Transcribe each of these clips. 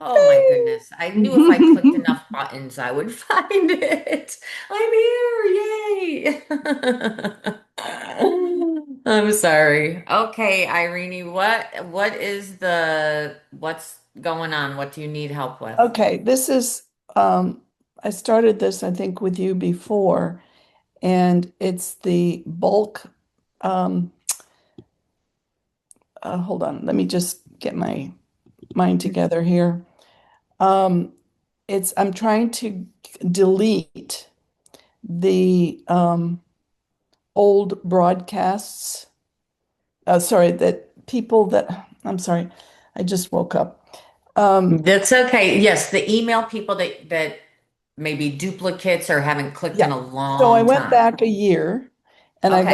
Oh my goodness. I knew if I clicked enough buttons, I would find it. I'm here. Yay. I'm sorry. Okay, Irene, what's going on? What do you need help with? Okay, this is I started this I think with you before, and it's the bulk um hold on, let me just get my mind together here. Um it's I'm trying to delete the old broadcasts. Sorry, that people that I'm sorry, I just woke up. Um That's okay. Yes, the email people that maybe duplicates or haven't clicked in yeah. a So I long went time. back a year and Okay.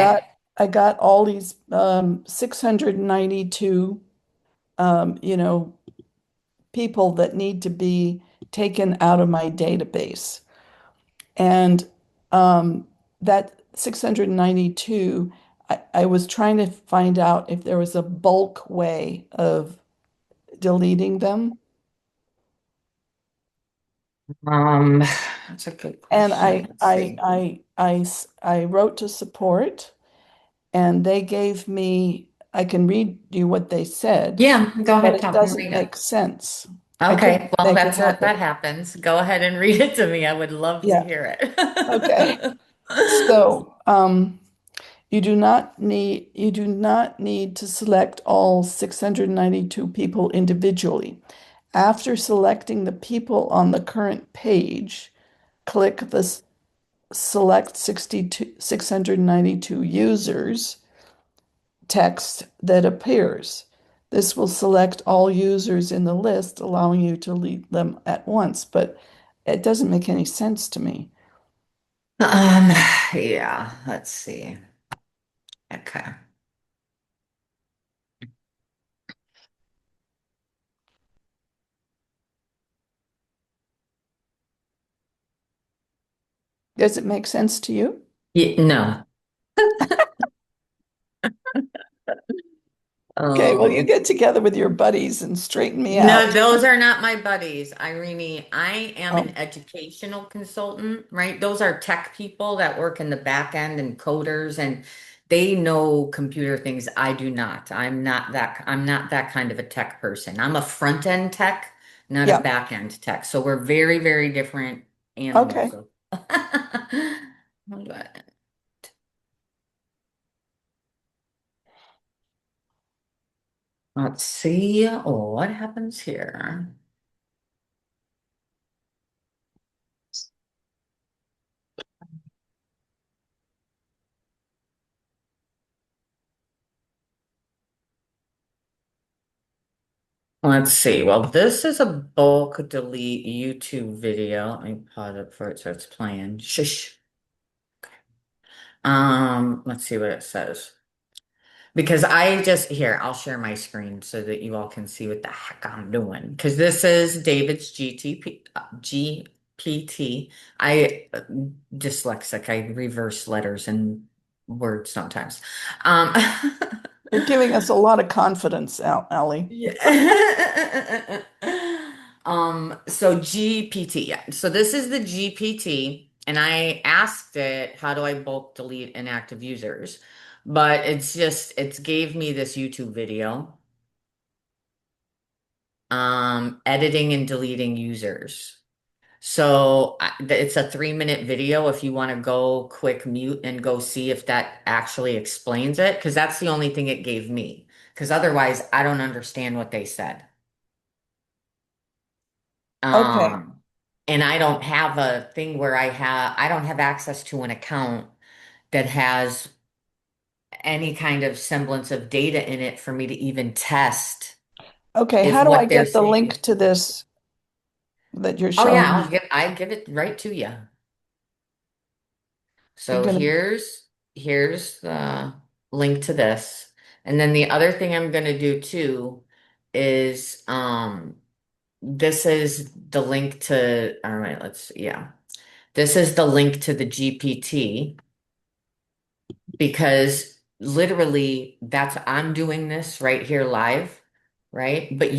I got all these 692 people that need to be taken out of my database. And that 692, I was trying to find out if there was a bulk way of deleting them. Um, that's a good And question. Let's see. I wrote to support and they gave me, I can read you what they said, Yeah, go but ahead, it tell me, doesn't read it. make sense. I couldn't Okay, well, make it that happen. happens. Go ahead and read it to me. I would love to Yeah. hear Okay. it. So, you do not need to select all 692 people individually. After selecting the people on the current page, click the select 692 users text that appears. This will select all users in the list, allowing you to delete them at once, but it doesn't make any sense to me. Um, yeah, let's see. Okay. Does it make sense to you? No. Okay, well, you Um, get together with your buddies and straighten me no, out. those are not my buddies, Irene. I am an Oh, educational consultant, right? Those are tech people that work in the back end and coders, and they know computer things. I do not. I'm not that kind of a tech person. I'm a front end tech, not a yeah. back end tech. So we're very, very different animals. Okay. So let's see. Oh, what happens here? Let's see. Well, this is a bulk delete YouTube video. Let me pause it before it starts playing. Shush. Let's see what it says. Because I just here, I'll share my screen so that you all can see what the heck I'm doing. Because this is David's GPT. Dyslexic. I reverse letters and words sometimes. Um, You're giving us a lot of confidence, Allie. Yeah. So GPT, yeah. So this is the GPT, and I asked it, how do I bulk delete inactive users? But it's gave me this YouTube video, editing and deleting users. So it's a 3-minute video if you want to go quick mute and go see if that actually explains it, because that's the only thing it gave me. Because otherwise, I don't understand what they said. Okay. Um, and I don't have a thing where I don't have access to an account that has any kind of semblance of data in it for me to even test Okay. if How do I what they're get the saying link is to true. this that you're Oh yeah, showing me? I give it right to you. You're So gonna, here's the link to this. And then the other thing I'm gonna do too is this is the link to, all right, yeah. This is the link to the GPT because literally I'm doing this right here live. right? But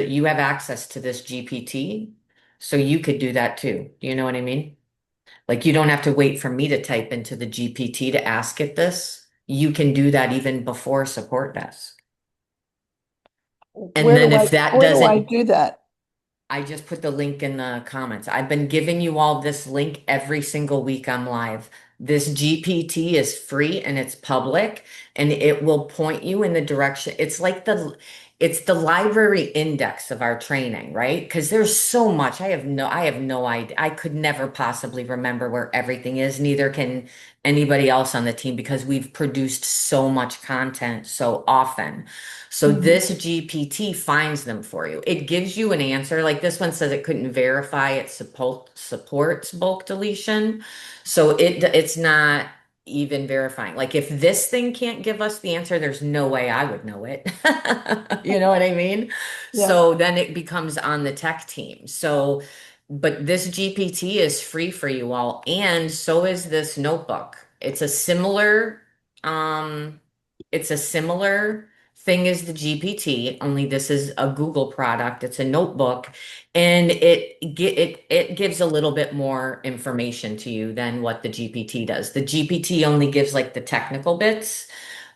you have access to this GPT, so you could do that too. Do you know what I mean? Like you don't have to wait for me to type into the GPT to ask it this. You can do that even before support desk. And then if that Where do I doesn't do that? I just put the link in the comments. I've been giving you all this link every single week I'm live. This GPT is free and it's public and it will point you in the direction. It's the library index of our training, right? Because there's so much. I have no idea. I could never possibly remember where everything is. Neither can anybody else on the team because we've produced so much content so often. So Hmm. this GPT finds them for you. It gives you an answer. Like this one says it couldn't verify it supports bulk deletion. So it's not even verifying. Like if this thing can't give us the answer, there's no way I would know it. You know what I mean? Yeah. So then it becomes on the tech team. So, but this GPT is free for you all, and so is this notebook. Um, it's a similar thing as the GPT, only this is a Google product. It's a notebook, and it gives a little bit more information to you than what the GPT does. The GPT only gives like the technical bits,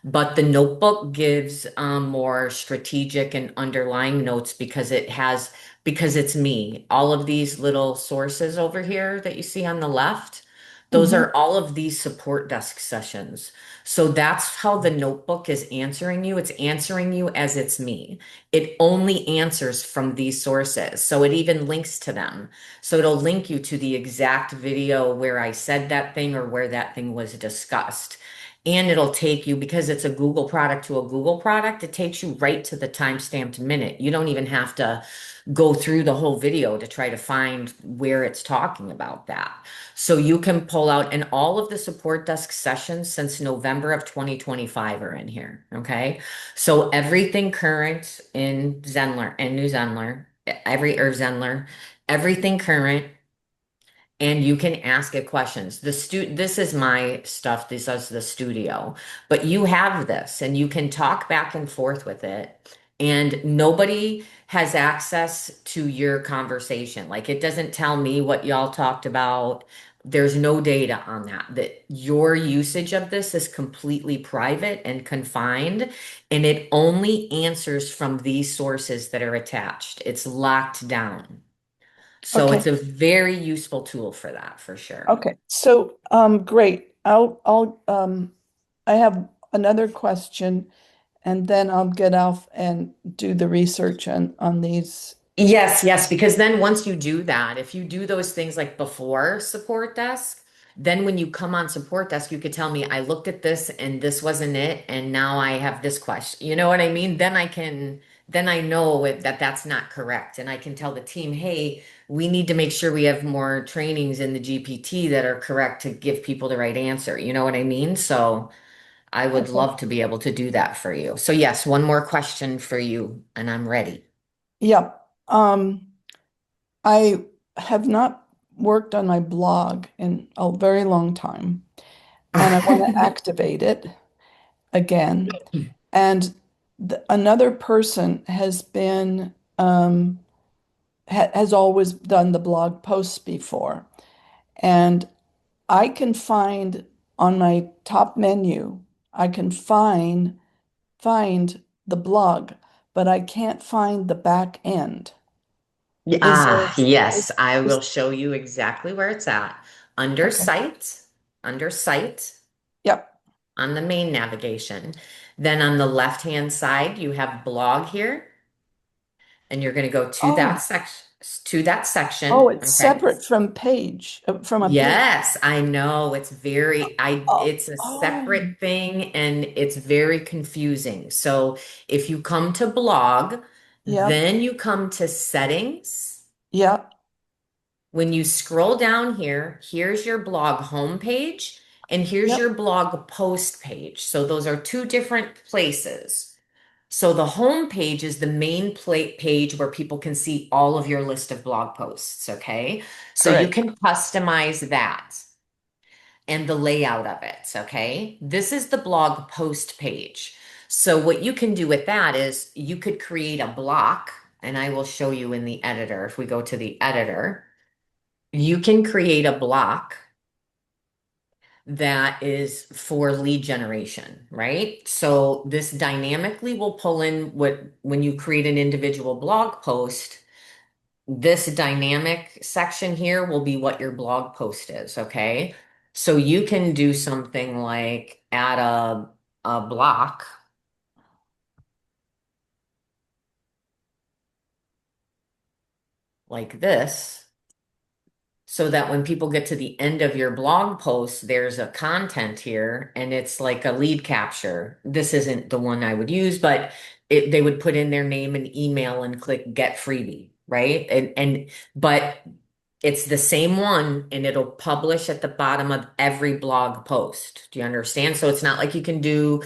but the notebook gives more strategic and underlying notes because it's me. All of these little sources over here that you see on the left, those Hmm. are all of these support desk sessions. So that's how the notebook is answering you. It's answering you as it's me. It only answers from these sources. So it even links to them. So it'll link you to the exact video where I said that thing or where that thing was discussed. And it'll take you, because it's a Google product to a Google product, it takes you right to the time-stamped minute. You don't even have to go through the whole video to try to find where it's talking about that. So you can pull out, and all of the support desk sessions since November of 2025 are in here. Okay. So everything current in Zenler and New Zenler, Zenler, everything current, and you can ask it questions. This is my stuff. This is the studio, but you have this and you can talk back and forth with it, and nobody has access to your conversation. Like it doesn't tell me what y'all talked about. There's no data on that. That your usage of this is completely private and confined, and it only answers from these sources that are attached. It's locked down. So it's Okay. a very useful tool for that, for sure. Okay. So, great. I have another question, and then I'll get off and do the research on these. Yes, yes, because then once you do that, if you do those things like before support desk, then when you come on support desk, you could tell me, I looked at this and this wasn't it, and now I have this question. You know what I mean? Then I know that that's not correct. And I can tell the team, hey, we need to make sure we have more trainings in the GPT that are correct to give people the right answer. You know what I mean? So I would Okay. love to be able to do that for you. So yes, one more question for you, and I'm ready. Yeah. I have not worked on my blog in a very long time, and I want to activate it again. And another person has been has always done the blog posts before, and I can find on my top menu, I can find the blog, but I can't find the back end. Is there Yes, I will is show you exactly where it's at. Under okay. site, under site, Yep. on the main navigation. Then on the left-hand side, you have blog here, and you're going to go Oh, to that oh, section. it's Okay. separate from from a page. Yes, I know. Oh, It's a oh, separate thing and it's very confusing. So if you come to blog, yep, then you come to settings. yep, When you scroll down here, here's your blog homepage and here's yep. your blog post page. So those are two different places. So the home page is the main page where people can see all of your list of blog posts, okay? So you Great. can customize that and the layout of it, okay? This is the blog post page. So what you can do with that is you could create a block, and I will show you in the editor. If we go to the editor, you can create a block that is for lead generation, right? So this dynamically will pull in what when you create an individual blog post, this dynamic section here will be what your blog post is, okay? So you can do something like add a block like this so that when people get to the end of your blog post, there's a content here and it's like a lead capture. This isn't the one I would use, but they would put in their name and email and click get freebie, right? But it's the same one and it'll publish at the bottom of every blog post. Do you understand? So it's not like you could do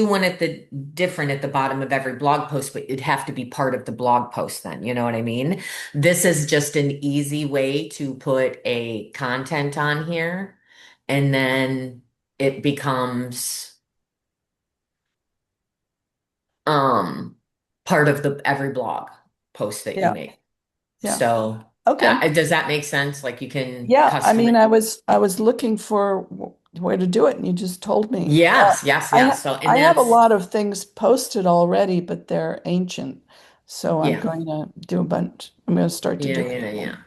one at the different at the bottom of every blog post, but it'd have to be part of the blog post then. You know what I mean? This is just an easy way to put a content on here and then it becomes um part of the every blog post that you Yeah, make. yeah. So Okay. does that make sense? Like you can Yeah, I custom mean, it. I was looking for where to do it, and you just told me. Yes, yes, yes. So, and I have a that's, lot of things posted already, but they're ancient, so I'm yeah, going to do a bunch. I'm going to start to yeah, do it yeah, yeah. again.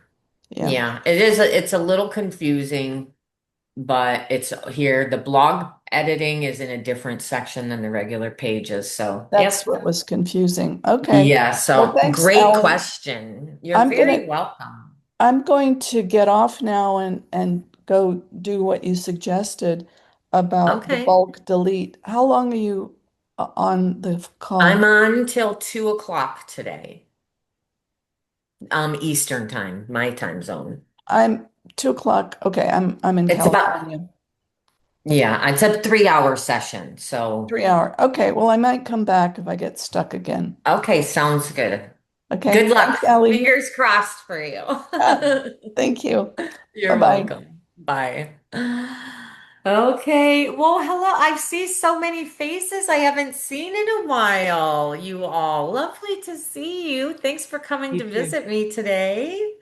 Yeah, Yeah, it's a little confusing, but it's here. The blog editing is in a different section than the regular pages. So, that's yep. what was confusing. Okay. Yeah, Well, so thanks, great Allie. question. You're I'm gonna very welcome. I'm going to get off now and go do what you suggested about the Okay. bulk delete. How long are you on the I'm call? on till 2 o'clock today, Eastern time, my time zone. I'm 2 o'clock. Okay, I'm in It's about, California. yeah, it's a 3 hour session. So, 3 hour. Okay, well, I might come back if I get stuck again. okay, sounds good. Good Okay, luck. thanks, Allie. Fingers crossed for you. Ah, thank you. You're Bye-bye. welcome. Bye. Okay. Well, hello. I see so many faces I haven't seen in a while. You all. Lovely to see you. Thanks for coming You to too. visit me today.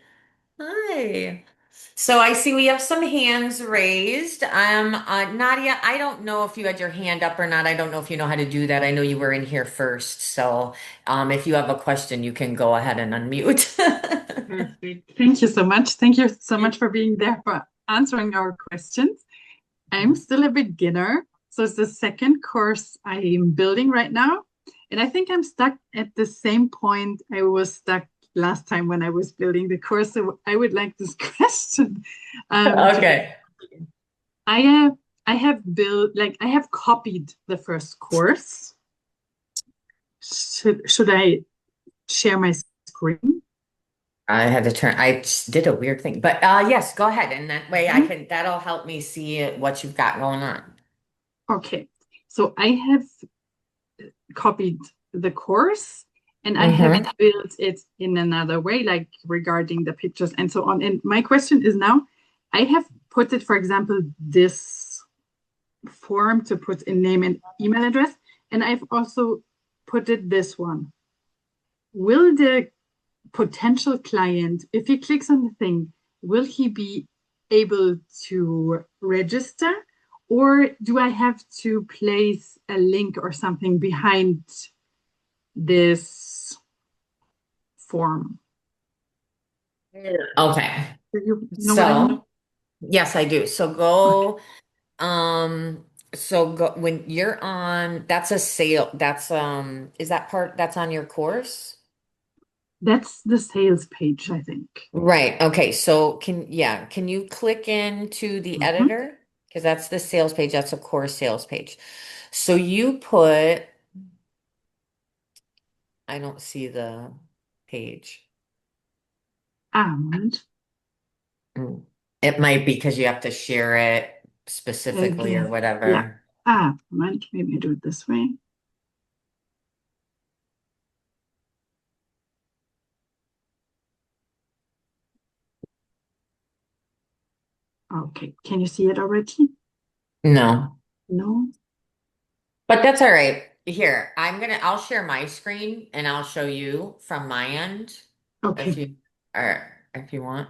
Hi. So I see we have some hands raised. Nadia, I don't know if you had your hand up or not. I don't know if you know how to do that. I know you were in here first. So if you have a question, you can go ahead and unmute. Perfect. Thank you so much. Thank you so much for being there for answering our questions. I'm still a beginner, so it's the second course I am building right now. And I think I'm stuck at the same point I was stuck last time when I was building the course. So I would like this question to be. Okay. I have I have copied the first course. Should I share my screen? I had to turn, I just did a weird thing, but yes, go ahead. And that way Mhm. that'll help me see what you've got going on. Okay. So I have copied the course and I have Mm-hmm. built it in another way, like regarding the pictures and so on. And my question is now, I have put it, for example, this form to put in name and email address, and I've also put it this one. Will the potential client, if he clicks on the thing, will he be able to register? Or do I have to place a link or something behind this form? Okay. Do you know what I mean? So, yes, I do. So go, um, when you're on, that's a sale, is that part that's on your course? That's the sales page, I think. Right. Okay. So can you click into the Mhm. editor? Because that's the sales page. That's a course sales page. So you put, I don't see the page. And Mm. It might be because you have to share it specifically or again, yeah. whatever. Moment, maybe I do it this way. Okay, can you see it already? No, No? but that's all right. here, I'll share my screen and I'll show you from my end if Okay. you or if you want.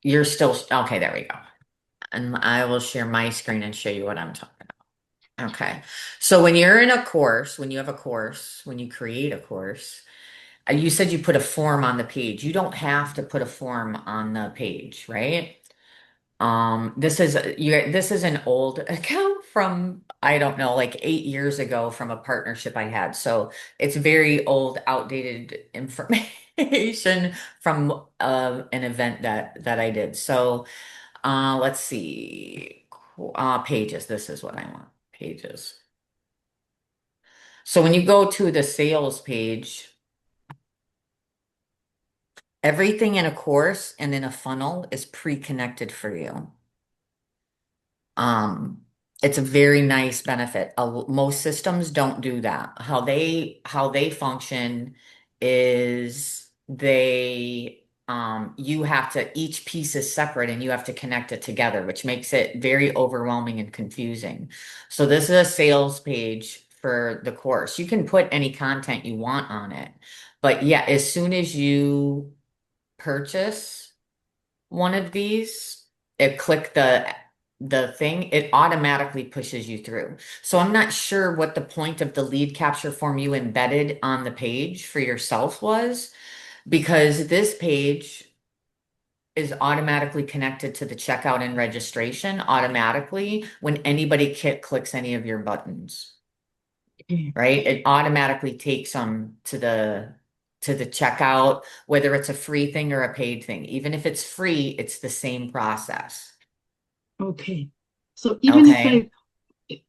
You're still okay, there we go. And I will share my screen and show you what I'm talking about. Okay. So when you're in a course, when you have a course, when you create a course, you said you put a form on the page. You don't have to put a form on the page, right? This is an old account from, I don't know, like 8 years ago from a partnership I had. So it's very old, outdated information from an event that I did. So let's see. Pages. This is what I want. Pages. So when you go to the sales page, everything in a course and in a funnel is pre-connected for you. Um, it's a very nice benefit. Most systems don't do that. How they function is you have to each piece is separate and you have to connect it together, which makes it very overwhelming and confusing. So this is a sales page for the course. You can put any content you want on it. But yeah, as soon as you purchase one of these, click the thing, it automatically pushes you through. So I'm not sure what the point of the lead capture form you embedded on the page for yourself was, because this page is automatically connected to the checkout and registration automatically when anybody clicks any of your buttons, Okay. right? It automatically takes them to the checkout, whether it's a free thing or a paid thing. Even if it's free, it's the same process. Okay. So Okay.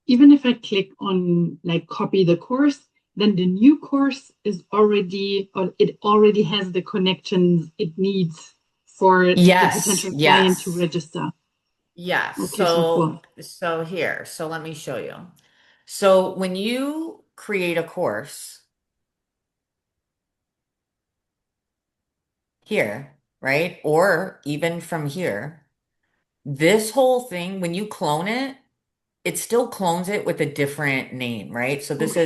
even if I click on like copy the course, then the new course is already, or it already has the connections it needs for the Yes, potential client to yes, register. yes. Okay, so So cool. so here, so let me show you. So when you create a course here, right? Or even from here, this whole thing, when you clone it still clones it with a different name, right? So Okay. this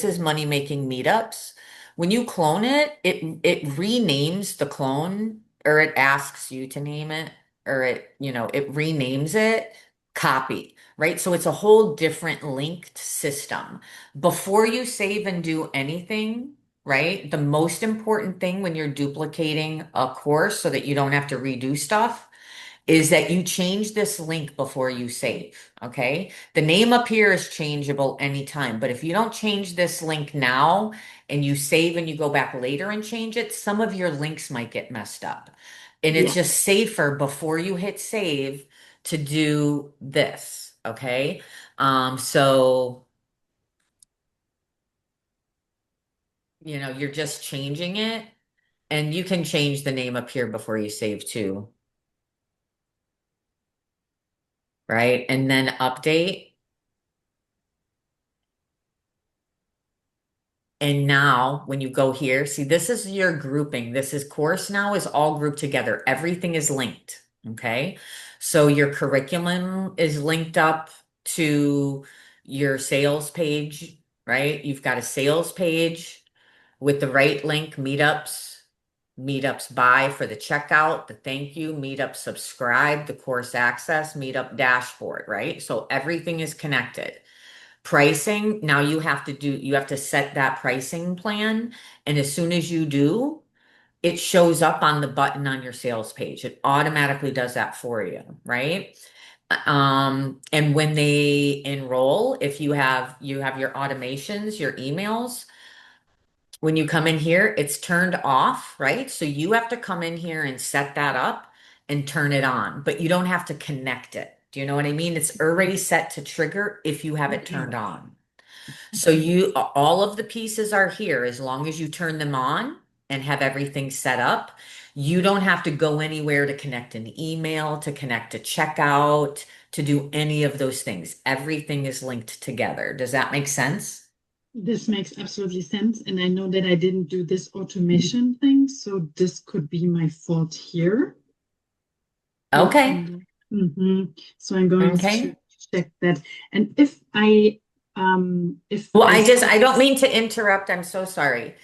is money making meetups. When you clone it, it renames the clone, or it asks you to name it, or it renames it copy, right? So it's a whole different linked system. Before you save and do anything, right? The most important thing when you're duplicating a course so that you don't have to redo stuff is that you change this link before you save. Okay. The name up here is changeable anytime, but if you don't change this link now and you save and you go back later and change it, some of your links might get messed up. And it's Yeah, just safer before you hit save to do this. Okay. So, you're just changing it, and you can change the name up here before you save too, right? And then update. And now when you go here, see, this is your grouping. This is course now is all grouped together. Everything is linked. Okay. So your curriculum is linked up to your sales page, right? You've got a sales page with the right link, meetups buy for the checkout, the thank you, meetup subscribe, the course access, meetup dashboard, right? So everything is connected. Pricing, now you have to set that pricing plan. And as soon as you do, it shows up on the button on your sales page. It automatically does that for you, right? And when they enroll, if you have your automations, your emails, when you come in here, it's turned off, right? So you have to come in here and set that up and turn it on, but you don't have to connect it. Do you know what I mean? It's already set to trigger if you have it okay. turned on. So Okay. all of the pieces are here as long as you turn them on and have everything set up. You don't have to go anywhere to connect an email, to connect a checkout, to do any of those things. Everything is linked together. Does that make sense? This makes absolutely sense. And I know that I didn't do this automation thing, so this could be my fault here. So Okay. so I'm going to Okay. check that. And if Well, I I see, don't mean to interrupt. I'm so sorry.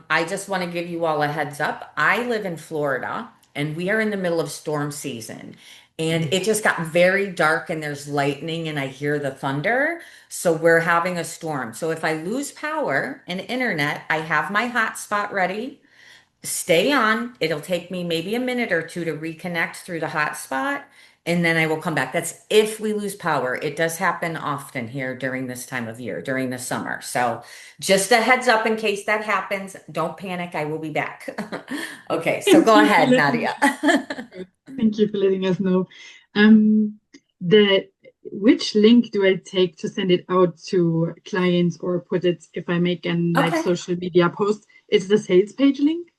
I just want to give you all a heads up. I live in Florida and we are in the middle of storm season. And it just got very dark and there's lightning and I hear the thunder. So we're having a storm. So if I lose power and internet, I have my hotspot ready. Stay on. It'll take me maybe a minute or two to reconnect through the hotspot, and then I will come back. That's if we lose power. It does happen often here during this time of year, during the summer. So just a heads up in case that happens. Don't panic. I will be back. Okay, so thank go you for ahead, letting Nadia. us know. Thank you for letting us know. Um, the which link do I take to send it out to clients or put it if I make an like Okay. social media post? It's the sales page link.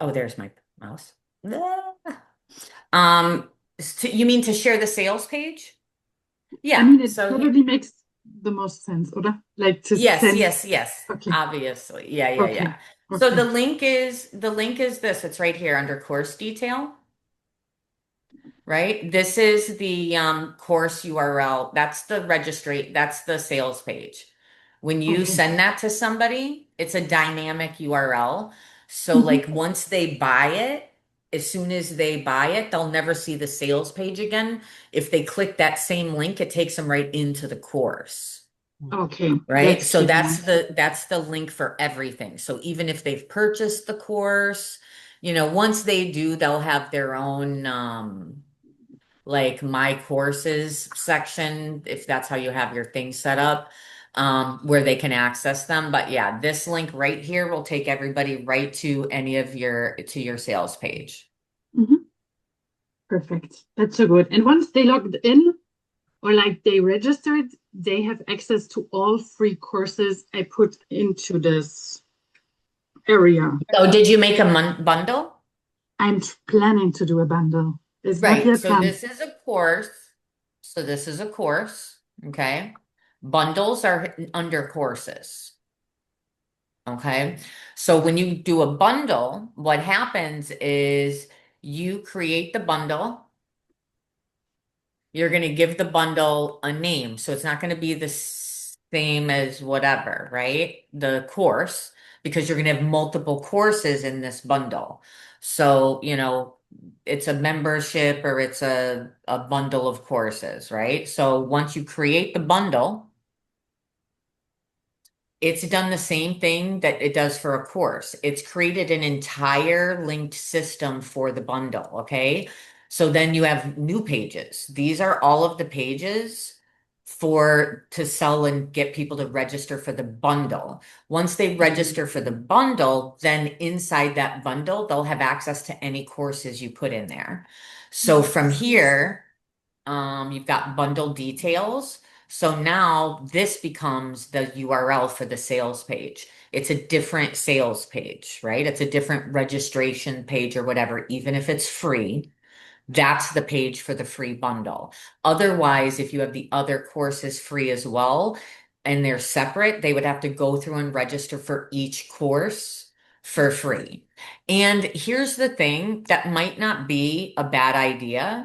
Oh, there's my mouse. Um, you mean to share the sales page? I Yeah. mean, it So probably makes the most sense, or like to yes, send. yes, yes. Okay, Obviously. Yeah, yeah, yeah. okay, So okay, the link is this. It's right here under course detail, right? This is the course URL. That's the registry, that's the sales page. When you okay. send that to somebody, it's a dynamic URL. So Mhm. like once they buy it, as soon as they buy it, they'll never see the sales page again. If they click that same link, it takes them right into the course. Okay, Right? that's So clear now. that's the link for everything. So even if they've purchased the course, once they do, they'll have their own like my courses section, if that's how you have your thing set up, where they can access them. But yeah, this link right here will take everybody right to any of your sales page. Mhm. Perfect. That's so good. And once they logged in or like they registered, they have access to all free courses I put into this area. So did you make a bundle? I'm planning to do a bundle. It's not Right. yet So planned. this is a course. So this is a course. Okay. Bundles are under courses. Okay. So when you do a bundle, what happens is you create the bundle. You're going to give the bundle a name. So it's not going to be the same as whatever, right? The course, because you're going to have multiple courses in this bundle. So, it's a membership or it's a bundle of courses, right? So once you create the bundle, it's done the same thing that it does for a course. It's created an entire linked system for the bundle, okay? So then you have new pages. These are all of the pages for to sell and get people to register for the bundle. Once they register for the bundle, then inside that bundle, they'll have access to any courses you put in there. So from here, you've got bundle details. So now this becomes the URL for the sales page. It's a different sales page, right? It's a different registration page or whatever, even if it's free. That's the page for the free bundle. Otherwise, if you have the other courses free as well and they're separate, they would have to go through and register for each course for free. And here's the thing that might not be a bad idea.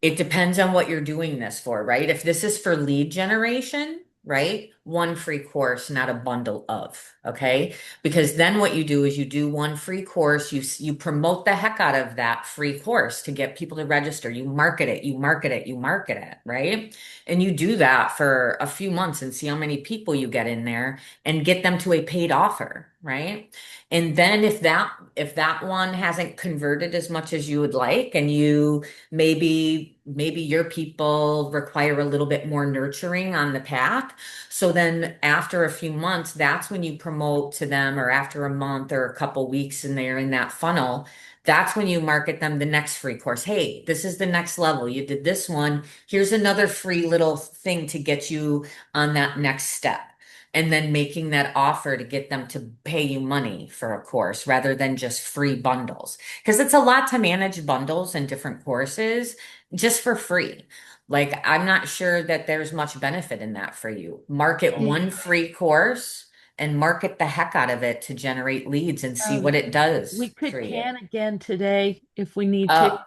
It depends on what you're doing this for, right? If this is for lead generation, right? One free course, not a bundle of, okay? Because then what you do is you do one free course, you promote the heck out of that free course to get people to register. You market it, you market it, you market it, right? And you do that for a few months and see how many people you get in there and get them to a paid offer, right? And then if that one hasn't converted as much as you would like and you maybe your people require a little bit more nurturing on the path. So then after a few months, that's when you promote to them, or after a month or a couple weeks and they're in that funnel, that's when you market them the next free course. Hey, this is the next level. You did this one. Here's another free little thing to get you on that next step. And then making that offer to get them to pay you money for a course rather than just free bundles. Because it's a lot to manage bundles and different courses just for free. Like, I'm not sure that there's much benefit in that for you. Market one Okay. free course and market the heck out of it to generate leads and see Um, what it we does could for you. can again today if we need Uh, to.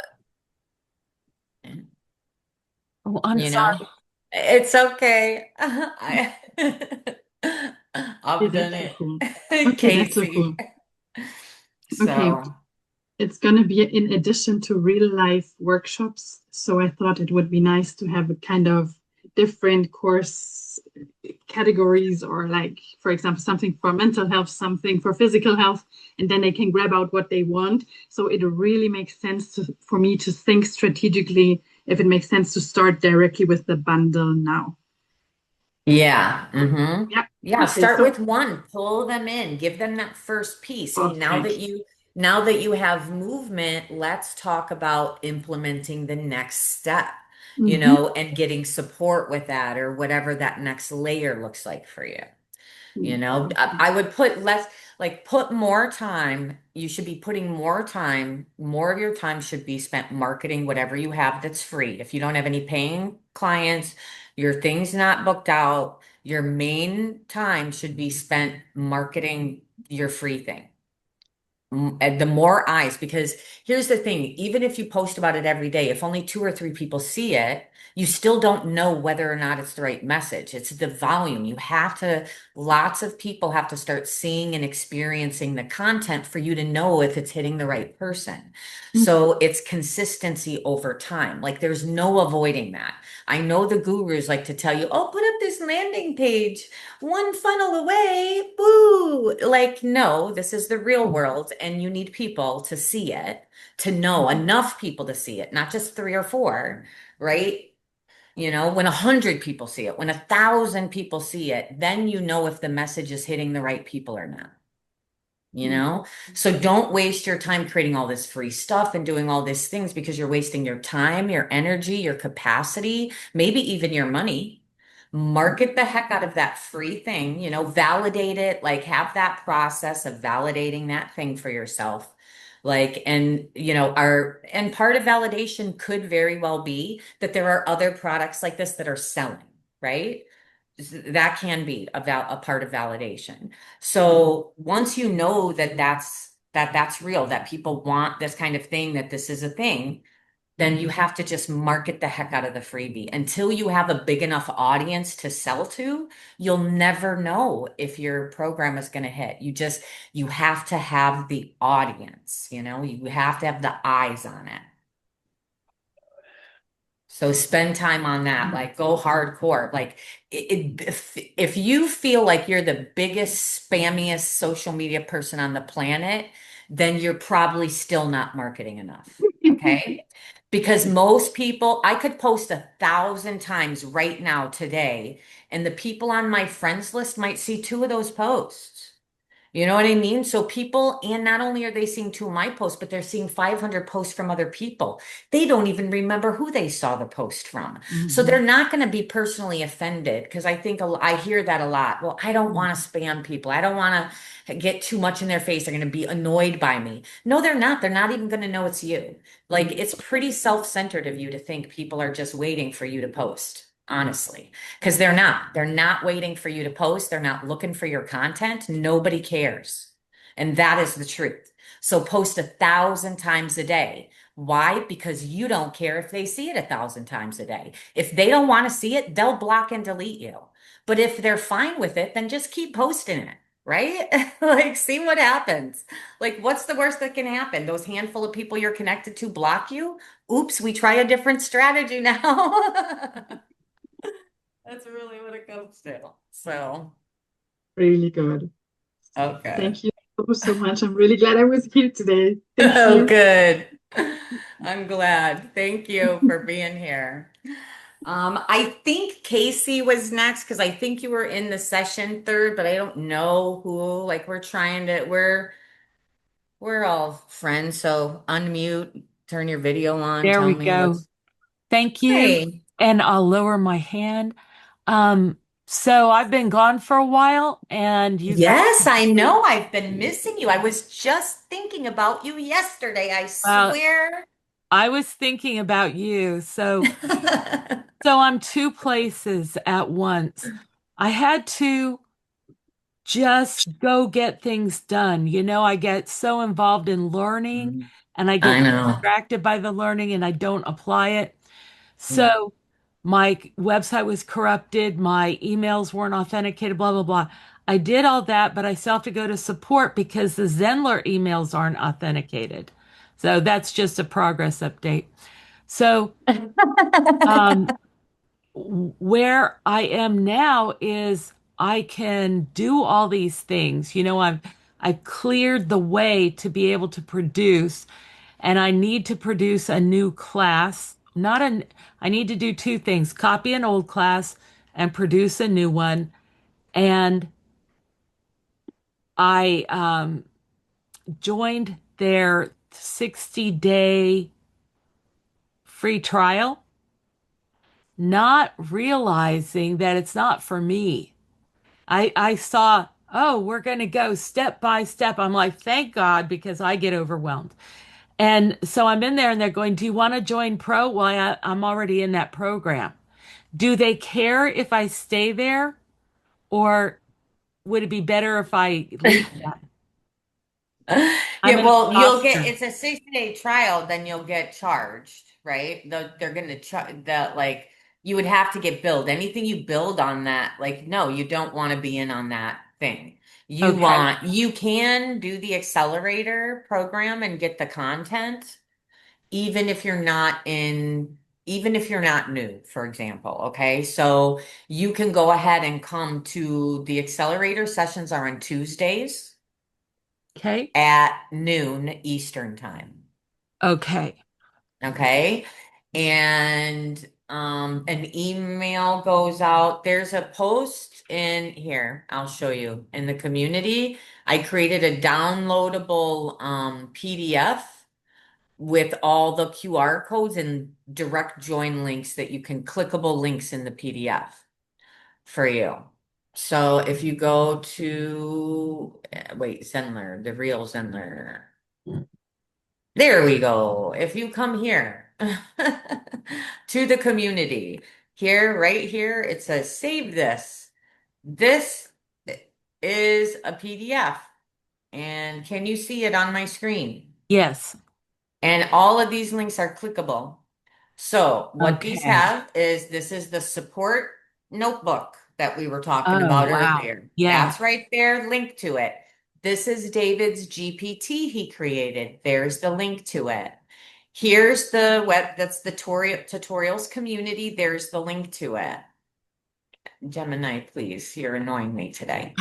Oh, I'm You know, sorry. it's okay. Yeah, I've done that's so it, cool. Okay, that's so Casey. cool. Okay, So, it's going to be in addition to real life workshops. So I thought it would be nice to have a kind of different course categories, or like, for example, something for mental health, something for physical health, and then they can grab out what they want. So it really makes sense for me to think strategically if it makes sense to start directly with the bundle now. yeah. Yeah. Yeah, Okay, start so with one, pull them in, give them that first piece. And perfect. now that you have movement, let's talk about implementing the next step, Hmm. and getting support with that or whatever that next layer looks like for you. I would put less, like put more time. You should be putting more time, more of your time should be spent marketing whatever you have that's free. If you don't have any paying clients, your thing's not booked out, your main time should be spent marketing your free thing. And the more eyes, because here's the thing, even if you post about it every day, if only two or three people see it, you still don't know whether or not it's the right message. It's the volume. Lots of people have to start seeing and experiencing the content for you to know if it's hitting the right person. So it's consistency over time. Like there's no avoiding that. I know the gurus like to tell you, oh, put up this landing page one funnel away, boo. Like, no, this is the real world, and you need people to see it, to know enough people to see it, not just three or four, right? When 100 people see it, when 1,000 people see it, then you know if the message is hitting the right people or not. you know so don't waste your time creating all this free stuff and doing all these things, because you're wasting your time, your energy, your capacity, maybe even your money. Market the heck out of that free thing, validate it, like have that process of validating that thing for yourself. Like, and part of validation could very well be that there are other products like this that are selling, right? That can be a part of validation. So once you know that that's real, that people want this kind of thing, that this is a thing, then you have to just market the heck out of the freebie until you have a big enough audience to sell to. You'll never know if your program is going to hit. You have to have the audience, you have to have the eyes on it. So spend time on that, like go hardcore. Like if you feel like you're the biggest, spammiest social media person on the planet, then you're probably still not marketing enough. Okay. Because most people, I could post 1,000 times right now today, and the people on my friends list might see two of those posts. You know what I mean? So people, and not only are they seeing two of my posts, but they're seeing 500 posts from other people. They don't even remember who they saw the post from. So they're Mhm. not going to be personally offended, because I think I hear that a lot. Well, I don't want to spam people. I don't want to get too much in their face. They're going to be annoyed by me. No, they're not. They're not even going to know it's you. Like it's pretty self-centered of you to think people are just waiting for you to post, honestly. Because they're not. They're not waiting for you to post. They're not looking for your content. Nobody cares. And that is the truth. So post 1,000 times a day. Why? Because you don't care if they see it 1,000 times a day. If they don't want to see it, they'll block and delete you. But if they're fine with it, then just keep posting it, right? Like, see what happens. Like, what's the worst that can happen? Those handful of people you're connected to block you? Oops, we try a different strategy now. That's really what it comes to. So, Really good. okay. Thank you so much. I'm really glad I was here today. Thank Oh, you. good. I'm glad. Thank you for being here. I think Casey was next, because I think you were in the session third, but I don't know who. Like we're all friends, so unmute, turn your video on, There tell we me go. what's. Thank you. Hey. And I'll lower my hand. Um, so I've been gone for a while, and you guys, Yes, I know. I've been missing you. I was just thinking about you yesterday, I well, swear. I was thinking about you. So I'm two places at once. I had to just go get things done. I get so involved in learning and I I get know. distracted by the learning and I don't apply it. So my website was corrupted, my emails weren't authenticated, blah, blah, blah. I did all that, but I still have to go to support because the Zenler emails aren't authenticated. So that's just a progress update. So um, where I am now is I can do all these things. I've cleared the way to be able to produce, and I need to produce a new class. Not an I need to do two things: copy an old class and produce a new one. And I joined their 60-day free trial, not realizing that it's not for me. I saw, oh, we're going to go step by step. I'm like, thank God, because I get overwhelmed. And so I'm in there and they're going, do you want to join pro? Well, I'm already in that program. Do they care if I stay there, or would it be better if I leave them? I'm Yeah, an well, imposter. it's a 60-day trial, then you'll get charged, right? They're going to charge that, like, you would have to get billed. Anything you build on that, like, no, you don't want to be in on that thing. Okay. You can do the accelerator program and get the content, even if you're not in, even if you're not new, for example. Okay. So you can go ahead and come to the accelerator sessions are on Tuesdays Okay. at noon Eastern time. Okay. Okay. And an email goes out. There's a post in here. I'll show you in the community. I created a downloadable PDF with all the QR codes and direct join links that you can clickable links in the PDF for you. So if you go to wait, Zenler, the real Zenler. There we go. If you come here to the community, here, right here, it says save this. This is a PDF. And can you see it on my screen? Yes. And all of these links are clickable. So what these Okay. have is this is the support notebook that we were talking Oh, about wow. earlier. Yeah. That's right there, link to it. This is David's GPT he created. There's the link to it. Here's the web, that's the tutorials community. There's the link to it. Gemini, please, you're annoying me today.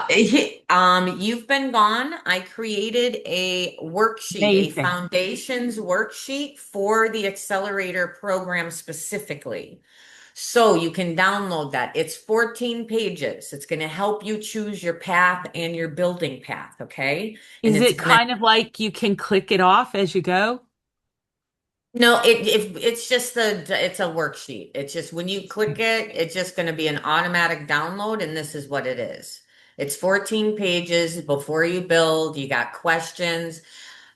You've been gone. I created a worksheet, a Amazing. foundations worksheet for the accelerator program specifically. So you can download that. It's 14 pages. It's going to help you choose your path and your building path, okay? And Is it's it going to kind of like you can click it off as you go? No, it's just it's a worksheet. It's just when you click it, it's just going to be an automatic download, and this is what it is. It's 14 pages before you build. You got questions.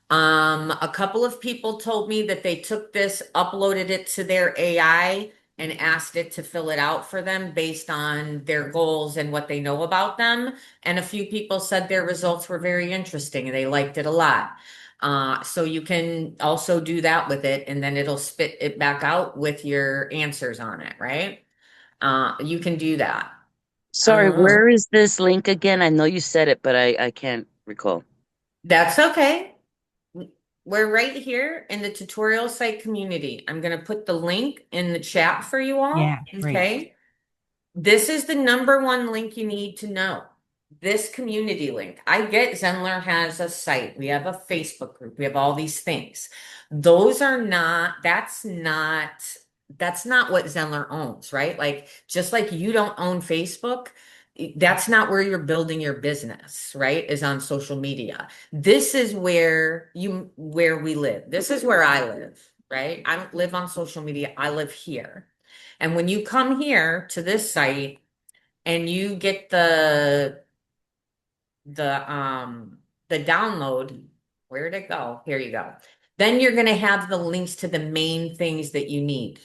A couple of people told me that they took this, uploaded it to their AI, and asked it to fill it out for them based on their goals and what they know about them. And a few people said their results were very interesting and they liked it a lot. So you can also do that with it, and then it'll spit it back out with your answers on it, right? You can do that. Sorry, Uh, where is this link again? I know you said it, but I can't recall. that's okay. We're right here in the tutorial site community. I'm going to put the link in the chat for you Yeah, all. great. Okay. This is the number one link you need to know. This community link. I get Zenler has a site. We have a Facebook group. We have all these things. Those are not, that's not what Zenler owns, right? Like, just like you don't own Facebook, that's not where you're building your business, right? Is on social media. This is where we live. This is where I live, right? I don't live on social media. I live here. And when you come here to this site and you get the download, where'd it go? Here you go. Then you're going to have the links to the main things that you need.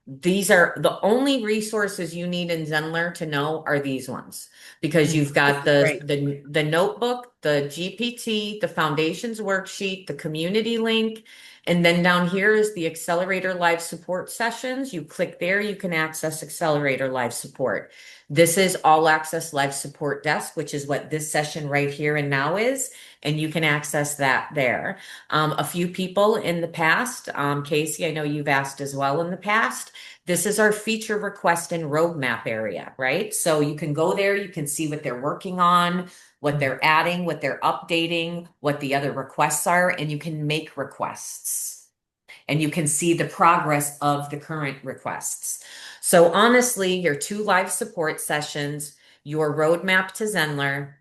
These are the only resources you need in Zenler to know are these ones because you've got Great. the notebook the GPT, the foundations worksheet, the community link, and then down here is the Accelerator live support sessions. You click there, you can access Accelerator live support. This is all access live support desk, which is what this session right here and now is. And you can access that there. A few people in the past, Casey, I know you've asked as well in the past. This is our feature request and roadmap area, right? So you can go there, you can see what they're working on, what they're adding, what they're updating, what the other requests are, and you can make requests. And you can see the progress of the current requests. So honestly, your 2 live support sessions, your roadmap to Zenler,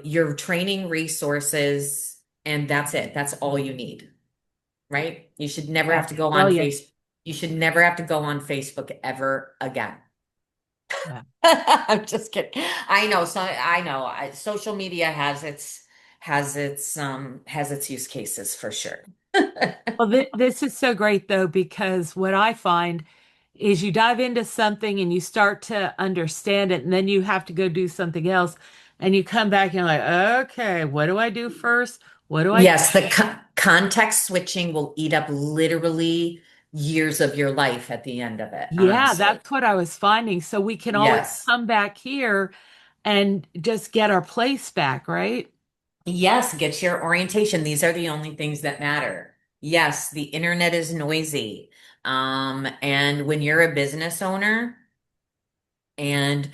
your training resources, and that's it. That's all you need, right? You should never have That's to go on brilliant. Facebook. You should never have to go on Facebook ever again. Yeah. I'm just kidding. I know. So I know. Social media has its use cases for sure. Well, this is so great though, because what I find is you dive into something and you start to understand it, and then you have to go do something else, and you come back and you're like, okay, what do I do first? What do I? Yes, the context switching will eat up literally years of your life at the end of it, Yeah, honestly. that's what I was finding. So we can always Yes. come back here and just get our place back, right? Yes, get your orientation. These are the only things that matter. Yes, the internet is noisy. And when you're a business owner and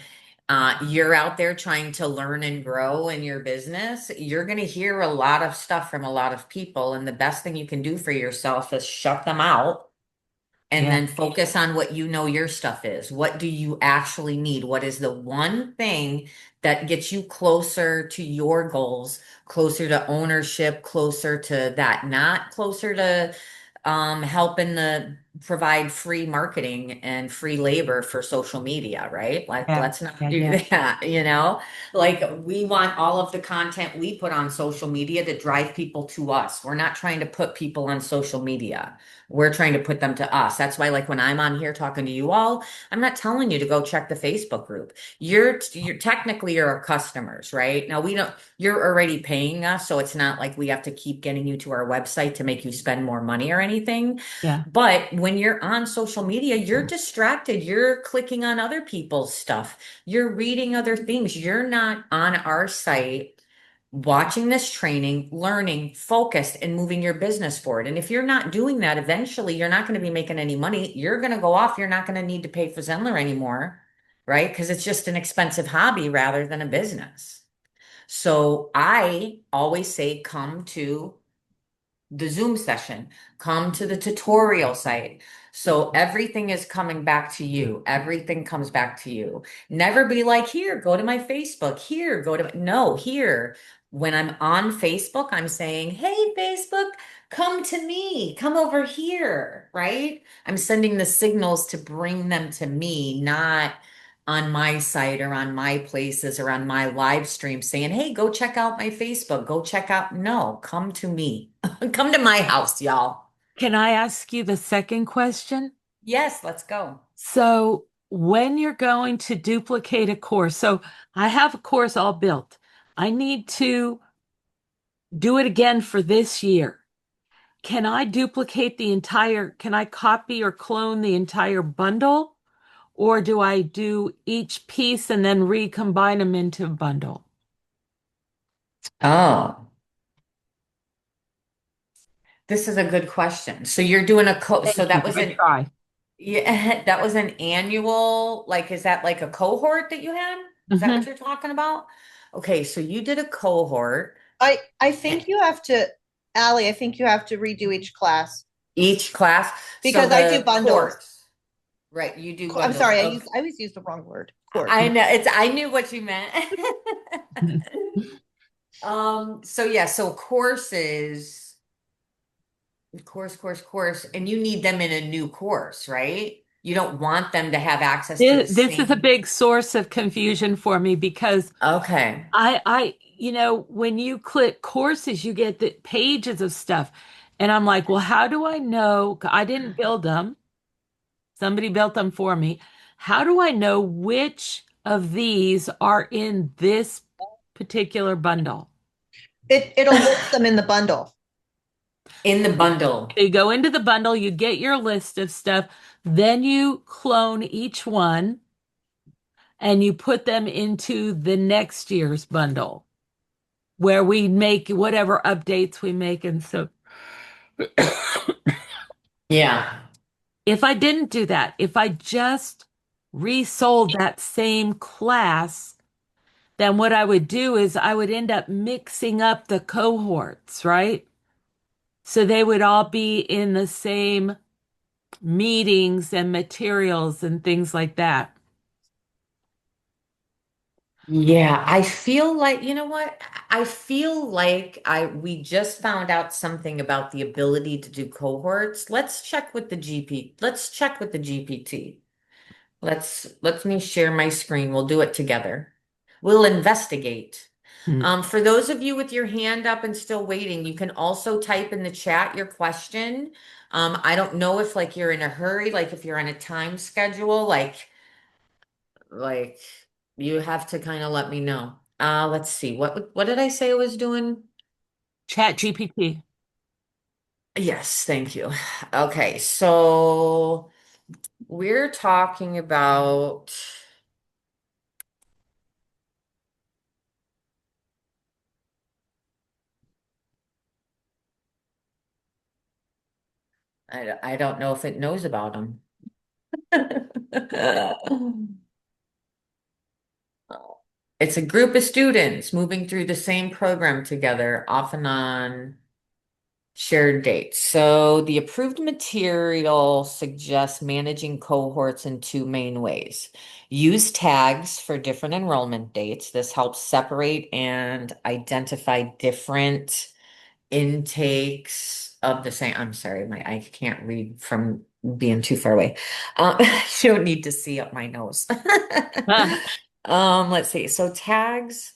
you're out there trying to learn and grow in your business, you're going to hear a lot of stuff from a lot of people. And the best thing you can do for yourself is shut them out and Yeah, then focus on what you know your stuff is. What do you actually need? What is the one thing that gets you closer to your goals, closer to ownership, closer to that, not closer to helping the provide free marketing and free labor for social media, right? Like, yeah, let's not yeah, do yeah. that, you know? Like, we want all of the content we put on social media to drive people to us. We're not trying to put people on social media. We're trying to put them to us. That's why, like, when I'm on here talking to you all, I'm not telling you to go check the Facebook group. You're technically you're our customers, right? Now we don't, you're already paying us, so it's not like we have to keep getting you to our website to make you spend more money or anything. Yeah. But when you're on social media, you're distracted. You're clicking on other people's stuff. You're reading other things. You're not on our site watching this training, learning, focused, and moving your business forward. And if you're not doing that, eventually you're not going to be making any money. You're going to go off. You're not going to need to pay for Zenler anymore, right? Because it's just an expensive hobby rather than a business. So I always say, come to the Zoom session, come to the tutorial site. So everything is coming back to you. Everything comes back to you. Never be like, here, go to my Facebook. Here, go to, no, here. When I'm on Facebook, I'm saying, hey, Facebook, come to me, come over here, right? I'm sending the signals to bring them to me, not on my site or on my places or on my live stream saying, hey, go check out my Facebook, go check out. No, come to me. Come to my house, y'all. Can I ask you the second question? Yes, let's go. So, when you're going to duplicate a course, so I have a course all built. I need to do it again for this year. Can I duplicate can I copy or clone the entire bundle? Or do I do each piece and then recombine them into a bundle? Oh, this is a good question. So you're doing so Thank you. that was I an, try. yeah, that was an annual, like, is that like a cohort that you had? Is that what Hmm. you're talking about? Okay, so you did a cohort. I think you have to, Allie, I think you have to redo each class Each class. So because I do the bundles. course, right? You do I'm bundles. sorry, Okay. I always use the wrong word. Course. I know I knew what you meant. So yeah, so course, and you need them in a new course, right? You don't want them to have access to the This is a same. big source of confusion for me because Okay. when you click courses, you get the pages of stuff. And I'm like, well, how do I know? I didn't build them. Somebody built them for me. How do I know which of these are in this? particular bundle. It'll list them in the bundle. In the bundle. You go into the bundle, you get your list of stuff, then you clone each one and you put them into the next year's bundle where we make whatever updates we make. And so Yeah. if I didn't do that, if I just resold that same class, then what I would do is I would end up mixing up the cohorts, right? So they would all be in the same meetings and materials and things like that. Yeah, I feel like, you know what? I feel like we just found out something about the ability to do cohorts. Let's check with the GP. Let's check with the GPT. Let me share my screen. We'll do it together. We'll investigate. Hmm. For those of you with your hand up and still waiting, you can also type in the chat your question. I don't know if like you're in a hurry, like if you're on a time schedule, like you have to kind of let me know. Let's see. What did I say I was doing? Chat GPT. Yes, thank you. Okay, so we're talking about I don't know if it knows about them. It's a group of students moving through the same program together, often on shared dates. So the approved material suggests managing cohorts in two main ways. Use tags for different enrollment dates. This helps separate and identify different intakes of the same. I'm sorry, I can't read from being too far away. You don't need to see up my nose. Huh. Let's see. So tags.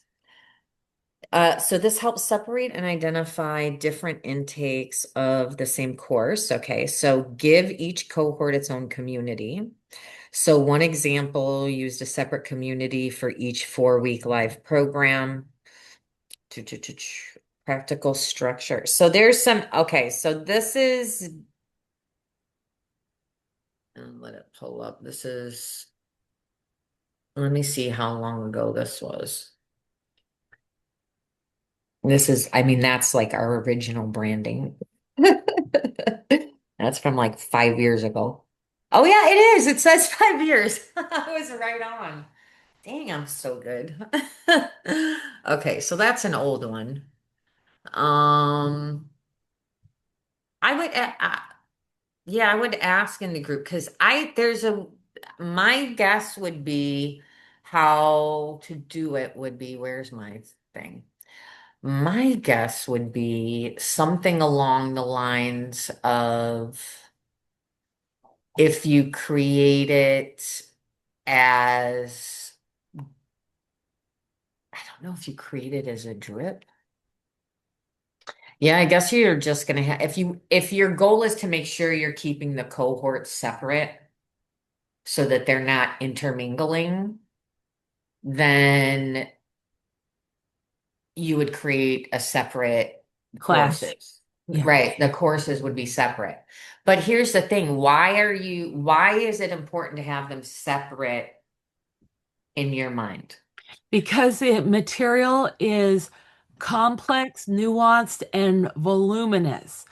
So this helps separate and identify different intakes of the same course. Okay, so give each cohort its own community. So one example used a separate community for each 4-week live program. Practical structure. So there's some, okay, so this is, let it pull up. This is, let me see how long ago this was. This is, I mean, that's like our original branding. That's from like 5 years ago. Oh yeah, it is. It says 5 years. I was right on. Dang, I'm so good. Okay, so that's an old one. Um, I would, yeah, I would ask in the group because my guess would be how to do it would be, where's my thing? My guess would be something along the lines of if you create it as, I don't know if you create it as a drip. Yeah, I guess you're just gonna have, if your goal is to make sure you're keeping the cohorts separate so that they're not intermingling, then you would create a separate Class. courses. Yeah. Right, the courses would be separate. But here's the thing, why is it important to have them separate in your mind? Because the material is complex, nuanced, and voluminous.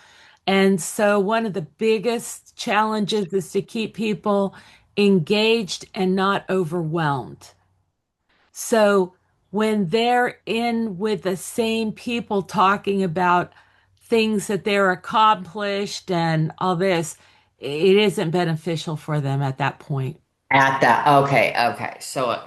And so one of the biggest challenges is to keep people engaged and not overwhelmed. So when they're in with the same people talking about things that they're accomplished and all this, it isn't beneficial for them at that point. At that, okay, okay. So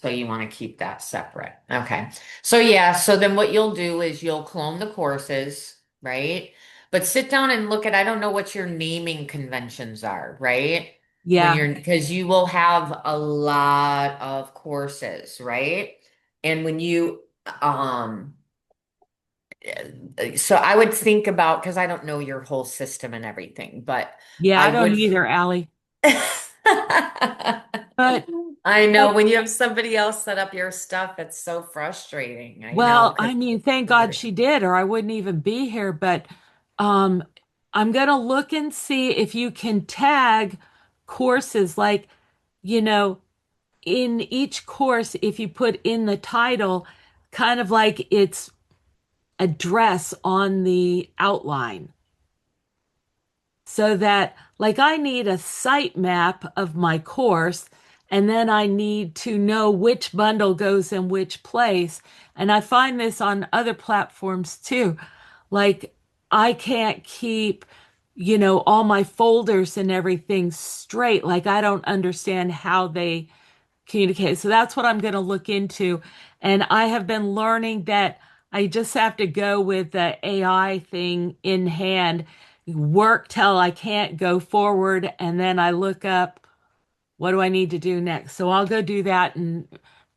you want to keep that separate. Okay. So yeah, so then what you'll do is you'll clone the courses, right? But sit down and look at, I don't know what your naming conventions are, right? Yeah. Because you will have a lot of courses, right? And when you, so I would think about, because I don't know your whole system and everything, but Yeah, I I don't would. either, Allie. But I know when you have somebody else set up your stuff, it's so frustrating. I know Well, because I mean, thank God she did, or I wouldn't even be here. But um, I'm gonna look and see if you can tag courses like, you know, in each course, if you put in the title, kind of like its address on the outline. So that, like, I need a site map of my course, and then I need to know which bundle goes in which place. And I find this on other platforms too. Like, I can't keep, all my folders and everything straight. Like, I don't understand how they communicate. So that's what I'm going to look into. And I have been learning that I just have to go with the AI thing in hand, work till I can't go forward, and then I look up what do I need to do next. So I'll go do that and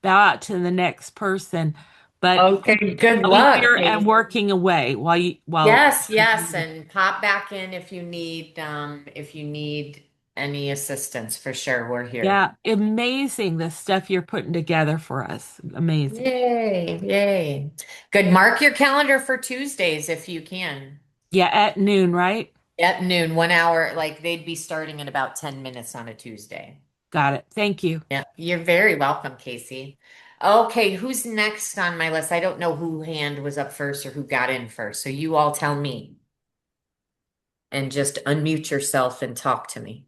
bow out to the next person. But okay, good I'll be luck. here and working away while Yes, yes, and pop back in if you need any assistance for sure. We're here. yeah, amazing the stuff you're putting together for us. Amazing. Yay, yay. Good. Mark your calendar for Tuesdays if you can. Yeah, at noon, right? At noon, 1 hour, like they'd be starting in about 10 minutes on a Tuesday. Got it. Thank you. Yeah, you're very welcome, Casey. Okay, who's next on my list? I don't know who hand was up first or who got in first. So you all tell me and just unmute yourself and talk to me.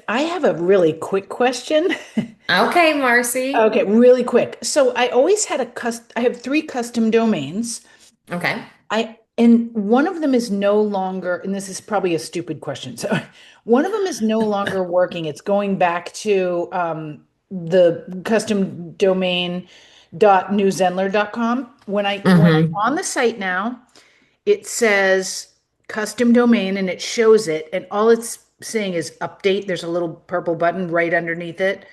I have a really quick question. Okay, Marcy. Okay, really quick. So I always had I have three custom domains. Okay. And one of them is no longer, and this is probably a stupid question. So one of them is no longer working. It's going back to the custom domain .newzenler.com. When I'm Mm-hmm. on the site now, it says custom domain and it shows it, and all it's saying is update. There's a little purple button right underneath it.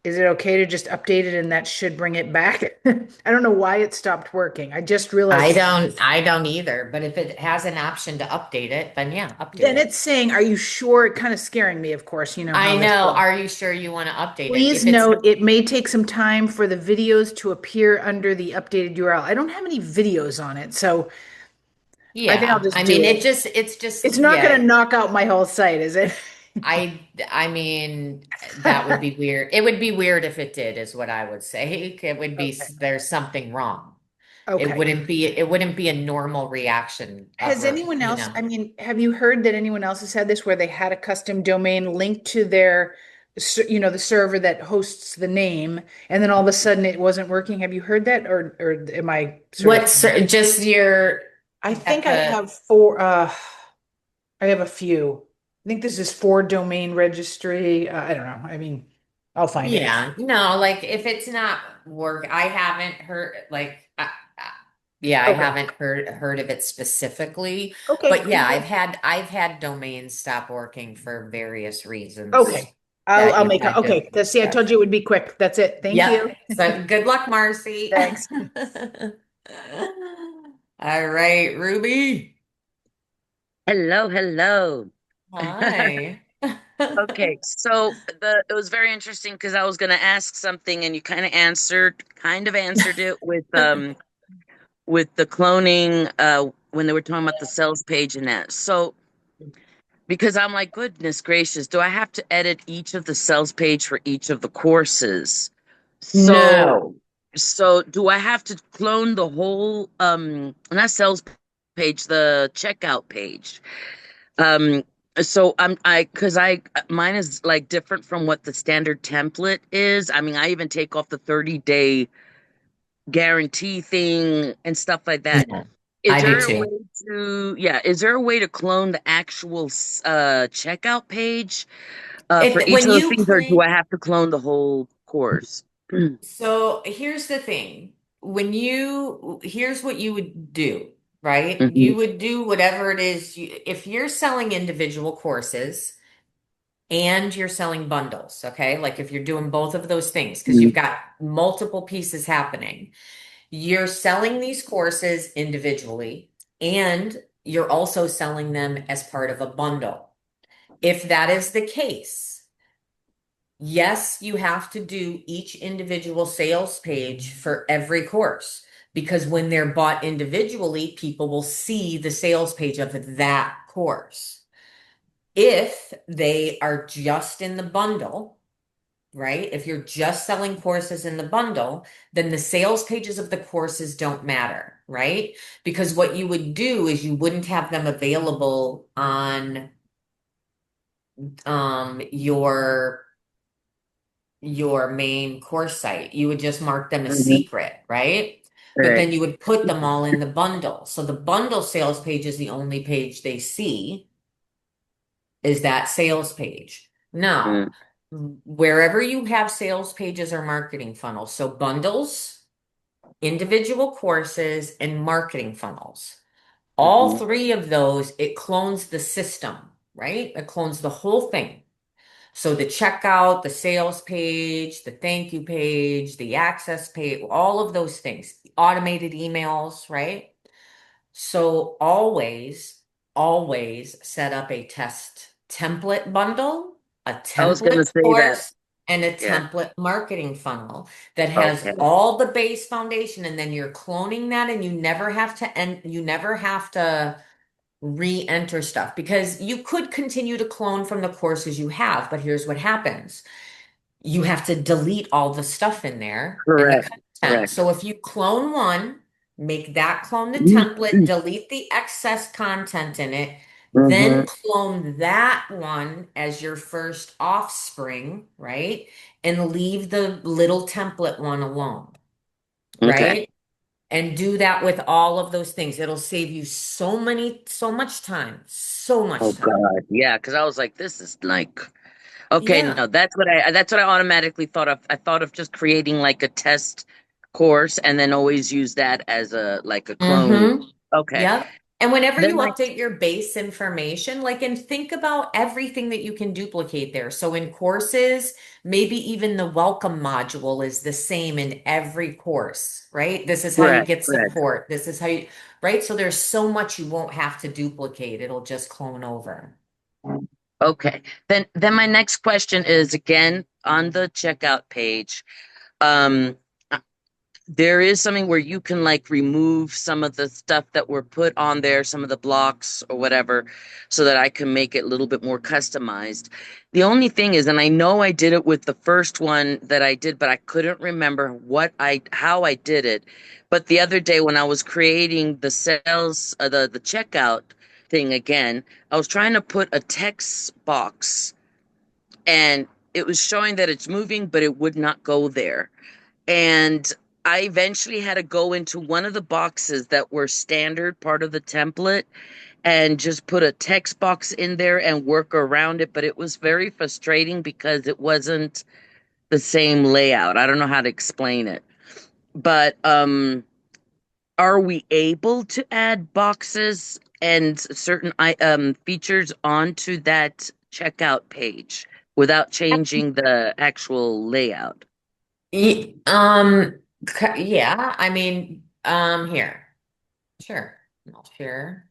Is it okay to just update it and that should bring it back? I don't know why it stopped working. I just realized I don't either, but if it has an option to update it, then yeah, update then it. it's saying, are you sure? It kind of scaring me, of course, you know how I this know. goes. Are you sure you want to update it? Please If it's note, it may take some time for the videos to appear under the updated URL. I don't have any videos on it, so I think I'll yeah, just I do mean it. it's just It's not going yeah. to knock out my whole site, is it? I mean that would be weird. It would be weird if it did, is what I would say. It would be Okay. there's something wrong. Okay. It wouldn't be a normal reaction of Has a, anyone else, I mean, have you heard that anyone else has had this where they had a custom domain linked to their, the server that hosts the name, and then all of a sudden it wasn't working? Have you heard that, or am I sort of? just your I at think I the have four. I have a few. I think this is for domain registry. I don't know. I mean, I'll find it. yeah, no, like if it's not work, I haven't heard yeah, I Okay. haven't heard of it specifically, Okay. but yeah, I've had domains stop working for various reasons Okay. I'll that I'll you make. kind of Okay. See, I told discussed. you it would be quick. That's it. Thank Yep. you. So good luck, Marcy. Thanks. All right, Ruby. Hello, hello. Hi. Okay, so it was very interesting because I was going to ask something and you kind of answered it with the cloning when they were talking about the sales page and that. So because I'm like, goodness gracious, do I have to edit each of the sales page for each of the courses? So No. so do I have to clone the whole not sales page, the checkout page? Um, so I because I mine is like different from what the standard template is. I mean, I even take off the 30-day guarantee thing and stuff like that. Yeah, Is I do there a way too. is there a way to clone the actual checkout page for If each when of those you things, or do clean I have to clone the whole course? So here's the thing. Here's what you would do, right? Hmm. You would do whatever it is if you're selling individual courses and you're selling bundles, okay? Like if you're doing both of those things, because you've got multiple pieces happening. You're selling these courses individually and you're also selling them as part of a bundle. If that is the case, Yes, you have to do each individual sales page for every course because when they're bought individually, people will see the sales page of that course. If they are just in the bundle, right? If you're just selling courses in the bundle, then the sales pages of the courses don't matter, right? Because what you would do is you wouldn't have them available on your main course site. You would just mark them as Hmm. secret, right? But Right. then you would put them all in the bundle. So the bundle sales page is the only page they see is that sales page. Now, Mm, wherever you have sales pages or marketing funnels, so bundles, individual courses, and marketing funnels. All mhm. three of those, it clones the system, right? It clones the whole thing. So the checkout, the sales page, the thank you page, the access page, all of those things, automated emails, right? So always set up a test template bundle, a I was gonna template say that. course, and a Yeah. template marketing funnel that has Okay. all the base foundation, and then you're cloning that, and you never have to re-enter stuff because you could continue to clone from the courses you have, but here's what happens. You have to delete all the stuff in there in the Correct. content. Correct. So if you clone one, make that clone the template, Mm-hmm. delete the excess content in it, then clone that one as your first offspring, right? And leave the little template one alone, Okay. right? And do that with all of those things. It'll save you so much time, so Oh much time. God. Yeah, because I was like, this is like, okay, Yeah. no, that's what I automatically thought of. I thought of just creating like a test course and then always use that as a like a clone. Mm-hmm. Okay. Yep. And whenever Then you my update your base information, like, and think about everything that you can duplicate there. So in courses, maybe even the welcome module is the same in every course, right? This is how you correct, get correct. support. This is how you, right? So there's so much you won't have to duplicate. It'll just clone over. Okay. Then my next question is again on the checkout page. Um there is something where you can like remove some of the stuff that were put on there, some of the blocks or whatever, so that I can make it a little bit more customized. The only thing is, and I know I did it with the first one that I did, but I couldn't remember how I did it. But the other day when I was creating the sales, the checkout thing again, I was trying to put a text box and it was showing that it's moving, but it would not go there. And I eventually had to go into one of the boxes that were standard part of the template and just put a text box in there and work around it. But it was very frustrating because it wasn't the same layout. I don't know how to explain it. But are we able to add boxes and certain features onto that checkout page without changing the actual layout? Yeah, I mean, here, sure. I'll share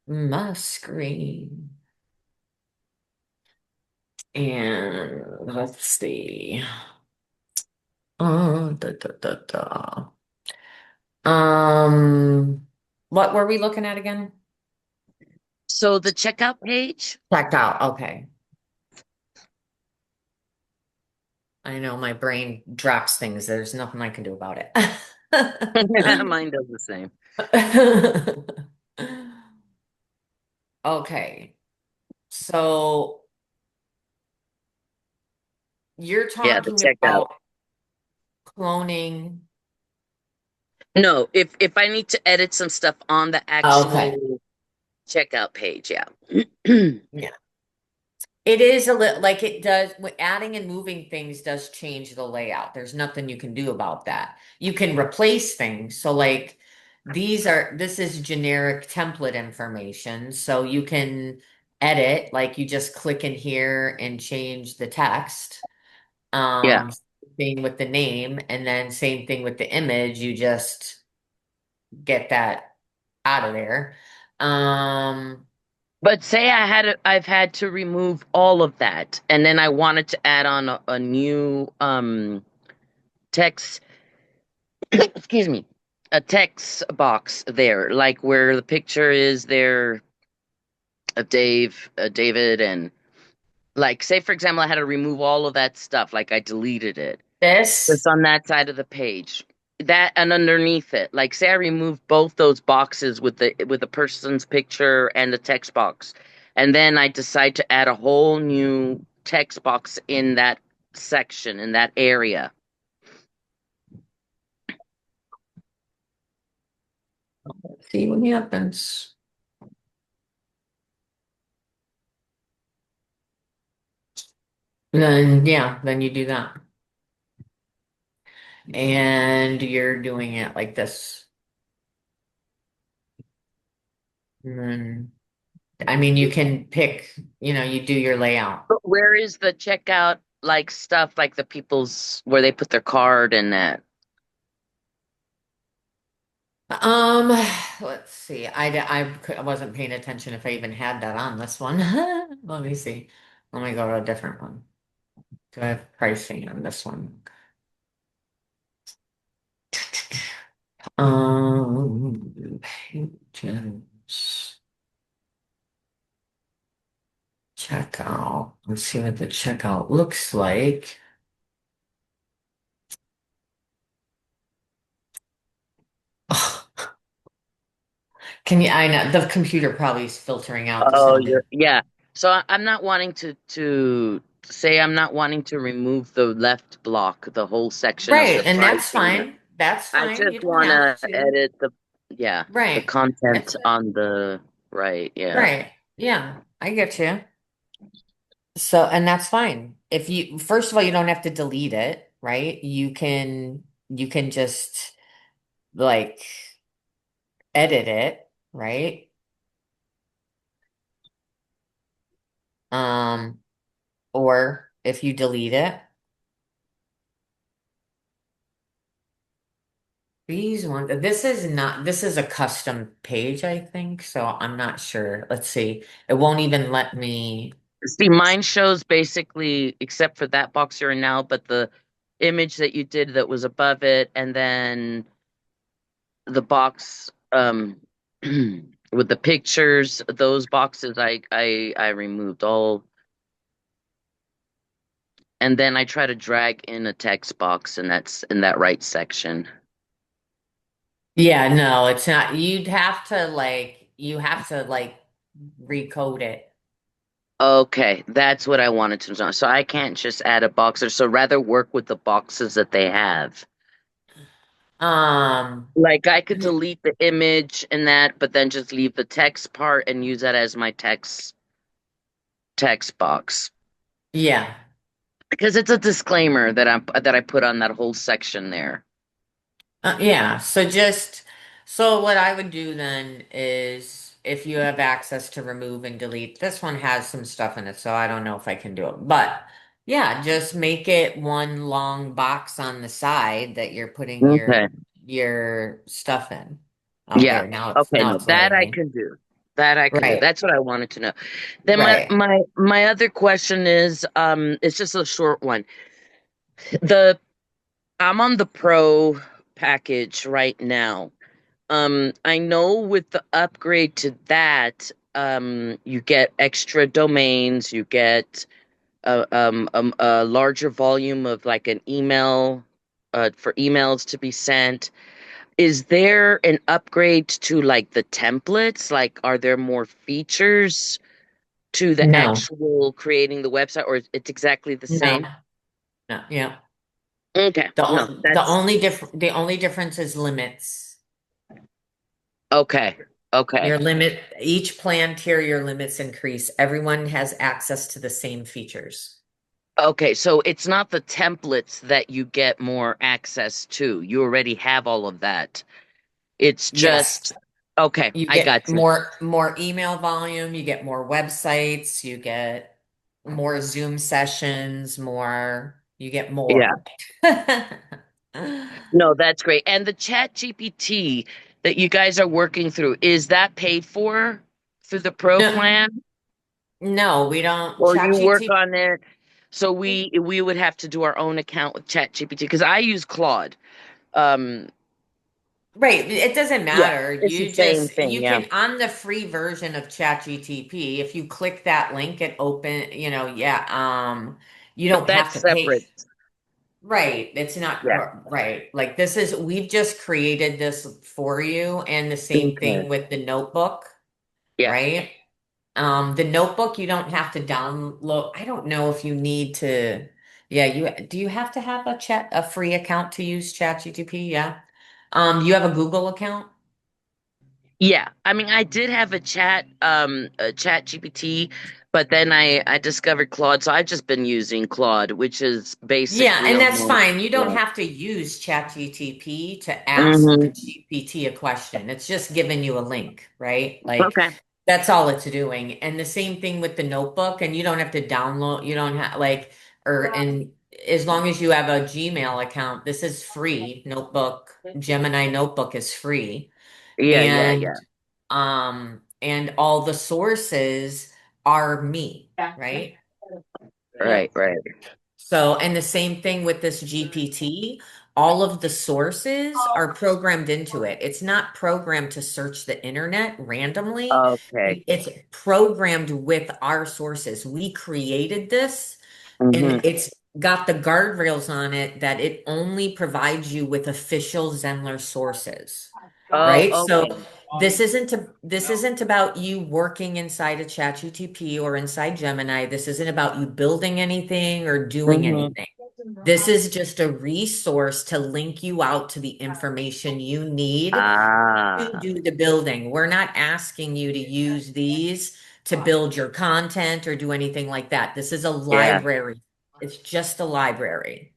my screen. And let's see. Da, da, da, da. What were we looking at again? So the checkout page. Checked out. Okay. I know my brain drops things. There's nothing I can do about it. Mine does the same. Okay. So you're Yeah, the talking checkout. about cloning. No, if I need to edit some stuff on the Okay. actual checkout page, yeah. Yeah. It is a little like it does, adding and moving things does change the layout. There's nothing you can do about that. You can replace things. So like this is generic template information. So you can edit, like you just click in here and change the text. Yeah. Um, Same with the name, and then same thing with the image. You just get that out of there. Um, But say I've had to remove all of that, and then I wanted to add on a new text, excuse me, a text box there, like where the picture is there of David, and like say for example, I had to remove all of that stuff, like I deleted it This, just on that side of the page. That and underneath it, like say I remove both those boxes with the person's picture and the text box, and then I decide to add a whole new text box in that section in that area. see what happens. Then, yeah, then you do that. And you're doing it like this. And then, I mean, you can pick, you do your layout. But where is the checkout like stuff like the people's where they put their card and that? Um, let's see. I wasn't paying attention if I even had that on this one. Let me see. Let me go to a different one. Do I have pricing on this one? Pages. Checkout. Let's see what the checkout looks like. I know the computer probably is filtering out the Oh, sound. yeah. So I'm not wanting to say I'm not wanting to remove the left block, the whole section of Right, the and that's pricing. fine. That's I fine. just You don't want have to to. edit yeah, the Right. content That's it. on the right. Yeah. Right. Yeah, I get you. So, and that's fine. If you, first of all, you don't have to delete it, right? You can just like edit it, right? Um, or if you delete it, this is a custom page, I think, so I'm not sure. Let's see. It won't even let me. See, mine shows basically, except for that box you're in now, but the image that you did that was above it, and then the box with the pictures, those boxes I removed all, and then I try to drag in a text box, and that's in that right section. Yeah, no, it's not. You have to like recode it. Okay, that's what I wanted to know. So I can't just add a box, or so rather work with the boxes that they have. Um, Like I could delete the image and that, but then just leave the text part and use that as my text box. yeah. Because it's a disclaimer that I put on that whole section there. Yeah, so what I would do then is if you have access to remove and delete, this one has some stuff in it, so I don't know if I can do it. But yeah, just make it one long box on the side that you're putting Okay. your stuff in. Oh, Yeah. there. Now Okay, no, it's that letting I me. can do. That I can do. Right. That's what I wanted to know. Then my Right. my my other question is it's just a short one. The I'm on the pro package right now. I know with the upgrade to that, you get extra domains, you get a larger volume of like an email, for emails to be sent. Is there an upgrade to like the templates? Like, are there more features to the No. actual creating the website, or it's exactly the No. same? No. Yeah. Okay, no, that's The only difference is limits. okay. Okay. Each plan tier, your limits increase. Everyone has access to the same features. Okay, so it's not the templates that you get more access to. You already have all of that. It's Yes. just okay, You I get got you. more email volume, you get more websites, you get more Zoom sessions, you get Yeah. more. No, that's great. And the chat GPT that you guys are working through, is that paid for? through the pro No, plan, no, we don't. or you work ChatGPT. on it? So we would have to do our own account with ChatGPT because I use Claude. Um, Right. It doesn't yeah, matter. it's the same thing. You Yeah, can, on the free version of ChatGTP, if you click that link, it open, yeah, you but don't have that's to pay. separate. Right. It's not Yeah. right. Like we've just created this for you. And the same Okay. thing with the notebook, Yeah. right? The notebook, you don't have to download. I don't know if you need to, yeah, do you have to have a free account to use ChatGTP? Yeah. You have a Google account? Yeah, I mean, I did have a chat GPT, but then I discovered Claude, so I've just been using Claude, which is Yeah, basically and that's almost, fine. You don't yeah. have to use ChatGTP to ask the Hmm. GPT a question. It's just giving you a link, right? Like Okay. that's all it's doing. And the same thing with the notebook, and you don't have to download, you don't have like, and as long as you have a Gmail account, this is free. Gemini Notebook is free. Yeah, yeah, yeah. And all the sources are me, right? Yeah. Right, right. So, and the same thing with this GPT, all of the sources are programmed into it. It's not programmed to search the internet randomly. Okay. It's programmed with our sources. We created this and Hmm. it's got the guardrails on it that it only provides you with official Zenler sources, Oh, right? So okay. this isn't about you working inside a ChatGPT or inside Gemini. This isn't about you building anything or doing Hmm. anything. This is just a resource to link you out to the information you need to Ah, do the building. We're not asking you to use these to build your content or do anything like that. This is a yeah. library. It's just a library.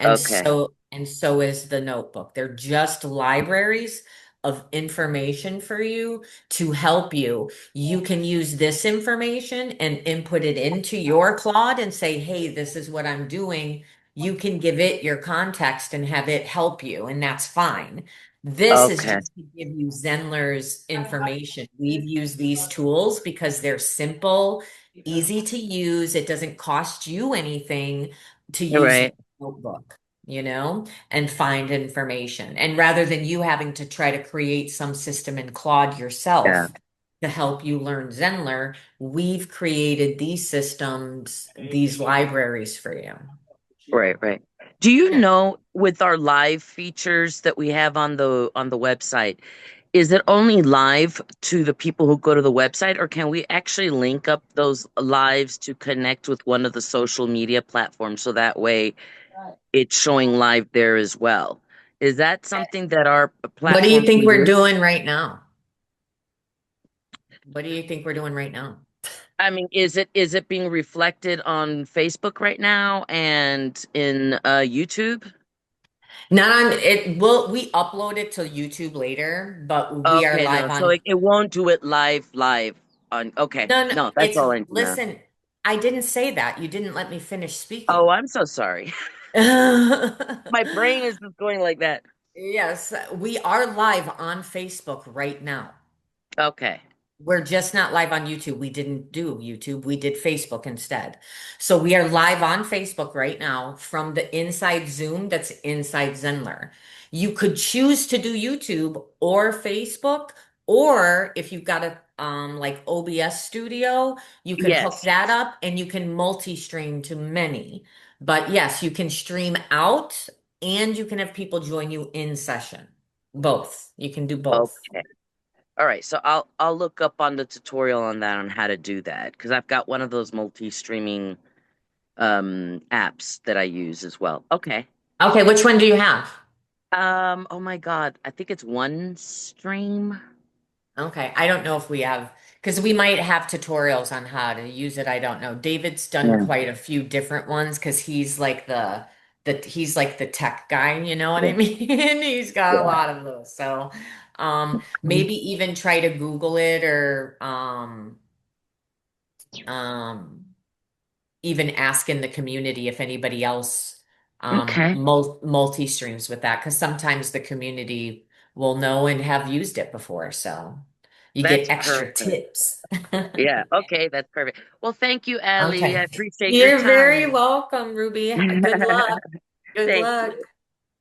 Okay. And so is the notebook. They're just libraries of information for you to help you. You can use this information and input it into your Claude and say, "Hey, this is what I'm doing." You can give it your context and have it help you, and that's fine. This is Okay. just to give you Zenler's information. We've used these tools because they're simple, easy to use. It doesn't cost you anything to You're use the right. notebook, and find information. And rather than you having to try to create some system in Claude Yeah. yourself to help you learn Zenler, we've created these systems, these libraries for you. Right, right. Do you Yeah. know with our live features that we have on the website, is it only live to the people who go to the website, or can we actually link up those lives to connect with one of the social media platforms so that way it's showing live there as well? Is that something that our What do you platform think can we're do? doing right now? What do you think we're doing right now? I mean, is it being reflected on Facebook right now and in YouTube? Not on it. We upload it to YouTube later, but we are Okay, live no. So on. it won't do it live on. Okay. No, no, No, that's all I need to know. listen, I didn't say that. You didn't let me finish Oh, speaking. I'm so sorry. My brain is just going like that. Yes, we are live on Facebook right now. Okay. We're just not live on YouTube. We didn't do YouTube. We did Facebook instead. So we are live on Facebook right now from the inside Zoom that's inside Zenler. You could choose to do YouTube or Facebook, or if you've got a like OBS studio, you can hook Yes. that up and you can multi-stream to many. But yes, you can stream out and you can have people join you in session. Both. You can do both. Okay. All right. So I'll look up on the tutorial on that on how to do that because I've got one of those multi-streaming apps that I use as well. Okay. Okay, which one do you have? Oh my God. I think it's one stream. Okay, I don't know if we have, because we might have tutorials on how to use it. I don't know. David's done Yeah. quite a few different ones because he's like he's like the tech guy, you know what I Yeah. mean? He's got a Yeah. lot of those. So maybe even try to Google it or um even ask in the community if anybody else Okay. multi streams with that, because sometimes the community will know and have used it before. So You That's get extra perfect. tips. Yeah. Okay. That's perfect. Well, thank you, Allie. I Okay. appreciate your You're very time. welcome, Ruby. Good luck. Good Thank luck.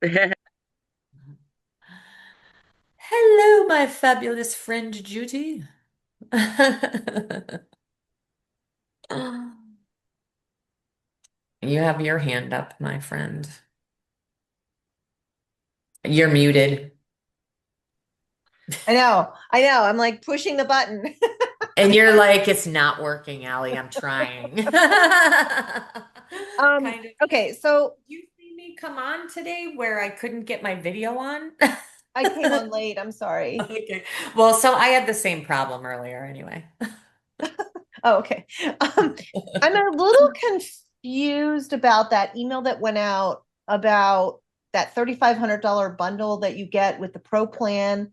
you. Hello, my fabulous friend Judy. You have your hand up, my friend. You're muted. I know. I know. I'm like pushing the button. And you're like, it's not working, Allie. I'm trying. Kind of. Okay, so You see me come on today where I couldn't get my video on? I came on late. I'm sorry. Okay. Well, so I had the same problem earlier anyway. Oh, okay. I'm a little confused about that email that went out about that $3,500 bundle that you get with the pro plan.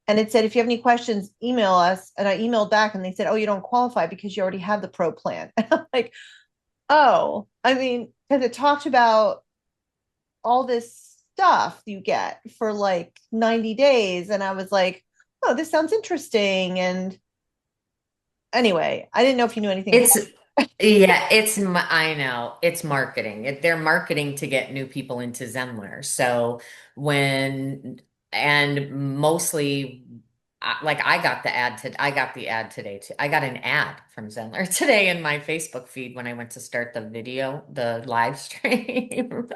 And it said, if you have any questions, email us. And I emailed back and they said, oh, you don't qualify because you already have the pro plan. And I'm like, oh, I mean, because it talked about all this stuff you get for like 90 days. And I was like, oh, this sounds interesting. And anyway, I didn't know if you knew anything about It's yeah, I know it's marketing. They're marketing to get new people into Zenler. So when and mostly like I got the ad today too. I got an ad from Zenler today in my Facebook feed when I went to start the live stream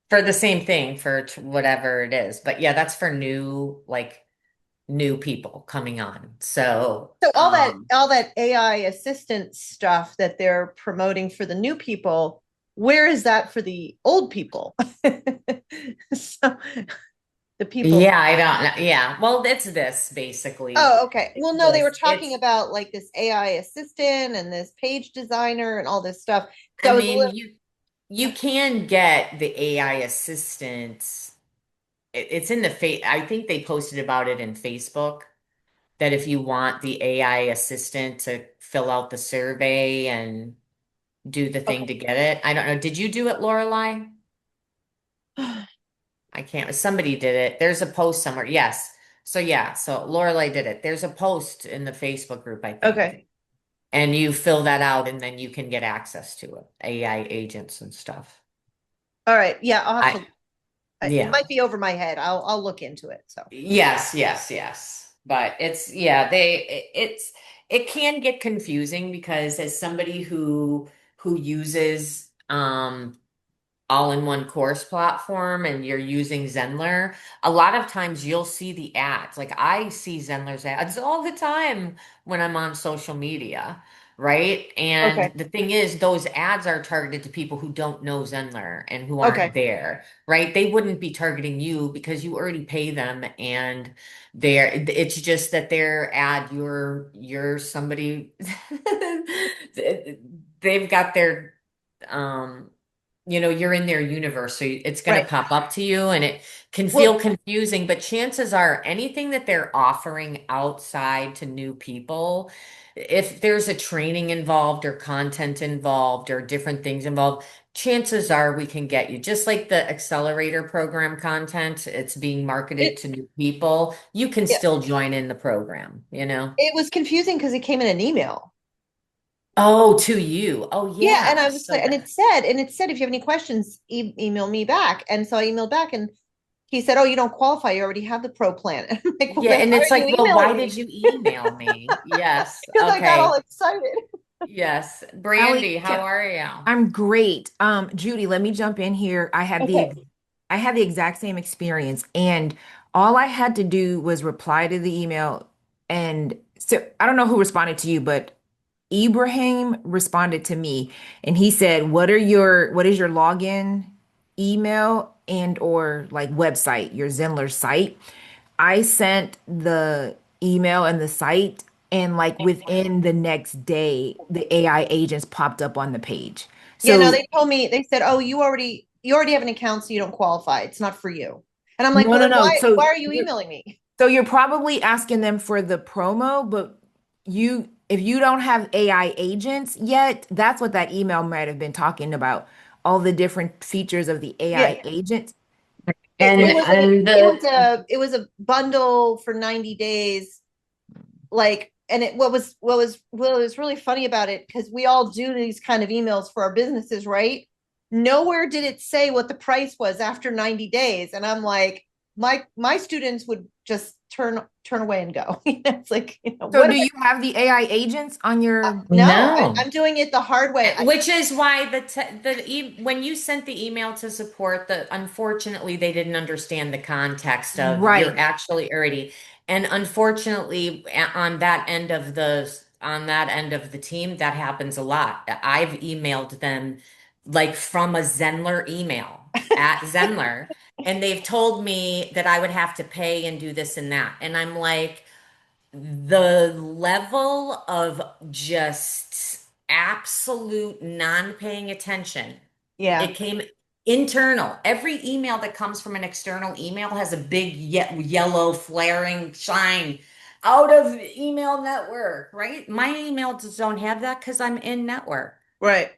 for the same thing for whatever it is. But yeah, that's for new people coming on. So, So all that AI assistant stuff that they're promoting for the new people, where is that for the old people? So the people. yeah, I don't know. Yeah. Well, it's this basically. Oh, okay. Well, no, they were talking It's about like this AI assistant and this page designer and all this stuff. So I I was a mean, little you can get the AI assistants. It's in the I think they posted about it in Facebook that if you want the AI assistant to fill out the survey and do the thing okay. to get it. I don't know. Did you do it, Lorelai? I can't. Somebody did it. There's a post somewhere. Yes. So yeah. So Lorelai did it. There's a post in the Facebook group, I think. Okay. And you fill that out and then you can get access to it. AI agents and stuff. All right. Yeah, I'll have I to it yeah. might be over my head. I'll look into it. So Yes, yes, yes. But it's yeah, it can get confusing because as somebody who uses all-in-one course platform and you're using Zenler, a lot of times you'll see the ads. Like I see Zenler's ads all the time when I'm on social media, right? And okay. the thing is, those ads are targeted to people who don't know Zenler and who aren't Okay. there, right? They wouldn't be targeting you because you already pay them and it's just that their ad, you're somebody they've got their um you're in their universe, so it's going to Right. pop up to you and it can feel Well, confusing, but chances are anything that they're offering outside to new people, if there's a training involved or content involved or different things involved, chances are we can get you. Just like the Accelerator program content, it's being marketed it to new people. You can yeah, still join in the program, you know? it was confusing because it came in an email. Oh, to you. Oh, Yeah, and yeah. I was like, and it said, if you have any questions, email me back. And so I emailed back, and he said, "Oh, you don't qualify. You already have the pro plan." And I'm like, "Well, Yeah, then and why it's are you like, well, why emailing did me?" you email me? Yes. Because I got all Okay. excited. Yes. Allie, Brandy, how are you? I'm great. Judy, let me jump in here. Okay, I had the exact same experience, and all I had to do was reply to the email. And so I don't know who responded to you, but Ibrahim responded to me, and he said, what is your login email and or like website, your Zenler site?" I sent the email and the site, and like within the next day, the AI agents popped up on the page. yeah, no, So they told me, they said, "Oh, you already have an account, so you don't qualify. It's not for you." And I'm like, no, "Well, no, then no. why are you emailing me?" So you're probably asking them for the promo, but if you don't have AI agents yet, that's what that email might have been talking about. All the different features of the Yeah, AI agents. it, And it was a and it was the a it was a bundle for 90 days like, and what was really funny about it, because we all do these kind of emails for our businesses, right? Nowhere did it say what the price was after 90 days. And I'm like, my students would just turn away and go. It's like, So what do am I, you have the AI agents on your no, No. I'm doing it the hard way. Which is why when you sent the email to support, unfortunately they didn't understand the context of you're right? actually already, and unfortunately on that end of the team that happens a lot. I've emailed them like from a Zenler email at Zenler, and they've told me that I would have to pay and do this and that, and I'm like, the level of just absolute non-paying attention. Yeah, It came internal. Every email that comes from an external email has a big yellow flaring shine out of email network, right? My emails don't have that because I'm in network, right.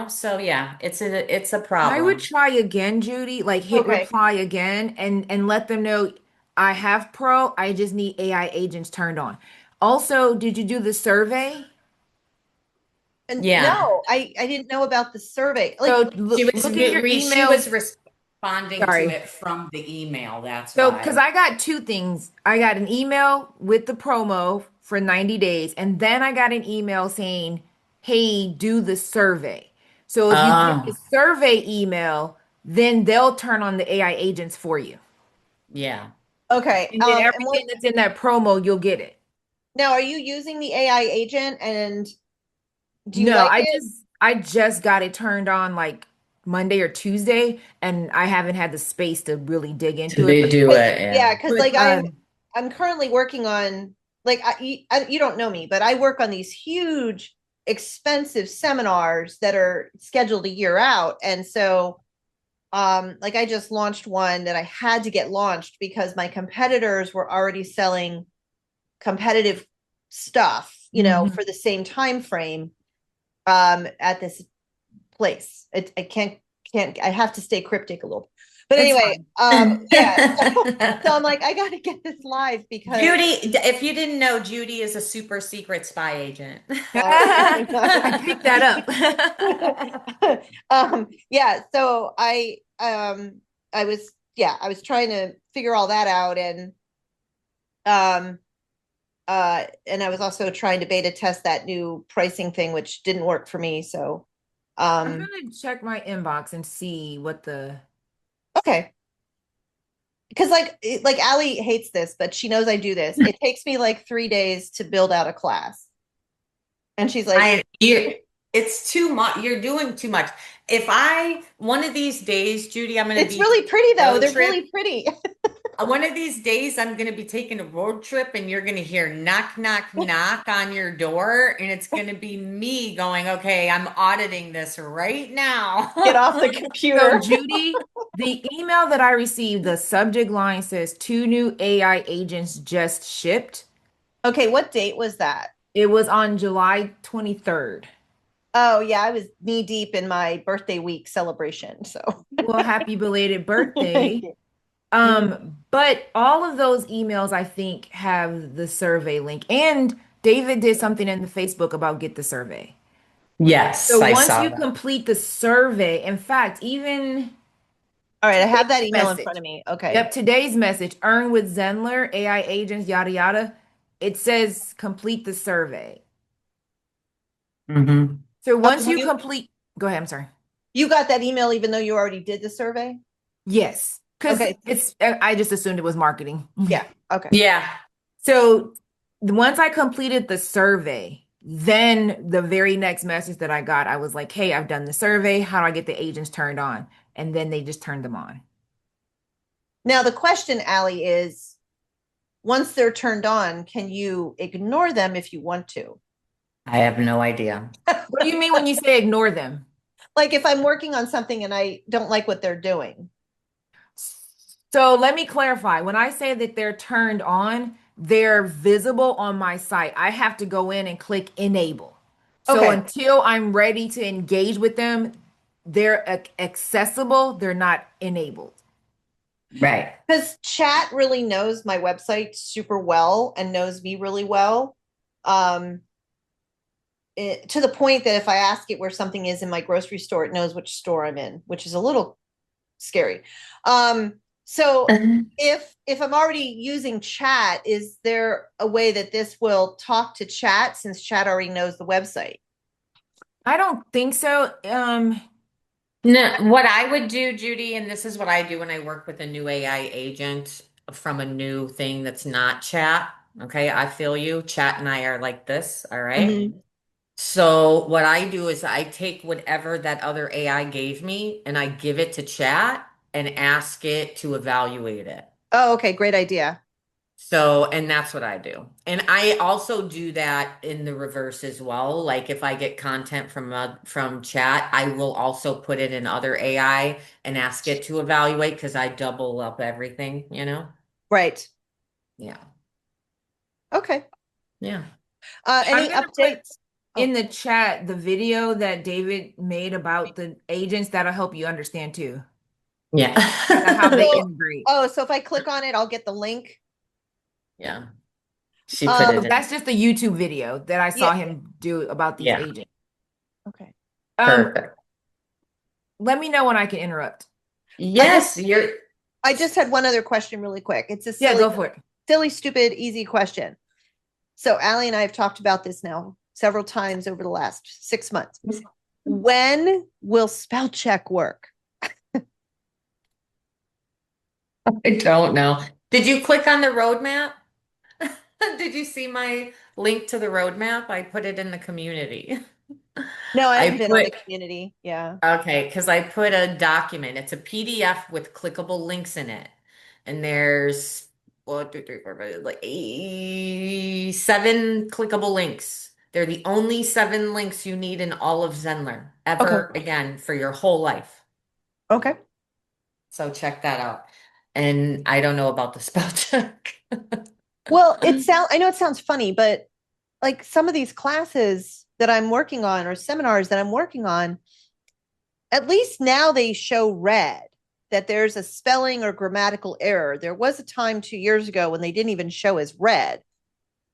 So yeah, it's a I would problem. try again, Judy, like hit Okay. reply again and let them know I have Pro, I just need AI agents turned on. Also, did you do the survey? And Yeah. no, I didn't know about the survey. So Like, look in your She was emails. responding to Sorry. it from the email. That's So, because why. I got two things. I got an email with the promo for 90 days, and then I got an email saying, hey, do the survey. So if you get the Oh, survey email, then they'll turn on the AI agents for you. yeah. okay. And then And what everything that's in that promo, you'll get it. now, are you using the AI agent, and do you No, like I it? just I just got it turned on like Monday or Tuesday, and I haven't had the space to really dig To into it. they do Because it, yeah, yeah. because But like I'm currently working on, like, you don't know me, but I work on these huge, expensive seminars that are scheduled a year out, and so like I just launched one that I had to get launched because my competitors were already selling competitive stuff, Mhm. for the same time frame at this place. I can't I have to stay cryptic a little. But It's anyway, fine. yeah. So I'm like, I gotta get this live because Judy, if you didn't know, Judy is a super secret spy agent. I picked that yeah, so I was trying to figure all that out, um and I was also trying to beta test that new pricing thing, which didn't work for me. So I'm um gonna check my inbox and see what the. okay. Because like Allie hates this, but she knows I do this. It takes me like 3 days to build out a class. And she's like, It's too much. You're doing too much. One of these days, Judy, I'm going to it's be taking really pretty a though. road They're trip. really pretty. One of these days, I'm going to be taking a road trip and you're going to hear knock, knock, knock on your door. And it's going to be me going, okay, I'm auditing this right now. Get off the So, computer. Judy, the email that I received, the subject line says two new AI agents just shipped. Okay, what date was that? It was on July 23rd. Oh yeah, I was knee deep in my birthday week celebration. So Well, happy belated thank birthday. you. But all of those emails, I think, have the survey link. And David did something in the Facebook about get the survey. Yes, So I once saw you that. complete the survey, in fact, even All right, I have that today's email in front message. of me. Okay. Yep, today's message, earn with Zenler, AI agents, yada yada. It says complete the survey. Hmm. So Oh, once you complete, go ahead, I'm sorry. you got that email even though you already did the survey? Yes, because Okay. I just assumed it was marketing. Yeah. Okay. Yeah. So once I completed the survey, then the very next message that I got, I was like, hey, I've done the survey. How do I get the agents turned on? And then they just turned them on. Now the question, Allie, is once they're turned on, can you ignore them if you want to? I have no idea. What do you mean when you say ignore them? Like if I'm working on something and I don't like what they're doing. So let me clarify. When I say that they're turned on, they're visible on my site. I have to go in and click enable. So Okay. until I'm ready to engage with them, they're accessible, they're not enabled. Right. Because chat really knows my website super well and knows me really well. Um, to the point that if I ask it where something is in my grocery store, it knows which store I'm in, which is a little scary. So if I'm already using chat, is there a way that this will talk to chat since chat already knows the website? I don't think so. No, what I would do, Judy, and this is what I do when I work with a new AI agent from a new thing that's not chat. Okay, I feel you. Chat and I are like this. All right. Mhm. So what I do is I take whatever that other AI gave me and I give it to chat and ask it to evaluate it. Oh, okay, great idea. So, and that's what I do. And I also do that in the reverse as well. Like if I get content from chat, I will also put it in other AI and ask it to evaluate because I double up everything, you know? Right. Yeah. Okay. Yeah. I'm Any gonna put updates? in the chat the video that David made about the agents. That'll help you understand too, Yeah. kind of how they So, integrate. so if I click on it, I'll get the link. Yeah. She put Um, it in. That's just a YouTube video that I yeah. saw him do about these Yeah. agents. Okay. Um, Perfect. let me know when I can interrupt. Yes, you're I just had one other question really quick. It's a Yeah, go for it. silly, stupid, easy question. So Allie and I have talked about this now several times over the last 6 months. When will spell check work? I don't know. Did you click on the roadmap? Did you see my link to the roadmap? I put it in the community. No, I haven't I been on the put, community. Yeah. okay, because I put a document. It's a PDF with clickable links in it. And there's one, two, three, four, five, like seven clickable links. They're the only seven links you need in all of Zenler Okay. ever again for your whole life. Okay. So check that out. And I don't know about the spell check. Well, I know it sounds funny, but like some of these classes that I'm working on or seminars that I'm working on, at least now they show red that there's a spelling or grammatical error. There was a time 2 years ago when they didn't even show as red.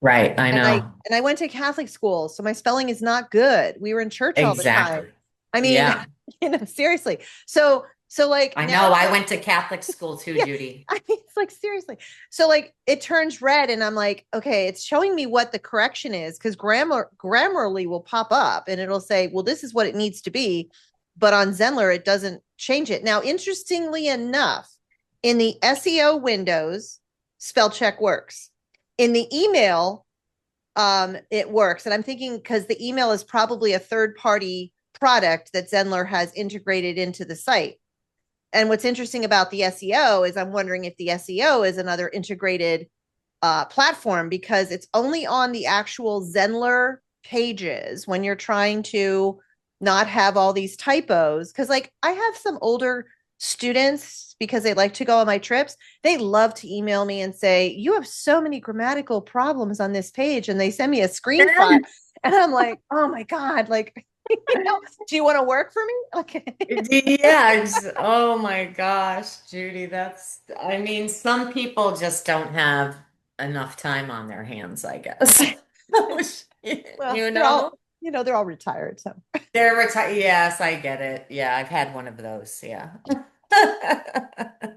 Right, I And I know. and I went to Catholic school, so my spelling is not good. We were in church all the time. Exactly. I mean, Yeah. seriously. So like I now know. I went to Catholic school too, yeah, Judy. I mean, it's like seriously. So like it turns red, and I'm like, okay, it's showing me what the correction is because Grammarly will pop up and it'll say, well, this is what it needs to be, but on Zenler it doesn't change it. Now, interestingly enough, in the SEO windows, spell check works. In the email, it works, and I'm thinking because the email is probably a third party product that Zenler has integrated into the site. And what's interesting about the SEO is I'm wondering if the SEO is another integrated platform because it's only on the actual Zenler pages when you're trying to not have all these typos. Because, like, I have some older students because they like to go on my trips. They love to email me and say, you have so many grammatical problems on this page. And they send me a screenshot. And I'm like, oh my God, like, do you want to work for me? Okay. Yeah. Oh my gosh, Judy, I mean, some people just don't have enough time on their hands, I guess. Well, You know? they're all retired. So They're retired. Yes, I get it. Yeah, I've had one of those. Yeah.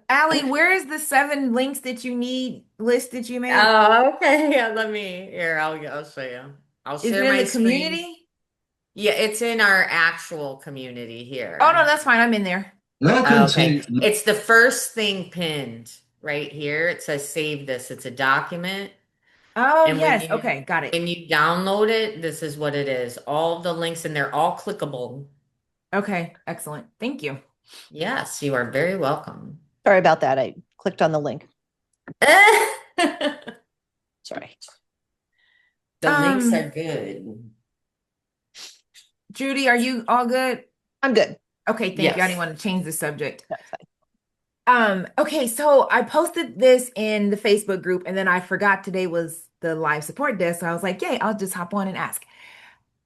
Allie, where is the 7 links that you need list that you made? Oh, okay. Yeah, I'll show you. I'll Is it share in my the screen. community? Yeah, it's in our actual community Oh no, here. that's fine. I'm in there. Okay. It's the first thing pinned right here. It says save this. It's a document. Oh And yes. Okay, got it. when you download it, this is what it is. All the links and they're all clickable. Okay, excellent. Thank you. Yes, you are very welcome. sorry about that. I clicked on the link. The Sorry. links Um, are good. Judy, are you all good? I'm good. Okay, thank you. I didn't Yes. want to change the subject. That's fine. Okay, so I posted this in the Facebook group and then I forgot today was the live support desk. So I was like, yay, I'll just hop on and ask.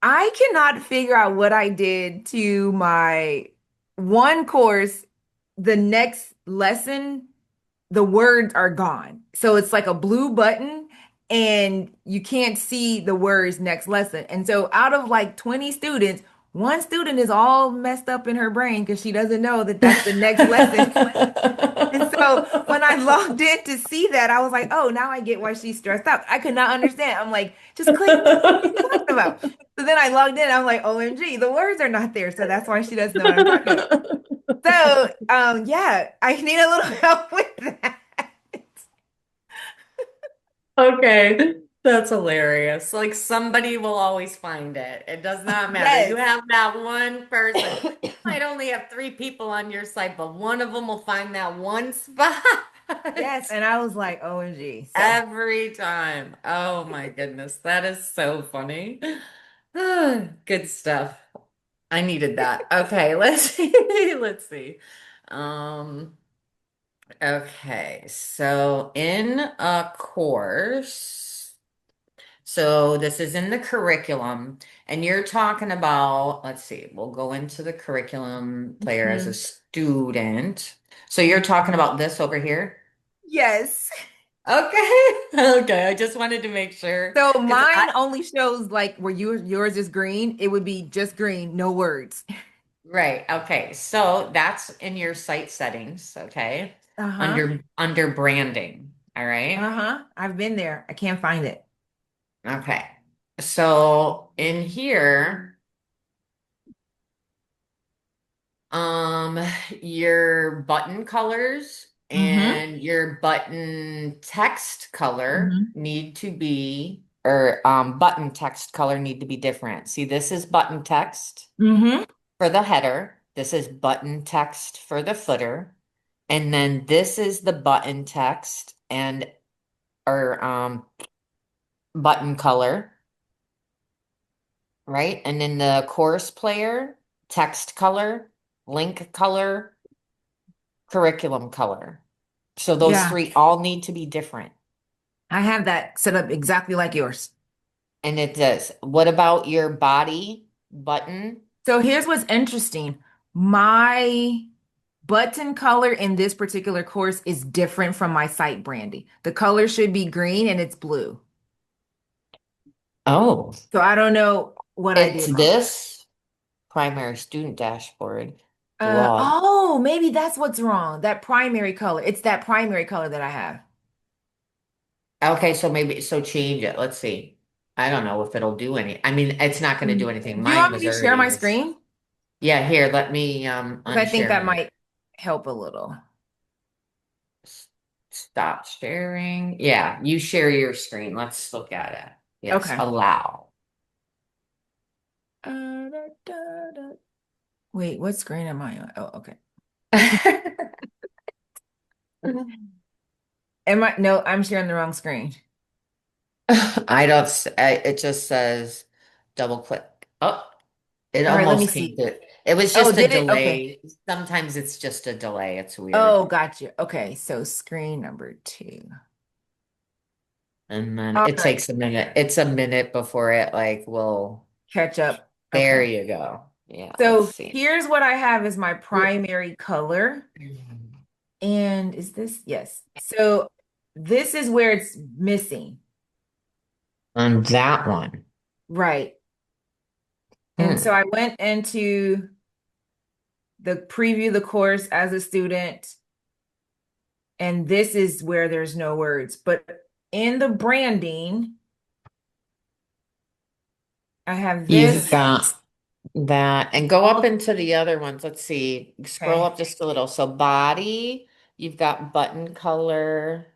I cannot figure out what I did to my one course, the next lesson the words are gone. So it's like a blue button and you can't see the words next lesson. And so out of like 20 students, one student is all messed up in her brain because she doesn't know that that's the next lesson. And so when I logged in to see that, I was like, oh, now I get why she's stressed out. I could not understand. I'm like, just click. What are you talking about? So then I logged in. I'm like, OMG, the words are not there. So that's why she doesn't know what I'm talking about. So, yeah, I need a little help with that. Okay, that's hilarious. Like somebody will always find it. It does not matter. You Yes. have that one person. You might only have three people on your site, but one of them will find that one spot Yes. And I was like, OMG. So, every time. Oh my goodness, that is so funny. Good stuff. I needed that. Okay, let's see. Let's see. Um, okay, so in a course. So this is in the curriculum, and you're talking about, let's see, we'll go into the curriculum player as a mhm. student. So you're talking about this over here? Yes. Okay. Okay. I just wanted to make sure So because mine only shows like where yours is green. It would be just green, no words. right. Okay. So that's in your site settings, okay? Uh-huh. Under branding. All right. Uh-huh. I've been there. I can't find it. Okay. So in here, Um, your button colors Mm-hmm. and your button text color Mm-hmm. need to be, or button text color need to be different. See, this is button text Mm-hmm. for the header. This is button text for the footer. And then this is the button text and or button color, right? And then the course player, text color, link color, curriculum color. So those Yeah. three all need to be different. I have that set up exactly like yours. And it does. What about your body button? So here's what's interesting. My button color in this particular course is different from my site branding. The color should be green and it's blue. Oh, So I don't know what I it's did wrong. this primary student dashboard blog. Oh, maybe that's what's wrong. That primary color. It's that primary color that I have. Okay, so maybe so change it. Let's see. I don't know if it'll do any. I mean, it's not going to do anything. Do you Mine want me was to share already my this. screen? Yeah, here, let me Because I think unshare that my might help a little. s- stop sharing. Yeah, you share your screen. Let's look at it. Yes, Okay. allow. Da, da, da. Wait, what screen am I on? Oh, okay. Am I? No, I'm sharing the wrong screen. I don't, it just says double click. Oh, it All right, let me almost see. came to, it was Oh, just a did it? Okay. delay. Sometimes it's just a delay. It's weird. Oh, gotcha. Okay, so screen number 2. And then All it right, takes a minute. It's a minute before it like will, catch up. there Okay. you go. Yeah, let's So see. here's what I have as my primary color. And is this? Yes. So this is where it's missing. On that one. Right. And so Hmm. I went into the preview the course as a student, and this is where there's no words. But in the branding, I have You've this. got that and go up All into the other ones. Let's see. Scroll okay. up just a little. So body, you've got button color.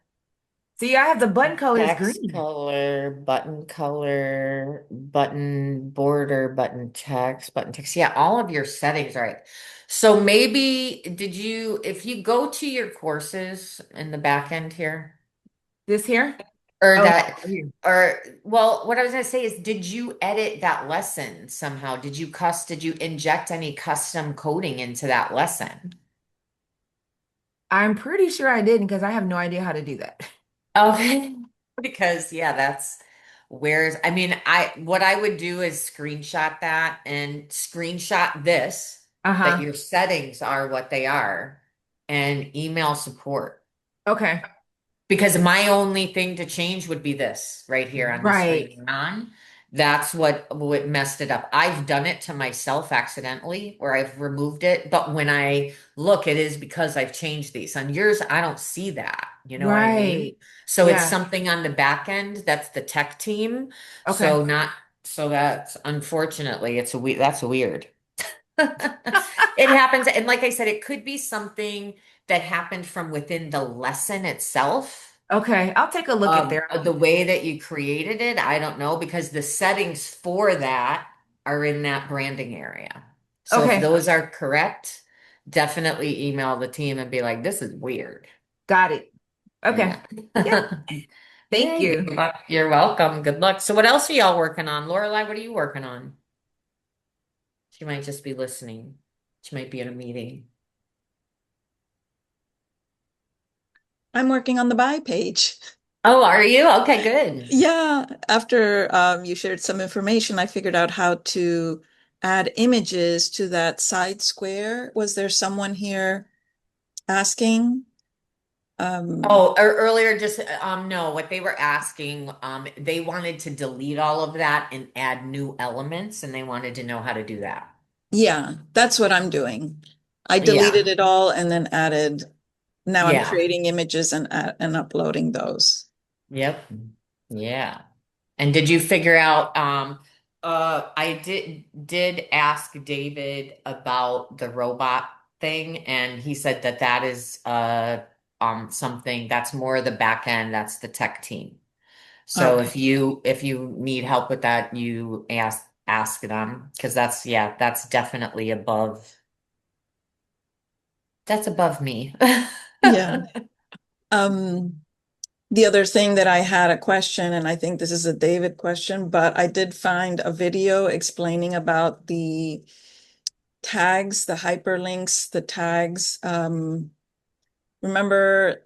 See, I have the button color is Text green. color, button border, button text. Yeah, all of your settings, right? So maybe did you, if you go to your courses in the back end here, This here? or Oh no, that, right here. or well, what I was gonna say is, did you edit that lesson somehow? Did you inject any custom coding into that lesson? I'm pretty sure I didn't because I have no idea how to do that. Okay. Because yeah, that's where's I mean, what I would do is screenshot that and screenshot this that Uh-huh. your settings are what they are and email support. Okay. Because my only thing to change would be this right here on the Right. screen on. That's what messed it up. I've done it to myself accidentally where I've removed it, but when I look, it is because I've changed these. On yours, I don't see that. You know what I mean? Right. So it's Yeah. something on the back end. That's the tech team. Okay. So not so that's unfortunately that's weird. It happens, and like I said, it could be something that happened from within the lesson itself. Okay. I'll take a look at there. The way that you created it, I don't know, because the settings for that are in that branding area. So if Okay. those are correct, definitely email the team and be like, this is weird. Got it. Okay. Yeah. Yep. Thank Yay, you. good luck. You're welcome. Good luck. So what else are y'all working on? Lorelai, what are you working on? She might just be listening. She might be in a meeting. I'm working on the buy page. Oh, are you? Okay, good. Yeah, after you shared some information, I figured out how to add images to that side square. Was there someone here asking? Oh, earlier, just no, what they were asking, they wanted to delete all of that and add new elements, and they wanted to know how to do that. Yeah, that's what I'm doing. I Yeah, deleted it all and then added, now I'm yeah, creating images and uploading those. yep, yeah. And did you figure out, I did ask David about the robot thing, and he said that that is something that's more the back end, that's the tech team. So Okay. if you need help with that, you ask them because that's yeah, that's definitely above me. Yeah. Um, the other thing that I had a question, and I think this is a David question, but I did find a video explaining about the tags, the hyperlinks, the tags. Remember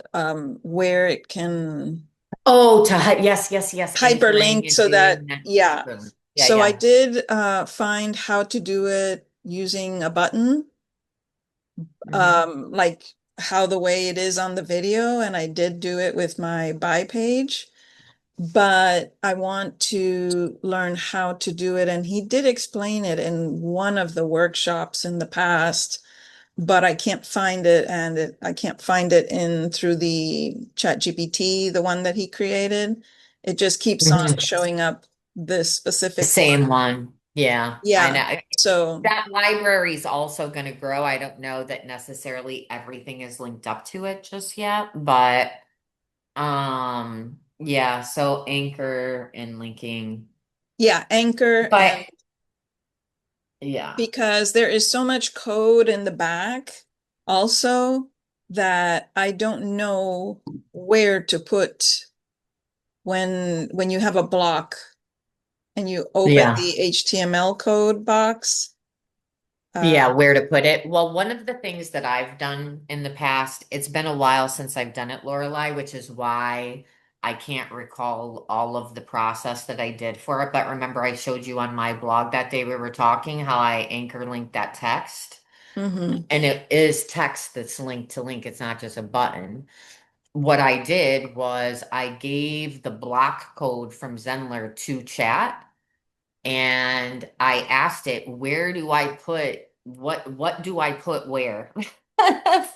where it can Oh, yes, yes, yes, anchoring hyperlink and so that, doing that. yeah. Yeah, So I yeah. did find how to do it using a button, Hmm. like how the way it is on the video, and I did do it with my buy page. But I want to learn how to do it. And he did explain it in one of the workshops in the past, but I can't find it. And I can't find it in through the Chat GPT, the one that he created. It just keeps on Hmm. showing up this The specific one. same one. Yeah, I Yeah. know. So, That library is also going to grow. I don't know that necessarily everything is linked up to it just yet, but yeah, so anchor and linking. yeah, Anchor. But And yeah. because there is so much code in the back also that I don't know where to put when you have a block and you open Yeah. the HTML code box. Yeah, Uh, where to put it. Well, one of the things that I've done in the past, it's been a while since I've done it, Lorelai, which is why I can't recall all of the process that I did for it. But remember, I showed you on my blog that day we were talking how I anchor linked that text. mhm. And it is text that's linked to link. It's not just a button. What I did was I gave the block code from Zenler to chat and I asked it, where do I put what do I put where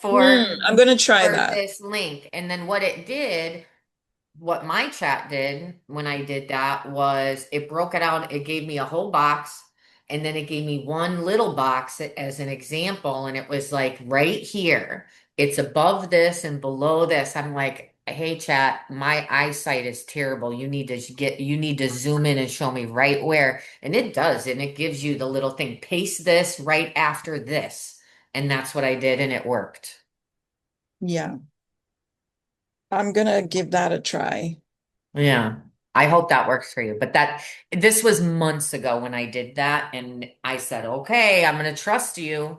for I'm gonna try for that. this link? And then what it did, what my chat did when I did that was it broke it out. It gave me a whole box and then it gave me one little box as an example. And it was like right here, it's above this and below this. I'm like, hey, chat, my eyesight is terrible. You need to zoom in and show me right where. And it does. And it gives you the little thing, paste this right after this. And that's what I did. And it worked. Yeah, I'm gonna give that a try. Yeah. I hope that works for you. But this was months ago when I did that. And I said, okay, I'm going to trust you.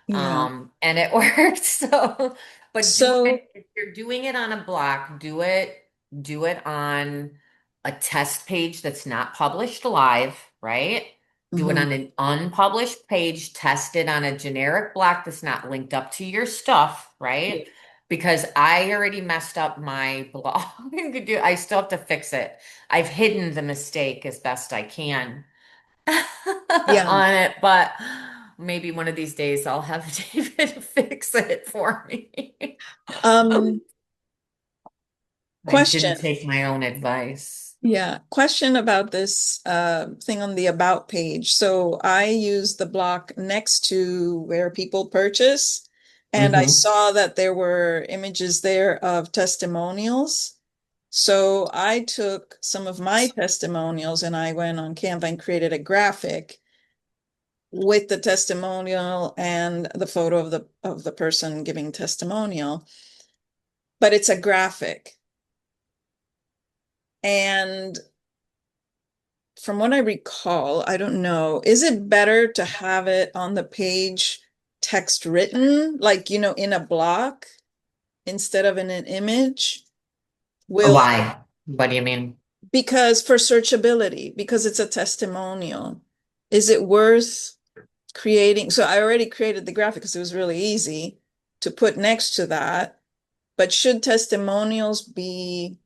Yeah. And it worked. So, but do So, it, if you're doing it on a block, do it on a test page that's not published live, right? Do it mhm. on an unpublished page, test it on a generic block that's not linked up to your stuff, right? because I already messed up my blog. I still have to fix it. I've hidden the mistake as best I can Yeah. on it, but maybe one of these days I'll have David fix it for me. Um, I didn't question. take my own advice. Yeah, question about this thing on the about page. So I use the block next to where people purchase, and I Hmm. saw that there were images there of testimonials. So I took some of my testimonials and I went on Canva and created a graphic with the testimonial and the photo of the person giving testimonial, but it's a graphic. And from what I recall, I don't know, is it better to have it on the page text written, like, in a block instead of in an image? Will, Why? What do you mean? because for searchability, because it's a testimonial, is it worth creating? So I already created the graphic because it was really easy to put next to that, but should testimonials be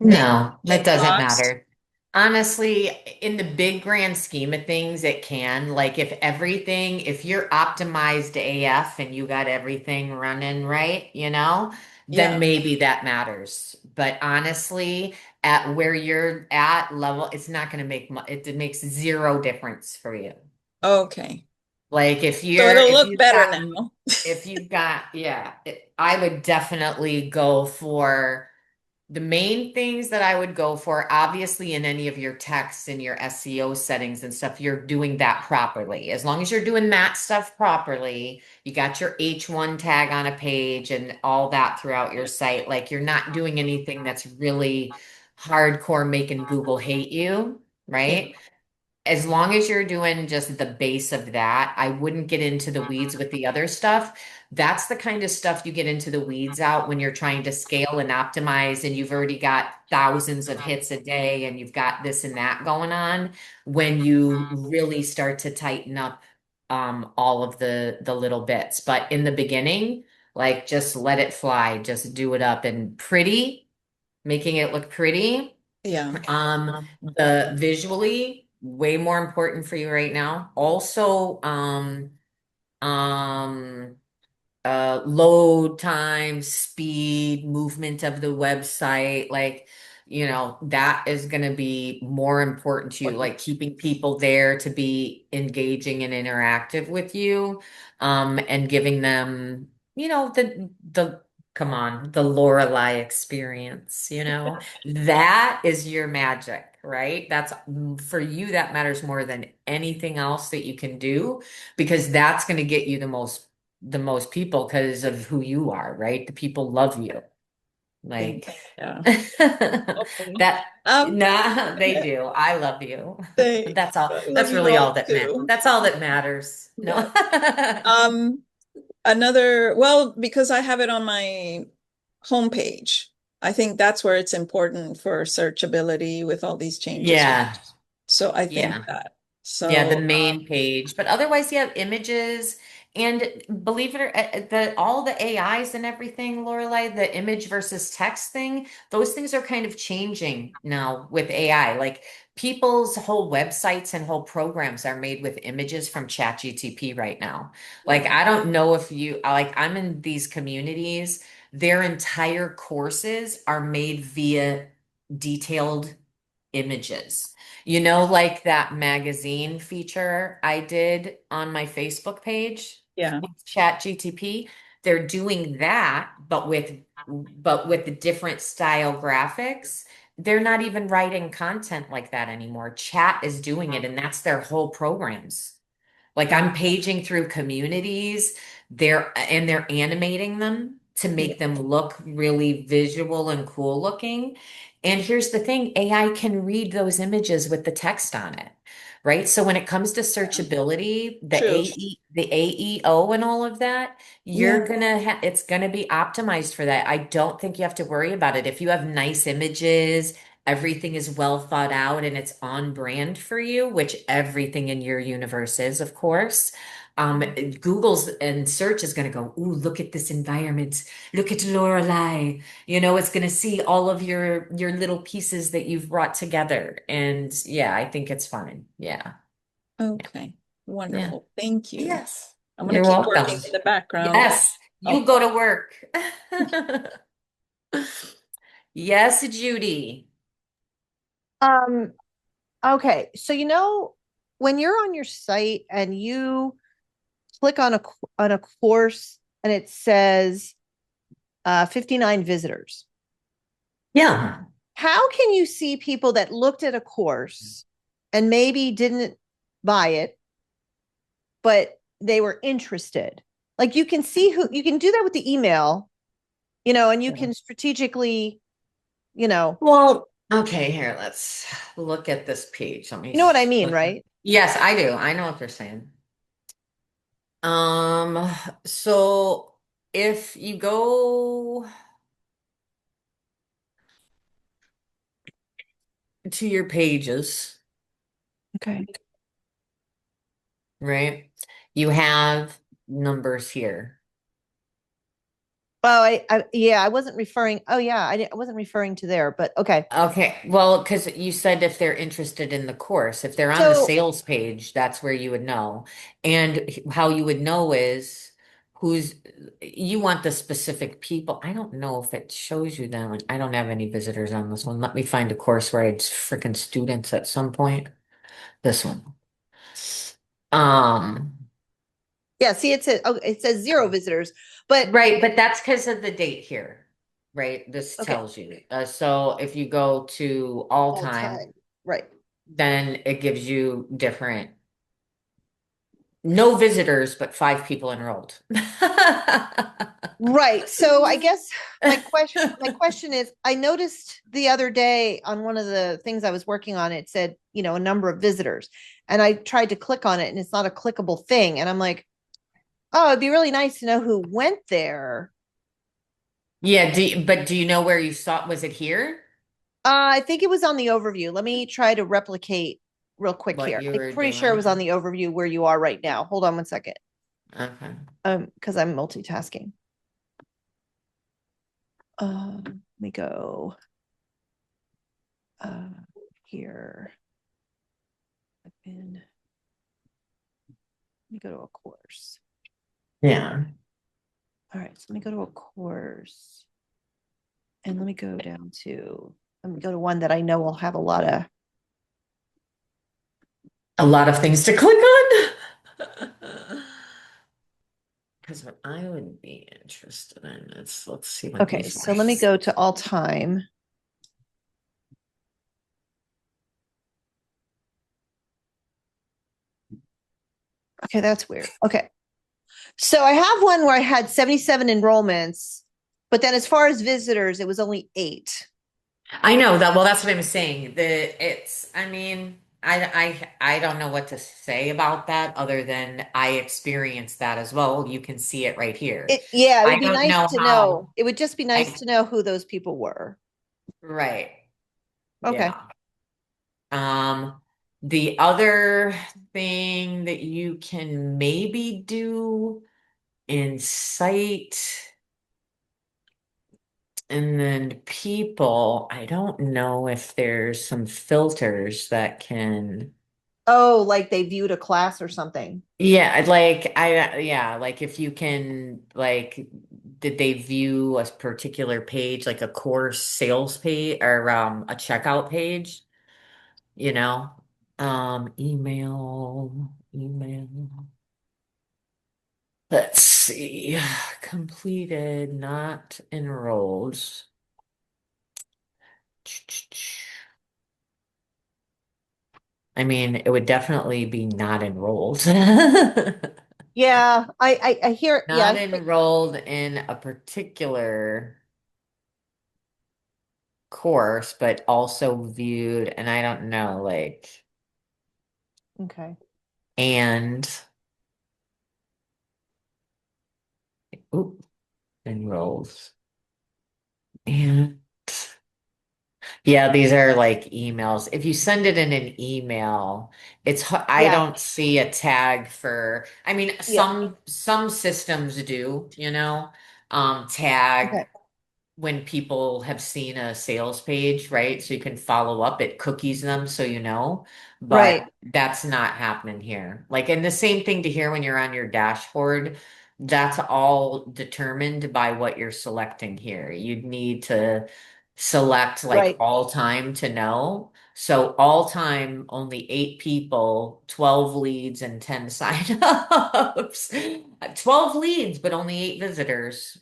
maybe No, that in doesn't blocks? matter. Honestly, in the big grand scheme of things, it can. Like if you're optimized AF and you got everything running right, then Yeah. maybe that matters. But honestly, at where you're at level, it's not going to make it makes zero difference for you. Okay. Like So it'll look better now. if you've got, yeah, I would definitely go for the main things that I would go for, obviously, in any of your texts and your SEO settings and stuff, you're doing that properly. As long as you're doing that stuff properly, you got your H1 tag on a page and all that throughout your site. Like you're not doing anything that's really hardcore making Google hate you, Yeah. right? As long as you're doing just the base of that, I wouldn't get into the weeds with the other stuff. That's the kind of stuff you get into the weeds out when you're trying to scale and optimize and you've already got thousands of hits a day and you've got this and that going on when you really start to tighten up all of the little bits. But in the beginning, like just let it fly, just do it up and pretty, making it look pretty. Yeah. The visually way more important for you right now. Also, um, load time, speed, movement of the website, like, that is going to be more important to you, like keeping people there to be engaging and interactive with you, and giving them, come on, the Lorelei experience, that is your magic, right? That's for you, that matters more than anything else that you can do because that's going to get you the most people because of who you are, right? The people love you. Thank Like Yeah. Hopefully. that, Um, nah, they do. I love you. they That's all. I love That's you really all all that meant. too. That's all that matters. Yeah. No. Um, well, because I have it on my homepage, I think that's where it's important for searchability with all these changes. Yeah. So I think Yeah. that. Yeah, the So, main page. But otherwise, you have images and believe it or the all the AIs and everything, Lorelei, the image versus text thing, those things are kind of changing now with AI. Like people's whole websites and whole programs are made with images from ChatGTP right now. Like I don't know if I'm in these communities, their entire courses are made via detailed images. Like that magazine feature I did on my Facebook page yeah, with Chat GTP. They're doing that, but with the different style graphics. They're not even writing content like that anymore. Chat is doing it, and that's their whole programs. Like yeah, I'm paging through communities, they're animating them to yeah, make them look really visual and cool looking. And here's the thing, AI can read those images with the text on it. Right? So when it comes to searchability, true. the AEO and all of that, Yeah, it's gonna be optimized for that. I don't think you have to worry about it. If you have nice images, everything is well thought out and it's on brand for you, which everything in your universe is, of course. Google's and search is going to go, ooh, look at this environment. Look at Lorelei. You know, it's going to see all of your little pieces that you've brought together. And yeah, I think it's fun. Yeah. Okay, Yeah. wonderful. Thank you. Yes. I'm going You're to keep welcome. working in the background. Yes. You Oh, go to work. Yes, Judy. Um, okay. So when you're on your site and you click on a course and it says 59 visitors, Yeah. how can you see people that looked at a course and maybe didn't buy it, but they were interested? Like you can see who you can do that with the email, and you yeah. can strategically, you know, Well, okay, here, let's look at this page. Let me you know what I mean, look. right? Yes, I do. I know what they're saying. Um, so if you go to your pages, Okay. right? You have numbers here. Oh, yeah, I wasn't referring. Oh, yeah, I wasn't referring to there, but okay. Okay, well, because you said if they're interested in the course, if they're on the So, sales page, that's where you would know. And how you would know is who's, you want the specific people. I don't know if it shows you them. I don't have any visitors on this one. Let me find a course where I had freaking students at some point. This one. Um, yeah, see, it says 0 visitors, but right, but that's because of the date here, right? This okay, tells you. So if you go to all all time, time, right? then it gives you different, no visitors, but 5 people enrolled. Right. So I guess my question is, I noticed the other day on one of the things I was working on, it said, a number of visitors. And I tried to click on it and it's not a clickable thing. And I'm like, oh, it'd be really nice to know who went there. Yeah, but do you know where you saw, was it here? I think it was on the overview. Let me try to replicate real quick What here. you I'm were pretty sure it was on doing? the overview where you are right now. Hold on one second. Okay. Because I'm multitasking. Let me go uh here. Let me go to a course. Yeah. All right, so let me go to a course. And let me go to one that I know will have A lot of things to click on. Because what I would be interested in is, let's see what okay, these so are. let me go to all time. Okay, that's weird. Okay. So I have one where I had 77 enrollments, but then as far as visitors, it was only 8. I know that. Well, that's what I'm saying. I mean, I don't know what to say about that other than I experienced that as well. You can see it right here. Yeah, it I would be don't nice know to how know. It would just be nice I, to know who those people were. right. Okay. Yeah. Um, the other thing that you can maybe do in site and then people, I don't know if there's some filters that can. Oh, like they viewed a class or something. Yeah, yeah, like if you can, like, did they view a particular page, like a course sales page or a checkout page, you know? Email. Let's see. Completed, not enrolled. I mean, it would definitely be not enrolled. Yeah, I hear. Not Yeah. enrolled in a particular course, but also viewed, and I don't know, like, Okay. and oop, enrolls. And Yeah, these are like emails. If you send it in an email, I Yeah, don't see a tag for, I mean, yeah. some systems do, tag Okay. when people have seen a sales page, right? So you can follow up, it cookies them so you know, Right, but that's not happening here. Like, and the same thing to here when you're on your dashboard, that's all determined by what you're selecting here. You'd need to select like right. all time to know. So all time, only 8 people, 12 leads, and 10 signups. 12 leads, but only 8 visitors.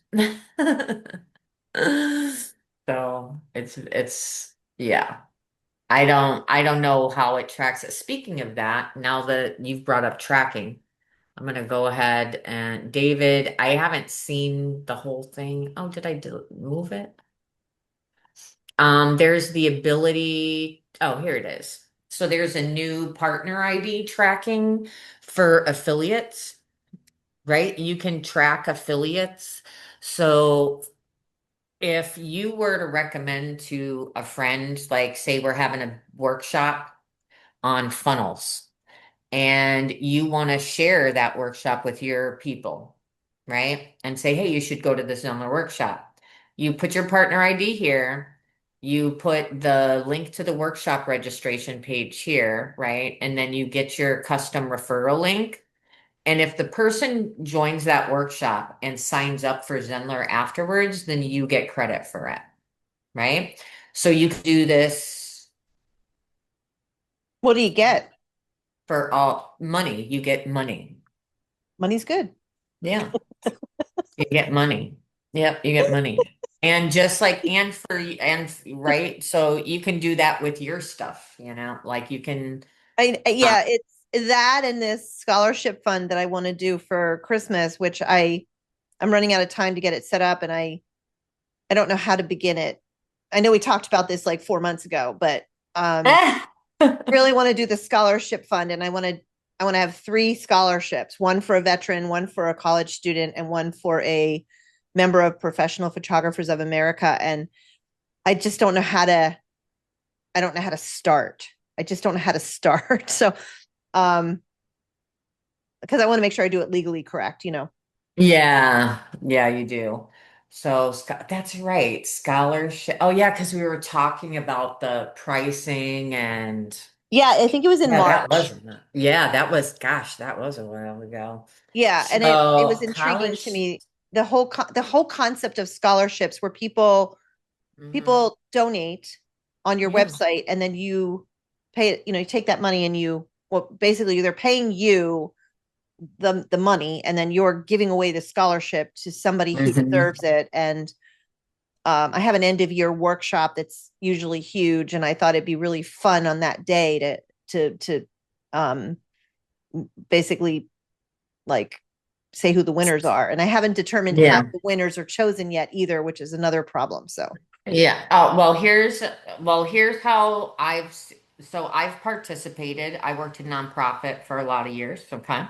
So it's yeah. I don't know how it tracks it. Speaking of that, now that you've brought up tracking, I'm gonna go ahead and David, I haven't seen the whole thing. Oh, did I move it? There's the ability. Oh, here it is. So there's a new partner ID tracking for affiliates, right? You can track affiliates. So if you were to recommend to a friend, like say we're having a workshop on funnels and you want to share that workshop with your people, right? And say, hey, you should go to the Zenler workshop. You put your partner ID here, you put the link to the workshop registration page here, right? And then you get your custom referral link. And if the person joins that workshop and signs up for Zenler afterwards, then you get credit for it, right? So you could do this What do you get? for all money. You get money. Money's good. Yeah, you get money. Yep, you get money. And just like right, so you can do that with your stuff, like you can uh, Yeah, it's that and this scholarship fund that I want to do for Christmas, which I'm running out of time to get it set up, and I don't know how to begin it. I know we talked about this like 4 months ago, but really want to do the scholarship fund, and I want to have 3 scholarships: one for a veteran, one for a college student, and one for a member of Professional Photographers of America. And I just don't know how to. I don't know how to start. I just don't know how to start. So, um, because I want to make sure I do it legally correct. yeah, you do. So that's right, scholarship. Oh yeah, because we were talking about the pricing and Yeah, I think it was in yeah, that March. wasn't it. Yeah, that was gosh, that was a while ago. Yeah, and it was So intriguing to college. me, the whole concept of scholarships where people donate on your Yeah. website, and then you pay, you take that money, and well, basically they're paying you the money, and then you're giving away the scholarship to somebody who hmm deserves it. And I have an end of year workshop that's usually huge, and I thought it'd be really fun on that day to um basically, like, say who the winners are. And I haven't determined how Yeah. the winners are chosen yet either, which is another problem. So Yeah. Oh, well, here's how so I've participated. I worked in nonprofit for a lot of years, okay?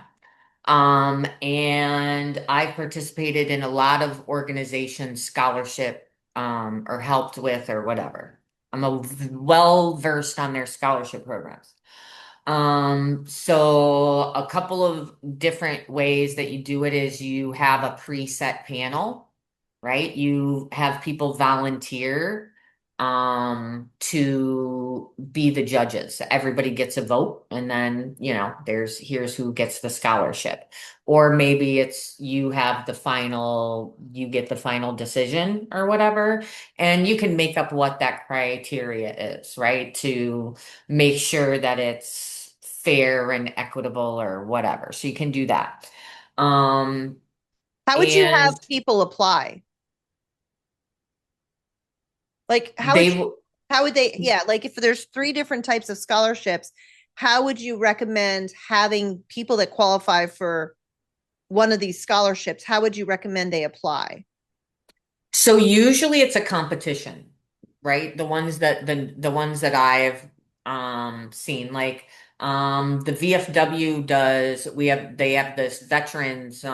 And I participated in a lot of organizations scholarship or helped with or whatever. I'm well versed on their scholarship programs. So a couple of different ways that you do it is you have a preset panel, right? You have people volunteer to be the judges. Everybody gets a vote, and then, here's who gets the scholarship. Or maybe it's you get the final decision or whatever, and you can make up what that criteria is, right? To make sure that it's fair and equitable or whatever. So you can do that. Um, how would you have and people apply? Like, they w- how would they, yeah, like if there's 3 different types of scholarships, how would you recommend having people that qualify for one of these scholarships? How would you recommend they apply? so usually it's a competition, right? The ones that I've seen, like the VFW does, they have this veterans,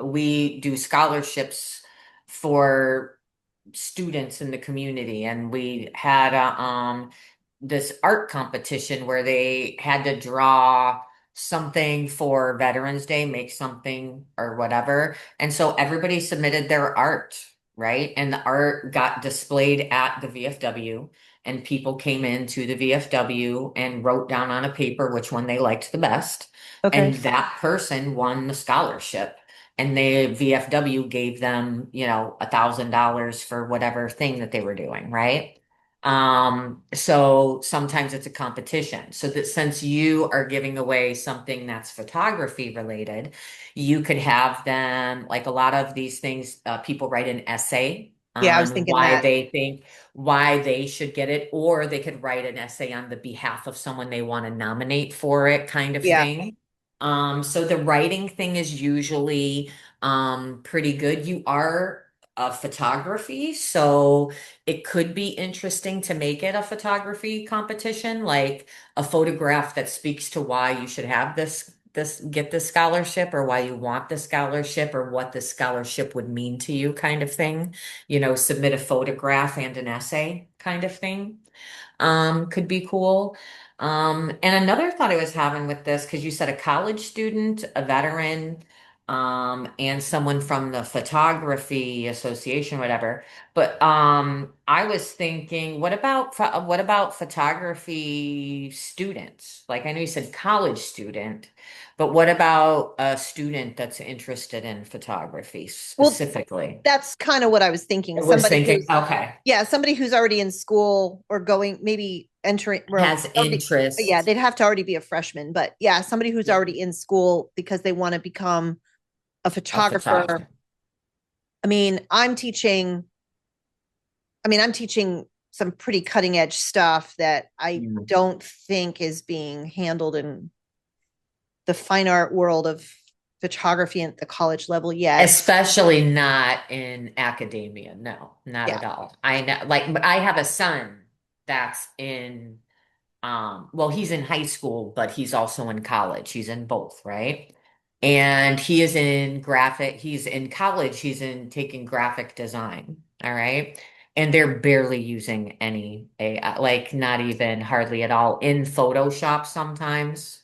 we do scholarships for students in the community, and we had this art competition where they had to draw something for Veterans Day, make something or whatever. And so everybody submitted their art, right? And the art got displayed at the VFW, and people came into the VFW and wrote down on a paper which one they liked the best. Okay. And that person won the scholarship. And the VFW gave them, $1,000 for whatever thing that they were doing, right? So sometimes it's a competition. So that since you are giving away something that's photography related, you could have them, like a lot of these things, people write an essay Yeah, I was on thinking that. why they should get it, or they could write an essay on the behalf of someone they want to nominate for it, kind of Yeah. thing. So the writing thing is usually pretty good. You are a photography, so it could be interesting to make it a photography competition, like a photograph that speaks to why you should have get this scholarship, or why you want the scholarship, or what the scholarship would mean to you, kind of thing. Submit a photograph and an essay, kind of thing. Could be cool. And another thought I was having with this, because you said a college student, a veteran, and someone from the photography association, whatever. But I was thinking, what about photography students? Like I know you said college student, but what about a student that's interested in photography Well, specifically? that's kind of what I was thinking. I was Somebody thinking, who's, okay, yeah, somebody who's already in school or going, maybe entering, well, has already, yeah, interest. they'd have to already be a freshman, but yeah, somebody who's Yeah. already in school because they want to become a A photographer. photographer. I mean, I'm teaching some pretty cutting edge stuff that I Mm. don't think is being handled in the fine art world of photography at the college level yet. Especially not in academia. No, not Yeah. at all. I know, like, but I have a son that's in, well, he's in high school, but he's also in college. He's in both, right? And he's in college, he's in taking graphic design. All right. And they're barely using any AI, like not even hardly at all. In Photoshop sometimes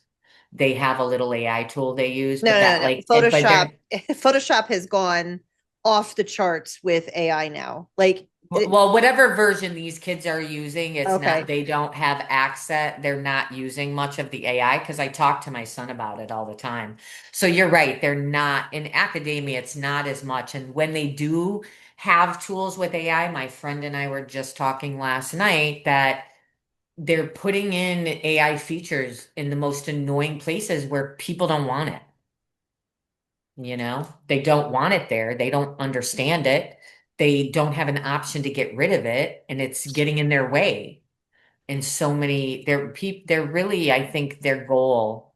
they have a little AI tool they use, No, but no, that no. like, but Photoshop, they're, Photoshop has gone off the charts with AI now. Like, well, whatever version these kids are using, it's not, okay. they don't have access. They're not using much of the AI, because I talk to my son about it all the time. So you're right. They're not in academia. It's not as much. And when they do have tools with AI, my friend and I were just talking last night that they're putting in AI features in the most annoying places where people don't want it. They don't want it there. They don't understand it. They don't have an option to get rid of it, and it's getting in their way. And so many, they're really, I think their goal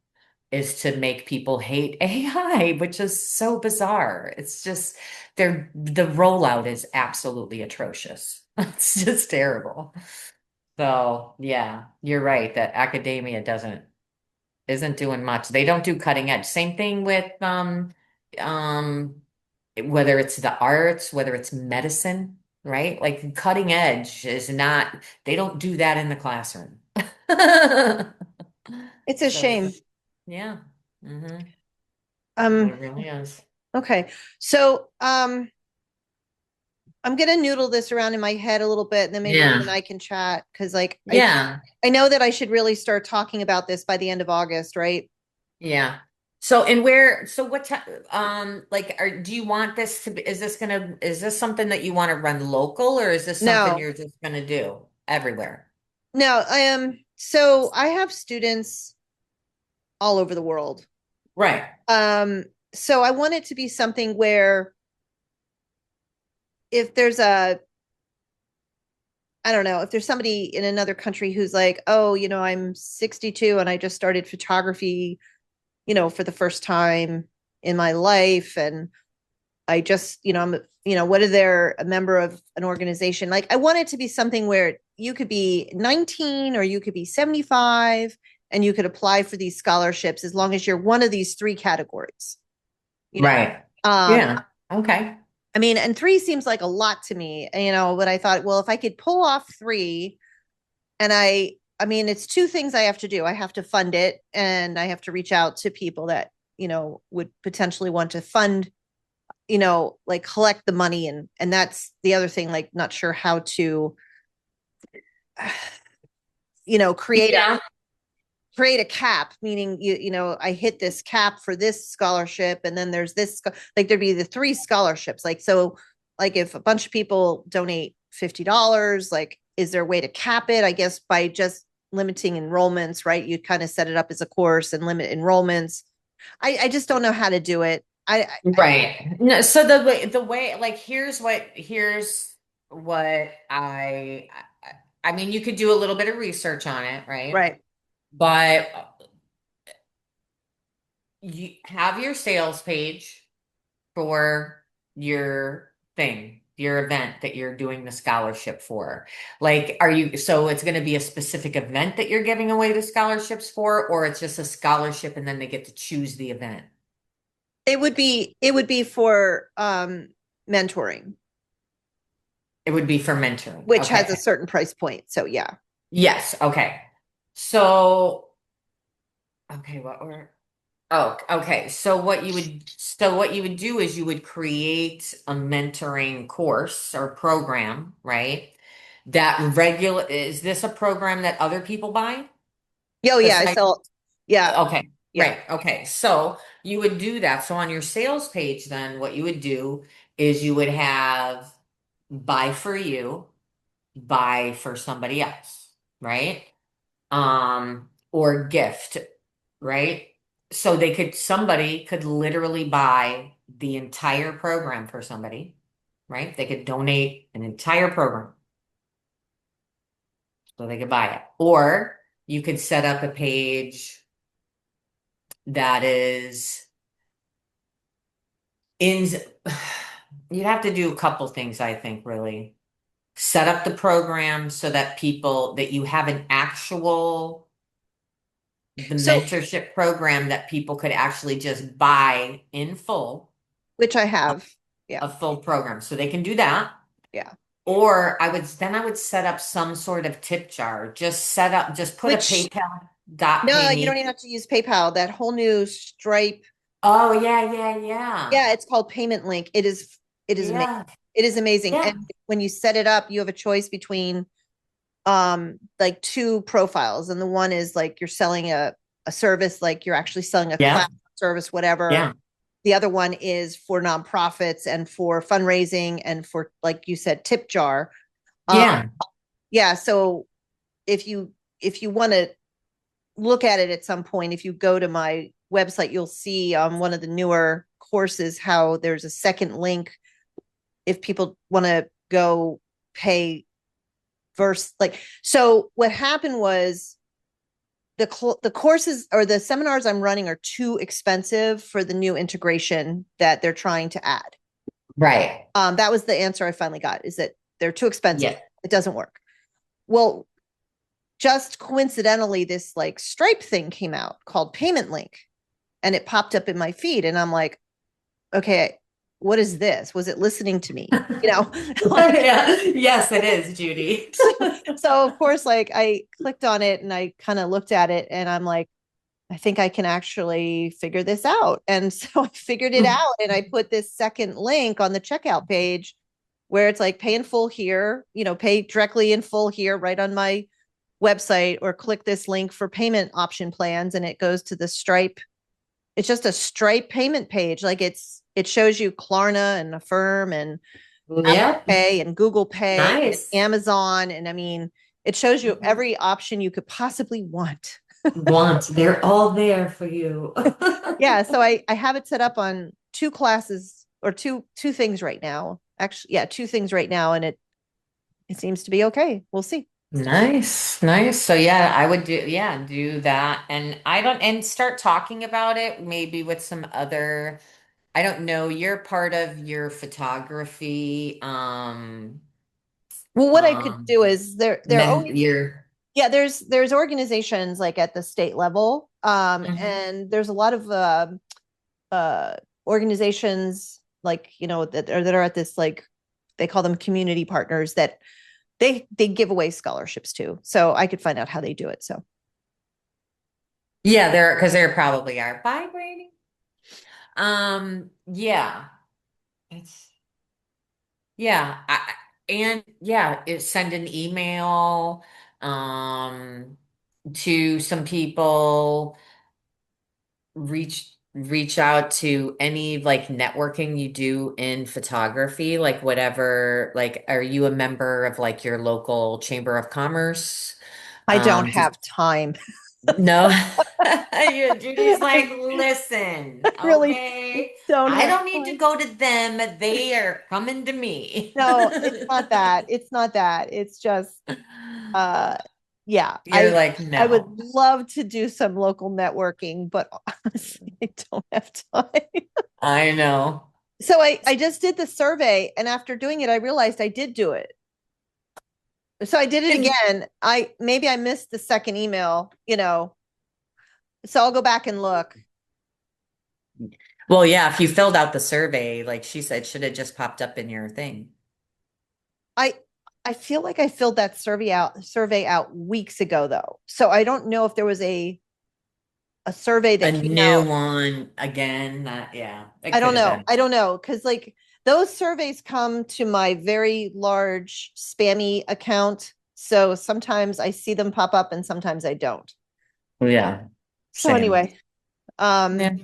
is to make people hate AI, which is so bizarre. It's just the rollout is absolutely atrocious. It's just terrible. So yeah, you're right that academia isn't doing much. They don't do cutting edge. Same thing with um whether it's the arts, whether it's medicine, right? Like cutting edge is not, they don't do that in the classroom. It's a So shame. yeah. Hmm. Um, It really is. okay. So, I'm gonna noodle this around in my head a little bit, and then maybe you and Yeah. I can chat because, like, Yeah. I know that I should really start talking about this by the end of August, right? Yeah. So and where, so what time, like, do you want this to be, is this something that you want to run local, or is this something No, you're just gonna do everywhere? no. I am. So I have students all over the world. Right. Um, so I want it to be something where if there's a, I don't know, if there's somebody in another country who's like, oh, I'm 62 and I just started photography, for the first time in my life. And I just, whether they're a member of an organization, like I want it to be something where you could be 19 or you could be 75 and you could apply for these scholarships as long as you're one of these three categories, you know. Right. Um, Yeah. Okay. I mean, and 3 seems like a lot to me, but I thought, well, if I could pull off 3, and I mean, it's 2 things I have to do. I have to fund it, and I have to reach out to people that, would potentially want to fund, like collect the money, and that's the other thing, like not sure how to, create Yeah. a cap, meaning I hit this cap for this scholarship, and then there's this, like there'd be the 3 scholarships. Like, so like if a bunch of people donate $50, like is there a way to cap it? I guess by just limiting enrollments, right? You kind of set it up as a course and limit enrollments. I just don't know how to do it. Right. No, so the way like here's what I mean, you could do a little bit of research on it, right? Right. But you have your sales page for your thing, your event that you're doing the scholarship for. Like, so it's going to be a specific event that you're giving away the scholarships for, or it's just a scholarship and then they get to choose the event? It would be for mentoring, It would be for mentoring. which Okay. has a certain price point. So yeah. Yes. Okay. So, okay, okay. So what you would do is you would create a mentoring course or program, right? Is this a program that other people buy? Oh yeah, I Besides, sell. Yeah. okay, Yeah. right. Okay. So you would do that. So on your sales page, then what you would do is you would have buy for you, buy for somebody else, right? Or gift, right? So somebody could literally buy the entire program for somebody, right? They could donate an entire program so they could buy it. Or you could set up a page that is in, you'd have to do a couple things, I think, really. Set up the program so that you have an actual the So, mentorship program that people could actually just buy in full, which I have. Yeah. a full program. So they can do that. Yeah. Or I would set up some sort of tip jar. Just put a Which, PayPal dot no, pay you don't me. even have to use PayPal. That whole new Stripe. Oh yeah, yeah, yeah. Yeah, it's called Payment Link. It is amazing. Yeah. It is amazing. Yeah. And when you set it up, you have a choice between like 2 profiles. And the one is like you're selling a service, like you're actually selling a Yeah. class service, whatever. Yeah. The other one is for nonprofits and for fundraising and for, like you said, tip jar. Yeah. Yeah. So if you want to look at it at some point, if you go to my website, you'll see one of the newer courses how there's a second link if people want to go pay versus like. So what happened was the courses or the seminars I'm running are too expensive for the new integration that they're trying to add. Right. That was the answer I finally got, is that they're too expensive. Yeah. It doesn't work. Well, just coincidentally, this like Stripe thing came out called Payment Link, and it popped up in my feed, and I'm like, okay, what is this? Was it listening to me? Yeah. Yes, it is, Judy. So of course, like I clicked on it and I kind of looked at it, and I'm like, I think I can actually figure this out. And so I figured it out, and I put this second link on the checkout page where it's like pay in full here, pay directly in full here, right on my website, or click this link for payment option plans, and it goes to the Stripe. It's just a Stripe payment page. Like it shows you Klarna and Affirm and Apple Pay and Google Pay, Nice. and Amazon. And I mean, it shows you every option you could possibly want. They're all there for you. Yeah. So I have it set up on 2 classes or two things right now. Actually, yeah, 2 things right now. And it seems to be okay. We'll see. Nice, nice. So yeah, I would do that. And start talking about it maybe with some other, I don't know, you're part of your photography, Well, what I could do is then you're, yeah, there's organizations like at the state level, Mhm. and there's a lot of organizations like, that are at this, like, they call them community partners that they give away scholarships to. So I could find out how they do it. So Yeah, because there probably are. Bye, Brady. Yeah, it's yeah, and yeah, send an email um to some people, reach out to any like networking you do in photography, like whatever, like are you a member of like your local chamber of commerce? I don't Just have time. no. Judy's like, listen, I really okay, don't I have don't need to time. go to them. They are coming to me. No, it's not that. It's not that. It's just, uh, yeah, You're like, I would no, love to do some local networking, but honestly, I don't have time. I know. So I just did the survey, and after doing it, I realized I did do it. So I did it And again. Maybe I missed the second email, so I'll go back and look. well, yeah, if you filled out the survey, like she said, should have just popped up in your thing. I I feel like I filled that survey out weeks ago though. So I don't know if there was a survey A that came new out. one again. Yeah, it I could don't have know. been. I don't know because like those surveys come to my very large spammy account. So sometimes I see them pop up and sometimes I don't. Yeah, So same. anyway, um, Yeah.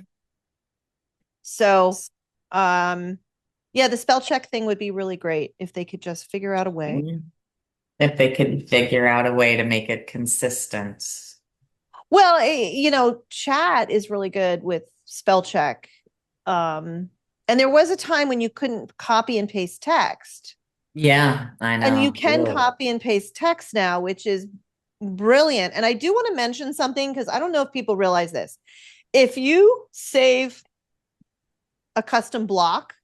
so yeah, the spell check thing would be really great if they could just figure out a way. If they could figure out a way to make it consistent. Well, chat is really good with spell check. And there was a time when you couldn't copy and paste text. Yeah, I And you know. can copy and paste text now, which is brilliant. And I do want to mention something because I don't know if people realize this. If you save a custom block,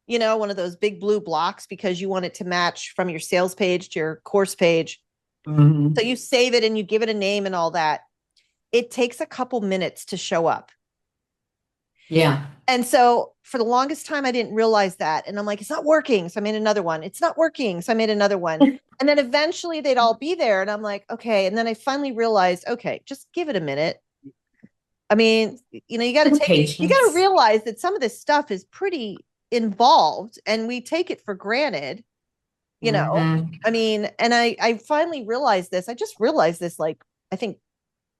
one of those big blue blocks because you want it to match from your sales page to your course page. Mhm. So you save it and you give it a name and all that. It takes a couple minutes to show up. Yeah. And so for the longest time, I didn't realize that. And I'm like, it's not working. So I made another one. It's not working. So I made another one. And then eventually they'd all be there. And I'm like, okay. And then I finally realized, okay, just give it a minute. I mean, you got to Patience. realize that some of this stuff is pretty involved and we take it for granted, you know. Hmm. I mean, and I finally realized this. I just realized this, like, I think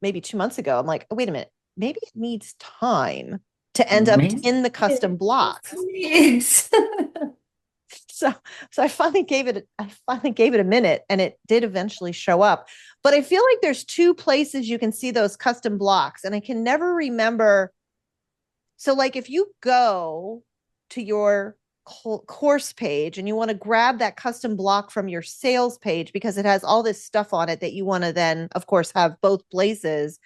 maybe 2 months ago. I'm like, oh, wait a minute. Maybe it needs time to end up Maybe in the custom blocks. needs. So I finally gave it a minute and it did eventually show up. But I feel like there's two places you can see those custom blocks and I can never remember. So like if you go to your course page and you want to grab that custom block from your sales page because it has all this stuff on it that you want to then of course have both places,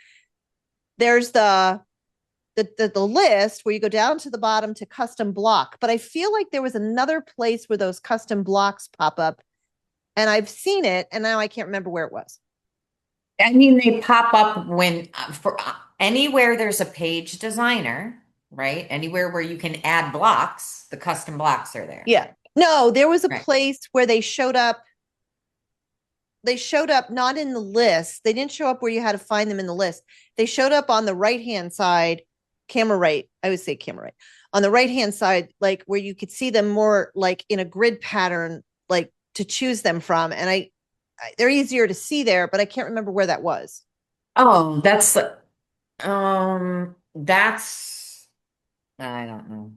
there's the list where you go down to the bottom to custom block. But I feel like there was another place where those custom blocks pop up and I've seen it and now I can't remember where it was. I mean, they pop up when for anywhere there's a page designer, right? Anywhere where you can add blocks, the custom blocks are there. Yeah. No, there was a Right. place where they showed up. They showed up not in the list. They didn't show up where you had to find them in the list. They showed up on the right-hand side, camera right. I would say camera right. On the right-hand side, like where you could see them more like in a grid pattern, like to choose them from. And they're easier to see there, but I can't remember where that was. Oh, that's I don't know.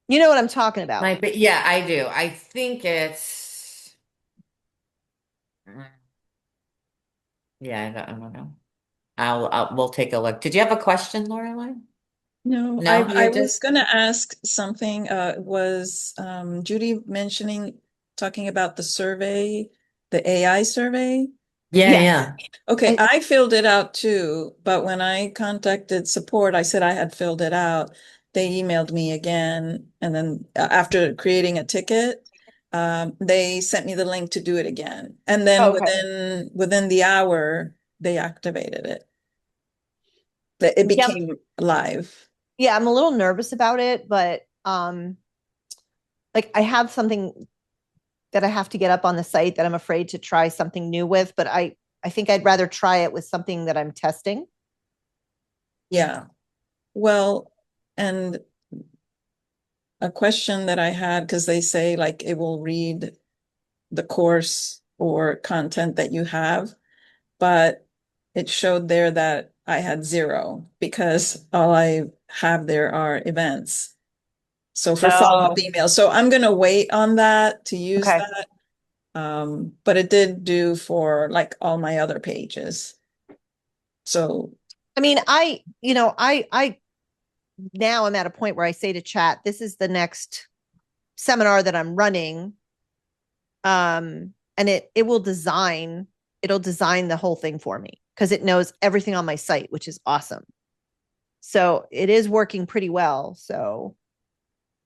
You know what I'm talking about. Might be, yeah, I do. I think it's yeah, I don't know. We'll take a look. Did you have a question, Lorelai? No, No, I you was just going to ask something. Was Judy mentioning, talking about the survey, the AI survey? yeah, Yes. yeah. Okay, I, I filled it out too, but when I contacted support, I said I had filled it out. They emailed me again, and then after creating a ticket, they sent me the link to do it again. And then okay. within the hour, they activated it. It Yep. became live. Yeah, I'm a little nervous about it, but like I have something that I have to get up on the site that I'm afraid to try something new with, but I think I'd rather try it with something that I'm testing. Yeah. Well, and a question that I had, because they say like it will read the course or content that you have, but it showed there that I had zero because all I have there are events. So for follow-up Oh, emails. So I'm gonna wait on that to use okay. that. But it did do for like all my other pages. So I mean, I now I'm at a point where I say to chat, this is the next seminar that I'm running. And it'll design the whole thing for me because it knows everything on my site, which is awesome. So it is working pretty well. So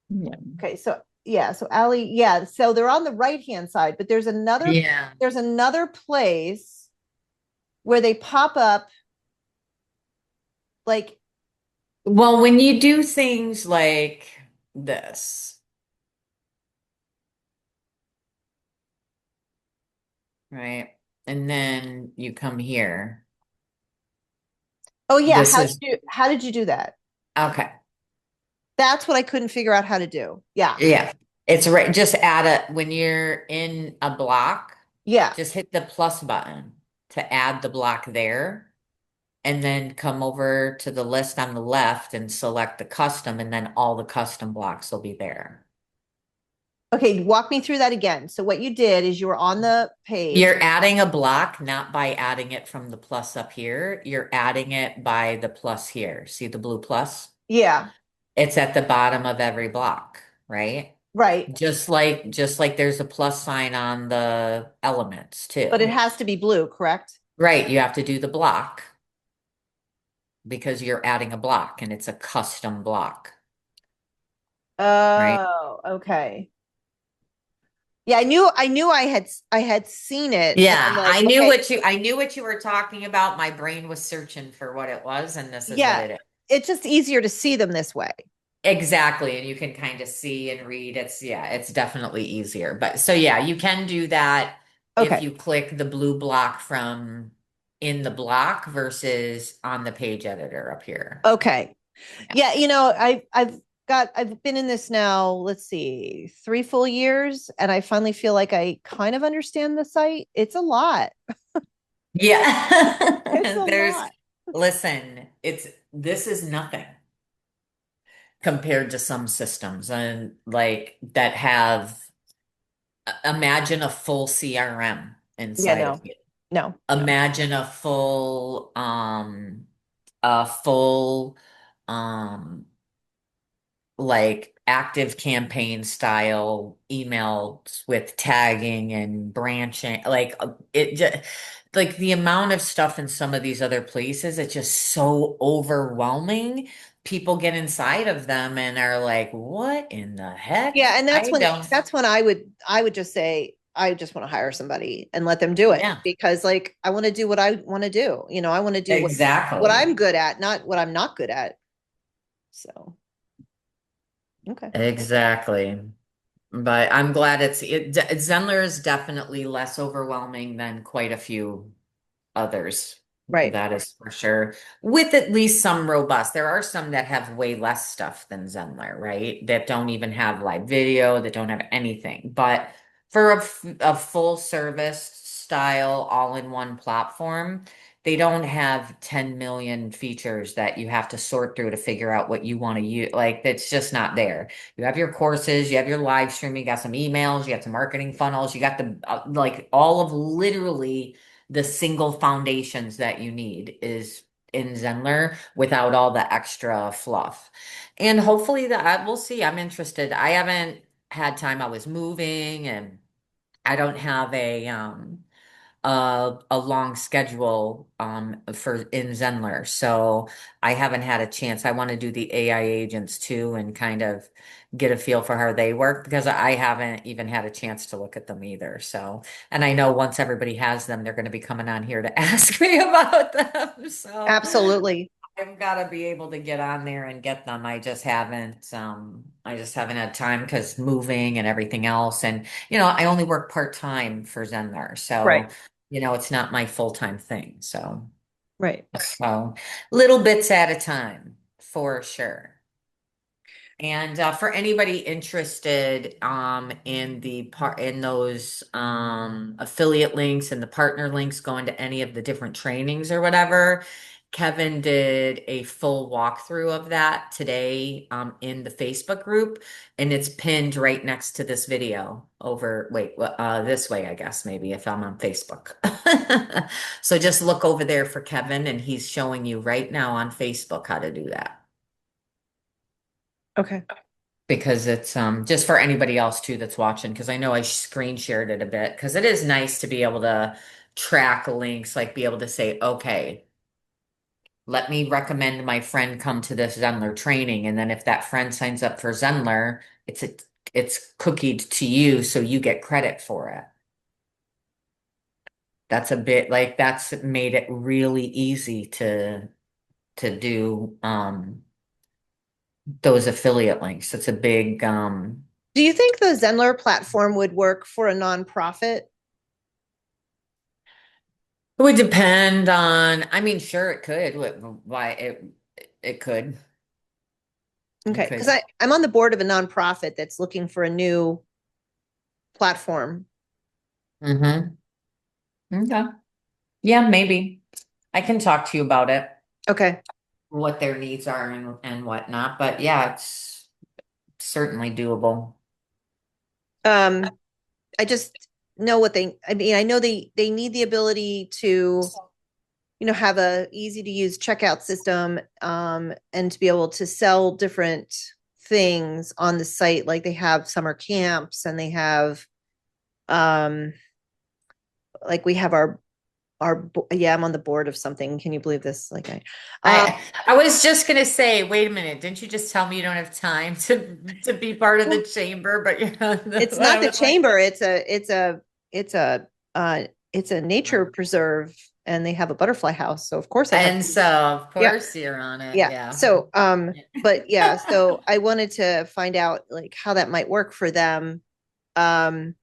yeah. okay, so yeah, so Allie, yeah, so they're on the right hand side, but Yeah. there's another place where they pop up like Well, when you do things like this, right? And then you come here. oh yeah, This is how did you do that? okay. That's what I couldn't figure out how to do. Yeah. Yeah. It's right. Just add a, when you're in a block, Yeah. just hit the plus button to add the block there. And then come over to the list on the left and select the custom, and then all the custom blocks will be there. Okay, walk me through that again. So what you did is you were on the page. You're adding a block, not by adding it from the plus up here. You're adding it by the plus here. See the blue plus? Yeah, It's at the bottom of every block, right? right. Just like there's a plus sign on the elements But it too. has to be blue, correct? Right, you have to do the block because you're adding a block and it's a custom block, right? Oh, okay. Yeah, I had seen it and I'm Yeah, like, okay, I knew what you were talking about. My brain was searching for what it was, and this is what yeah, it is. it's just easier to see them this way. Exactly, and you can kind of see and read. It's yeah, it's definitely easier. But so yeah, you can do that if Okay. you click the blue block from in the block versus on the page editor up here. Okay. Yeah. Yeah, I've been in this now, let's see, 3 full years, and I finally feel like I kind of understand the site. It's a lot. It's Yeah. a There's lot. listen, it's this is nothing compared to some systems and like that have imagine a full CRM Yeah, inside of no, it. no, no. Imagine a full um like active campaign style emails with tagging and branching like it just like the amount of stuff in some of these other places it's just so overwhelming. People get inside of them and are like, what in the Yeah, heck? and I don't. that's when I would just say I just want to hire somebody and let them do it Yeah, because like I want to do what I want to do. I want to do what exactly. I'm good at, not what I'm not good at. So, okay. Exactly. But I'm glad Zenler is definitely less overwhelming than quite a few others. Right. That is for sure. With at least some robust. There are some that have way less stuff than Zenler, right? That don't even have live video, that don't have anything. But for a full service style all-in-one platform, they don't have 10 million features that you have to sort through to figure out what you want to use. Like, it's just not there. You have your courses, you have your live streaming, you got some emails, you got some marketing funnels, you got the like all of literally the single foundations that you need is in Zenler without all the extra fluff. And hopefully that we'll see. I'm interested. I haven't had time. I was moving and I don't have a long schedule for in Zenler. So I haven't had a chance. I want to do the AI agents too and kind of get a feel for how they work because I haven't even had a chance to look at them either. So, and I know once everybody has them, they're going to be coming on here to ask me about them. So, Absolutely. I've got to be able to get on there and get them. I just haven't had time because moving and everything else. And, I only work part-time for Zenler. So, Right. it's not my full-time thing. Right. So little bits at a time for sure. And for anybody interested in those affiliate links and the partner links going to any of the different trainings or whatever, Kevin did a full walkthrough of that today in the Facebook group, and it's pinned right next to this video this way, I guess, maybe if I'm on Facebook. So just look over there for Kevin, and he's showing you right now on Facebook how to do that. Okay. Because it's just for anybody else too that's watching, because I know I screen shared it a bit, because it is nice to be able to track links, like be able to say, okay, let me recommend my friend come to this Zenler training, and then if that friend signs up for Zenler, it's cookied to you, so you get credit for it. That's a bit like that's made it really easy to do those affiliate links. It's a big Do you think the Zenler platform would work for a nonprofit? It would depend on, I mean, sure, it could. Why it could. It Okay, because could. I'm on the board of a nonprofit that's looking for a new platform. Mm-hmm. Okay. Yeah, maybe. I can talk to you about it, Okay. what their needs are and whatnot. But yeah, it's certainly doable. I just know I mean, I know they need the ability to, have a easy to use checkout system, and to be able to sell different things on the site. Like they have summer camps and they have, like we have yeah, I'm on the board of something. Can you believe this? Like I was just gonna say, wait a minute, didn't you just tell me you don't have time to be part of the chamber? But it's I not the was like, chamber. It's a nature preserve, and they have a butterfly house. So of course I have. and so of Yeah. course you're on it. Yeah. Yeah. So, but yeah, so I wanted to find out like how that might work for them. Um,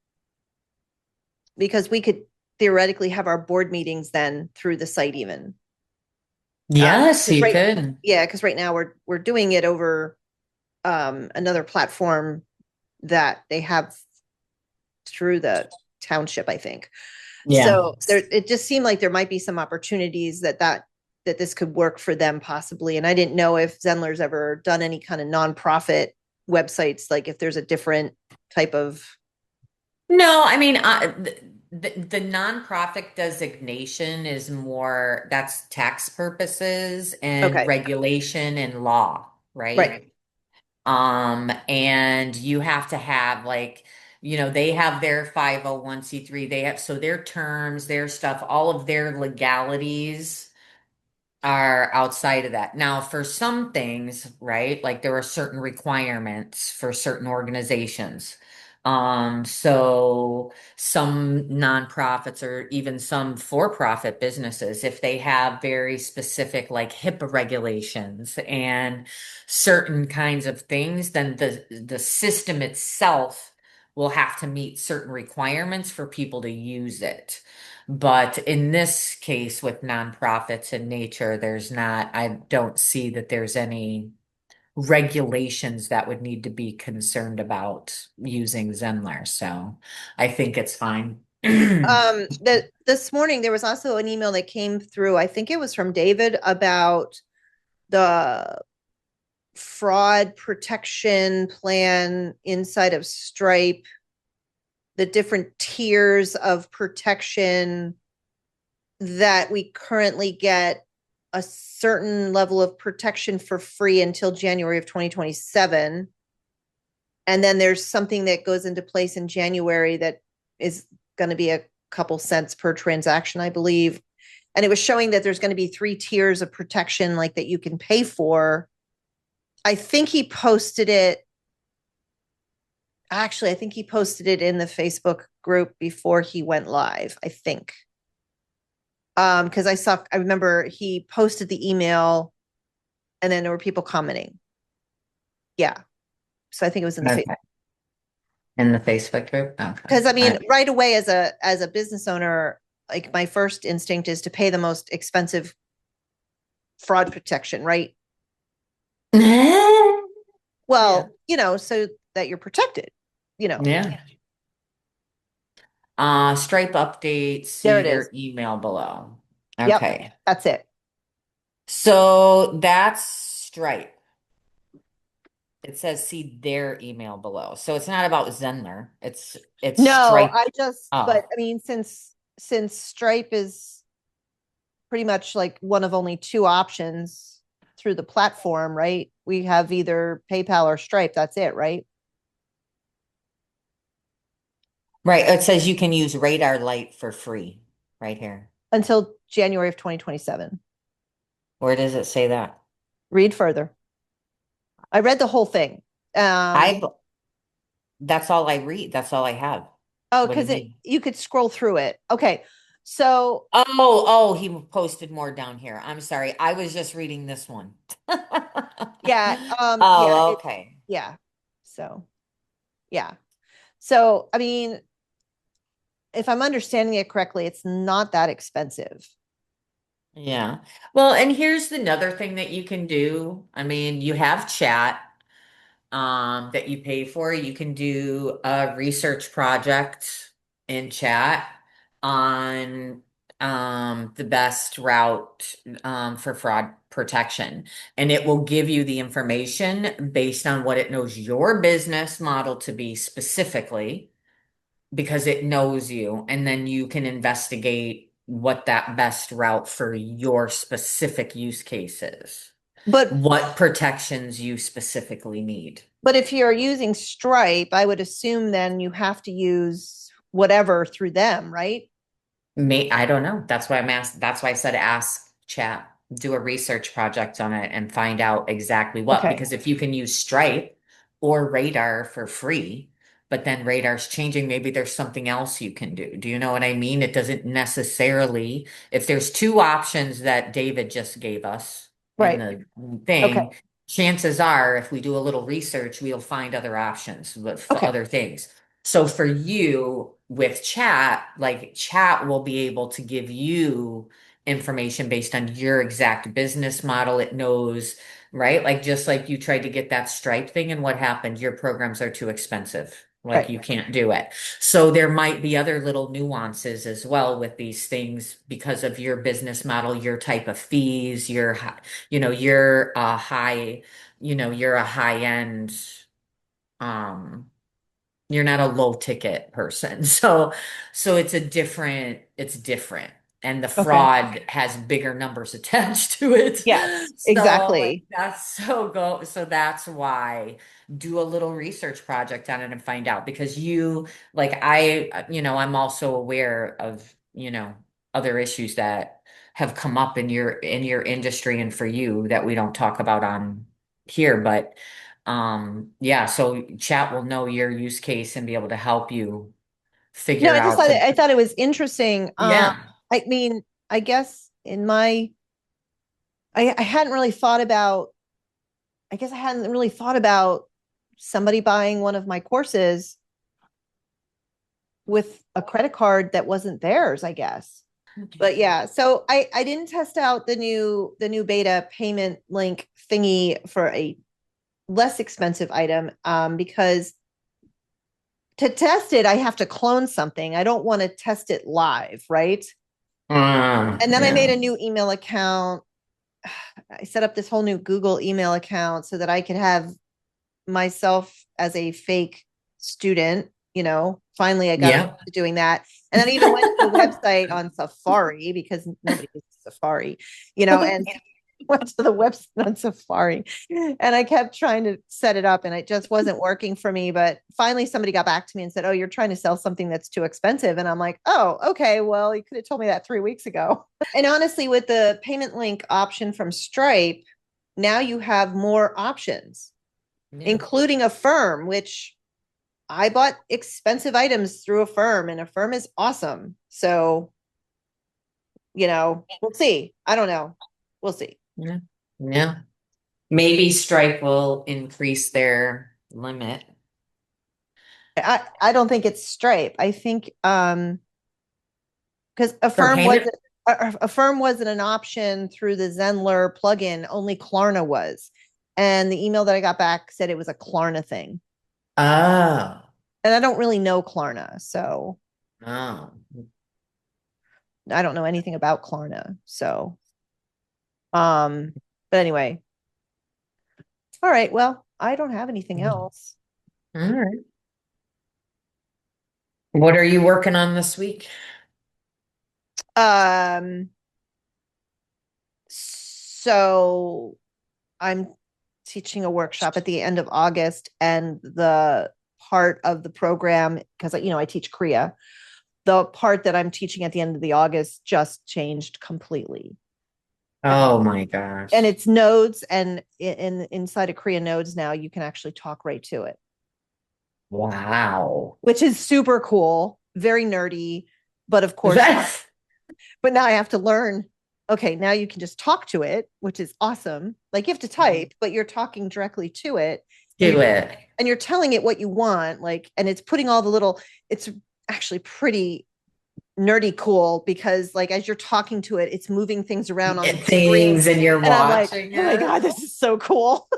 because we could theoretically have our board meetings then through the site even. Yes, 'Cause you could. yeah, because right now we're doing it over another platform that they have through the township, I think. Yeah. So there, it just seemed like there might be some opportunities that this could work for them possibly. And I didn't know if Zenler's ever done any kind of nonprofit websites, like if there's a different type of. No, I mean, the nonprofit designation is more, that's tax purposes and Okay. regulation and law, right? Right. And you have to have like, they have their 501(c)(3, they have, so their terms, their stuff, all of their legalities are outside of that. Now, for some things, right, like there are certain requirements for certain organizations. So some nonprofits or even some for-profit businesses, if they have very specific like HIPAA regulations and certain kinds of things, then the system itself will have to meet certain requirements for people to use it. But in this case, with nonprofits in nature, I don't see that there's any regulations that would need to be concerned about using Zenler. So I think it's fine. This morning there was also an email that came through. I think it was from David about the fraud protection plan inside of Stripe, the different tiers of protection that we currently get a certain level of protection for free until January of 2027. And then there's something that goes into place in January that is going to be a couple cents per transaction, I believe. And it was showing that there's going to be 3 tiers of protection like that you can pay for. I think he posted it. Actually, I think he posted it in the Facebook group before he went live, I think. Because I remember he posted the email And then there were people commenting. Yeah. So I think it was in the Okay. Facebook. In the Facebook group? Okay. Because I mean, right away as a business owner, like my first instinct is to pay the most expensive fraud protection, right? Well, so that you're protected, Yeah. Stripe update, There see it is. their email below. Yep. Okay. That's it. So that's Stripe. It says see their email below. So it's not about Zenler. It's No, Stripe. but I mean, since Stripe is pretty much like one of only two options through the platform, right? We have either PayPal or Stripe. That's it, right? Right. It says you can use Radar Lite for free right here. Until January of 2027. Where does it say that? Read further. I read the whole thing. That's all I read. That's all I have. Oh, What do you because mean? you could scroll through it. Okay. So Oh, he posted more down here. I'm sorry. I was just reading this one. yeah, Oh, okay. yeah. So yeah. So I mean, if I'm understanding it correctly, it's not that expensive. Yeah. Well, and here's another thing that you can do. I mean, you have chat that you pay for. You can do a research project in chat on the best route for fraud protection. And it will give you the information based on what it knows your business model to be specifically, because it knows you, and then you can investigate what that best route for your specific use case is, But what protections you specifically need. but if you're using Stripe, I would assume then you have to use whatever through them, right? I don't know. That's why I'm asked. That's why I said ask chat, do a research project on it and find out exactly what. Okay. Because if you can use Stripe or Radar for free, but then Radar's changing, maybe there's something else you can do. Do you know what I mean? It doesn't necessarily, if there's two options that David just gave us in Right. the Okay. thing, chances are if we do a little research, we'll find other options for Okay. other things. So for you with chat, like chat will be able to give you information based on your exact business model. It knows, right? Like just like you tried to get that Stripe thing and what happened, your programs are too expensive. Like Right. you can't do it. So there might be other little nuances as well with these things because of your business model, your type of fees, you're a high, you're a high end, um, you're not a low ticket person. So it's different. And the Okay. fraud has bigger numbers attached to it. Yes, So like exactly. so that's why do a little research project on it and find out, because I'm also aware of, other issues that have come up in your industry and for you that we don't talk about on here, but yeah, so chat will know your use case and be able to help you No, figure I just out thought the, I thought it was interesting. yeah. I mean, I guess I hadn't really thought about, I guess I hadn't really thought about somebody buying one of my courses with a credit card that wasn't theirs, I guess. But yeah, so I didn't test out the new beta payment link thingy for a less expensive item because to test it I have to clone something. I don't want to test it live, right? And then I made Yeah. a new email account. I set up this whole new Google email account so that I could have myself as a fake student. Finally I got Yeah. around to doing that. And then I even went to the website on Safari because nobody uses Safari, and went to the website on Safari and I kept trying to set it up and it just wasn't working for me. But finally somebody got back to me and said, "Oh, you're trying to sell something that's too expensive." And I'm like, "Oh, okay. Well, you could have told me that 3 weeks ago." And honestly, with the payment link option from Stripe, now you have more options, Yeah. including Affirm, which I bought expensive items through Affirm, and Affirm is awesome. So, we'll see. I don't know. We'll see. Yeah. Yeah. Maybe Stripe will increase their limit. I don't think it's Stripe. I think because For payment? Affirm wasn't an option through the Zenler plugin. Only Klarna was, and the email that I got back said it was a Klarna thing. Oh. And I don't really know Klarna, so Oh. I don't know anything about Klarna. So, but anyway, all right. Well, I don't have anything else. All right. What are you working on this week? So I'm teaching a workshop at the end of August, and the part of the program, because I teach Kriya, the part that I'm teaching at the end of the August just changed completely. Oh my gosh. And it's nodes, and inside of Kriya nodes now you can actually talk right to it. Wow. Which is super cool, very nerdy, but of course, but now I have to learn. Okay, now you can just talk to it, which is awesome. Like you have to type, but you're talking directly to it. And you're telling it what you want, like, and it's putting all the little, it's actually pretty nerdy cool because like as you're talking to it, it's moving things around on the things screen, and you're and I'm like, watching oh my God, this is so cool.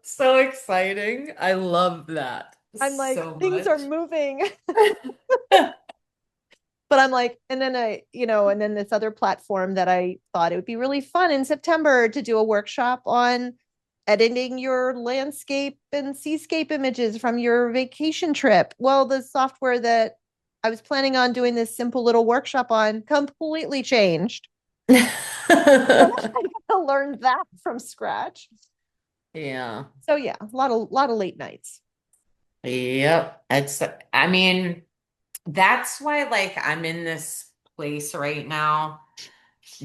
So exciting. I love that. I'm like, so things much. are moving. But I'm like, and then and then this other platform that I thought it would be really fun in September to do a workshop on editing your landscape and seascape images from your vacation trip. Well, the software that I was planning on doing this simple little workshop on completely changed. I learned that from scratch. Yeah. So yeah, a lot of late nights. Yep. I mean, that's why like I'm in this place right now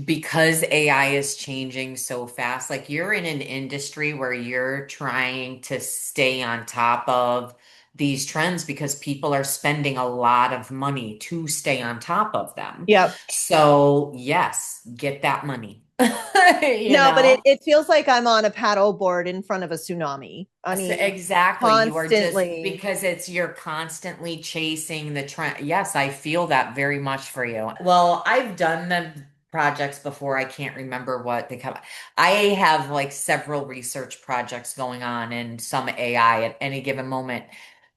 because AI is changing so fast. Like you're in an industry where you're trying to stay on top of these trends because people are spending a lot of money to stay on top of them. Yep. So yes, get that money. But it feels like I'm on a paddle board in front of a tsunami. I mean, exactly. You are just constantly. because you're constantly chasing the trend. Yes, I feel that very much for you. Well, I've done the projects before. I can't remember what they come. I have like several research projects going on and some AI at any given moment.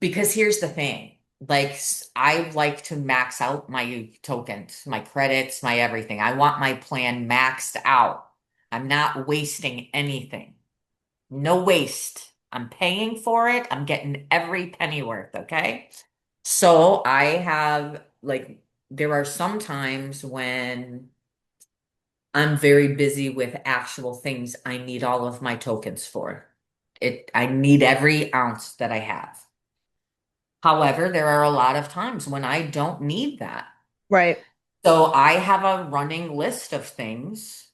Because here's the thing. Like I like to max out my tokens, my credits, my everything. I want my plan maxed out. I'm not wasting anything. No waste. I'm paying for it. I'm getting every penny worth, okay? So I have like there are some times when I'm very busy with actual things I need all of my tokens for. I need every ounce that I have. However, there are a lot of times when I don't need that. Right. So I have a running list of things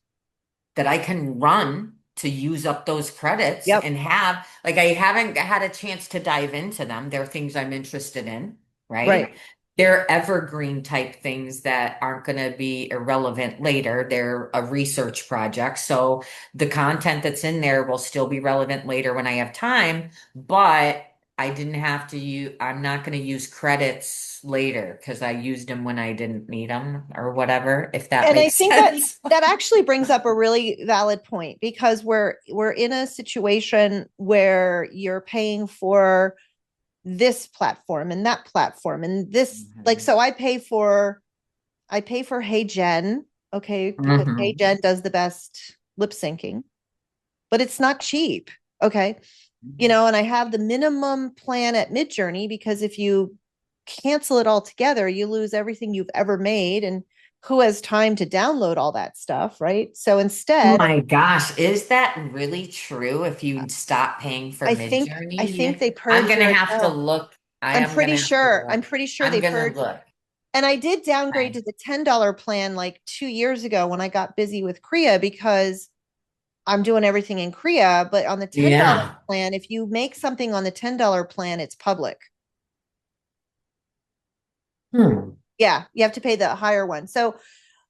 that I can run to use up those credits Yep. and have like I haven't had a chance to dive into them. They're things I'm interested in, right? They're evergreen type things that aren't going to be irrelevant later. They're a research project. So the content that's in there will still be relevant later when I have time, but I didn't have to use, I'm not going to use credits later because I used them when I didn't need them or whatever, if that And I makes think sense. that actually brings up a really valid point because we're in a situation where you're paying for this platform and that platform and this like so I pay for Hey Jen, okay, because Hey Jen does the best lip syncing, but it's not cheap, okay? And I have the minimum plan at Midjourney because if you cancel it all together, you lose everything you've ever made, and who has time to download all that stuff, right? So Oh instead, my gosh, is that really true? If you stop paying for I Midjourney, think they I'm purged gonna your have to account. look. I am gonna have to I'm look. pretty sure I'm they gonna purged. look. And I did downgrade Okay. to the $10 plan like 2 years ago when I got busy with Kriya because I'm doing everything in Kriya. But on the $10 Yeah. plan, if you make something on the $10 plan, it's public. Hmm. Yeah, you have to pay the higher one. So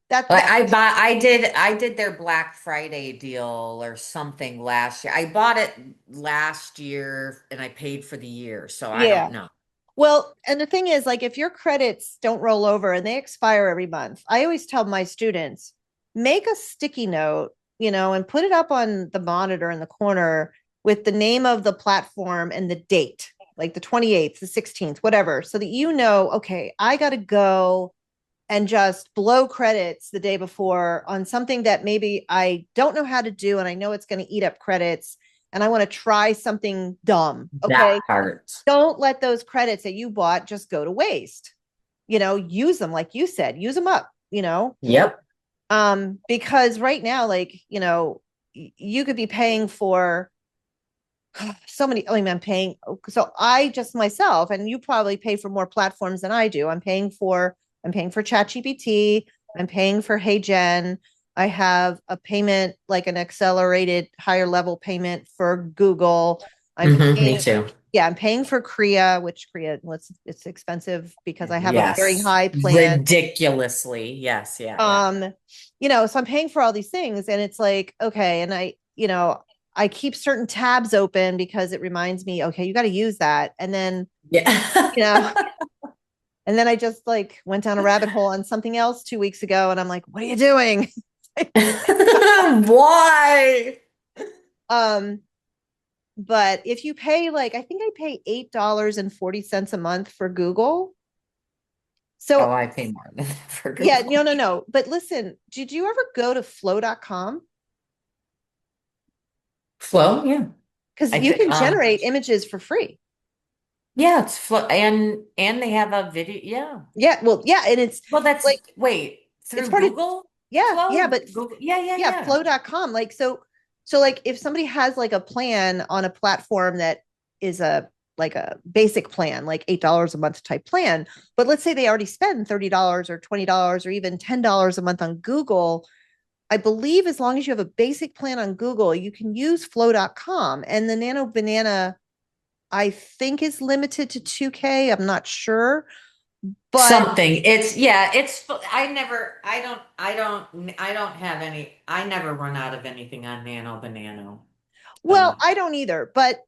that I did their Black Friday deal or something last year. I bought it last year and I paid for the year, so I don't yeah. know. Well, and the thing is, like, if your credits don't roll over and they expire every month, I always tell my students, make a sticky note, and put it up on the monitor in the corner with the name of the platform and the date, like the 28th, the 16th, whatever, so that okay, I got to go and just blow credits the day before on something that maybe I don't know how to do and I know it's going to eat up credits and I want to try something dumb. Okay. That part. Don't let those credits that you bought just go to waste. Use them, like you said, use them up. Yep. Because right now, like, you could be paying for so many. I mean, I'm paying. So I just myself, and you probably pay for more platforms than I do. I'm paying for ChatGPT. I'm paying for HeyGen. I have a payment, like an accelerated higher level payment for Google. I'm Me paying, too. yeah, I'm paying for Kriya, which Kriya, it's expensive because I have a very Yes. high plan. Ridiculously. Yes. Yeah. Yeah. Um, so I'm paying for all these things, and it's like, okay, and I keep certain tabs open because it reminds me, okay, you got to use that. And then, you know, Yeah. and then I just like went down a rabbit hole on something else 2 weeks ago, and I'm like, what are you doing? Why? Um, but if you pay, like, I think I pay $8.40 a month for Google. Oh, So I pay more than that for yeah, no, Google. no, no. But listen, did you ever go to flow.com? Flow, yeah. Because I you think can generate images for free. yeah, it's flow and they have a video. Yeah. Yeah, well, yeah, and it's Well, that's like wait, it's through part of Google yeah, Flow? but Google. Yeah, yeah, yeah, yeah. flow.com. Like, so like if somebody has like a plan on a platform that is a basic plan, like $8 a month type plan, but let's say they already spend $30 or $20 or even $10 a month on Google. I believe as long as you have a basic plan on Google, you can use flow.com. And the Nano Banana, I think, is limited to 2K. I'm not sure. But Something. It's yeah, it's I don't have any I never run out of anything on Nano Banano. well, So I don't either, but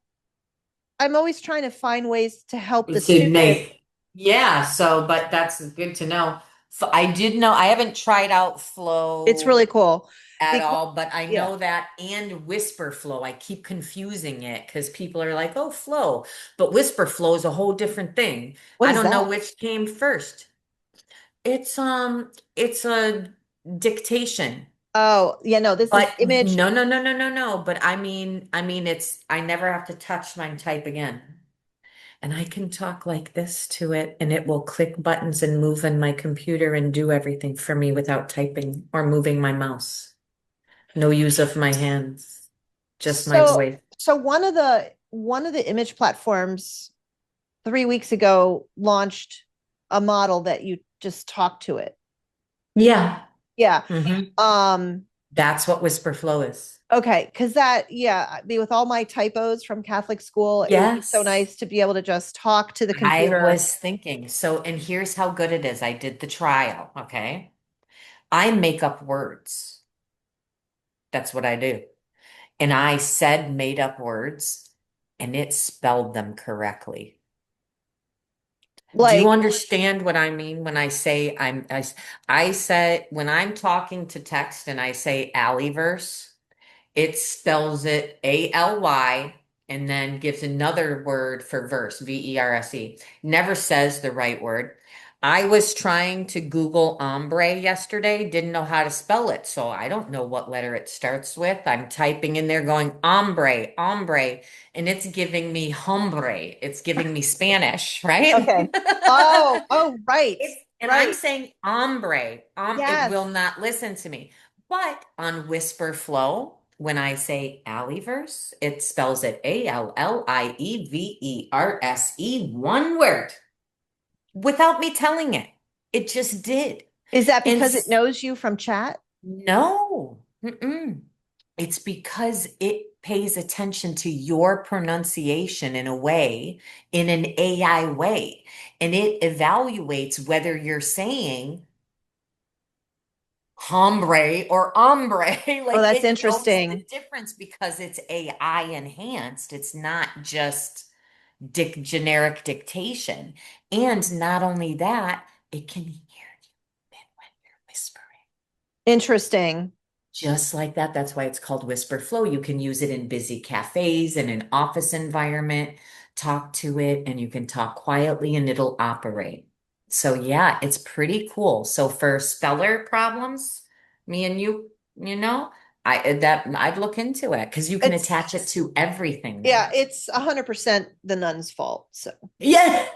I'm always trying to find ways to help the to student. make yeah, so but that's good to know. So I did know I haven't tried out It's Flow really cool at because all, but I yeah. know that and Whisper Flow. I keep confusing it because people are like, oh, Flow, but Whisper Flow is a whole different thing. What I is don't know that? which came first. It's a dictation. Oh, yeah, no, this is But image. no. But I mean, it's I never have to touch my type again. And I can talk like this to it, and it will click buttons and move in my computer and do everything for me without typing or moving my mouse. No use of my hands, just my So voice. so one of the image platforms 3 weeks ago launched a model that you just talk to it. Yeah. Yeah. Hmm. Um, That's what Whisper Flow is. okay, because with all my typos from Catholic school, it would be so Yes. nice to be able to just talk to the I computer. was thinking. So, and here's how good it is. I did the trial, okay? I make up words. That's what I do. And I said made up words and it spelled them correctly. Do you Like, understand what I mean when I say I said when I'm talking to text and I say Alleyverse? It spells it Ally and then gives another word for verse, Verse. Never says the right word. I was trying to Google ombre yesterday, didn't know how to spell it, so I don't know what letter it starts with. I'm typing in there going ombre, and it's giving me hombre. It's giving me Spanish, right? okay. Oh, right. And I'm Right. saying ombre. It will Yes. not listen to me. But on Whisper Flow, when I say Allieverse, it spells it Allieverse, one word, without me telling it. It just did. Is that And because it knows you from chat? no, mm-mm. It's because it pays attention to your pronunciation in a way, in an AI way, and it evaluates whether you're saying hombre or ombre. Oh, Like that's it knows the interesting. difference because it's AI enhanced. It's not just generic dictation. And not only that, it can hear you even when you're whispering. Interesting. Just like that. That's why it's called Whisper Flow. You can use it in busy cafes and an office environment. Talk to it, and you can talk quietly and it'll operate. So yeah, it's pretty cool. So for speller problems, me and you know, I'd look into it because you can It's attach it to everything yeah, now. it's 100% the nun's fault. So Yeah.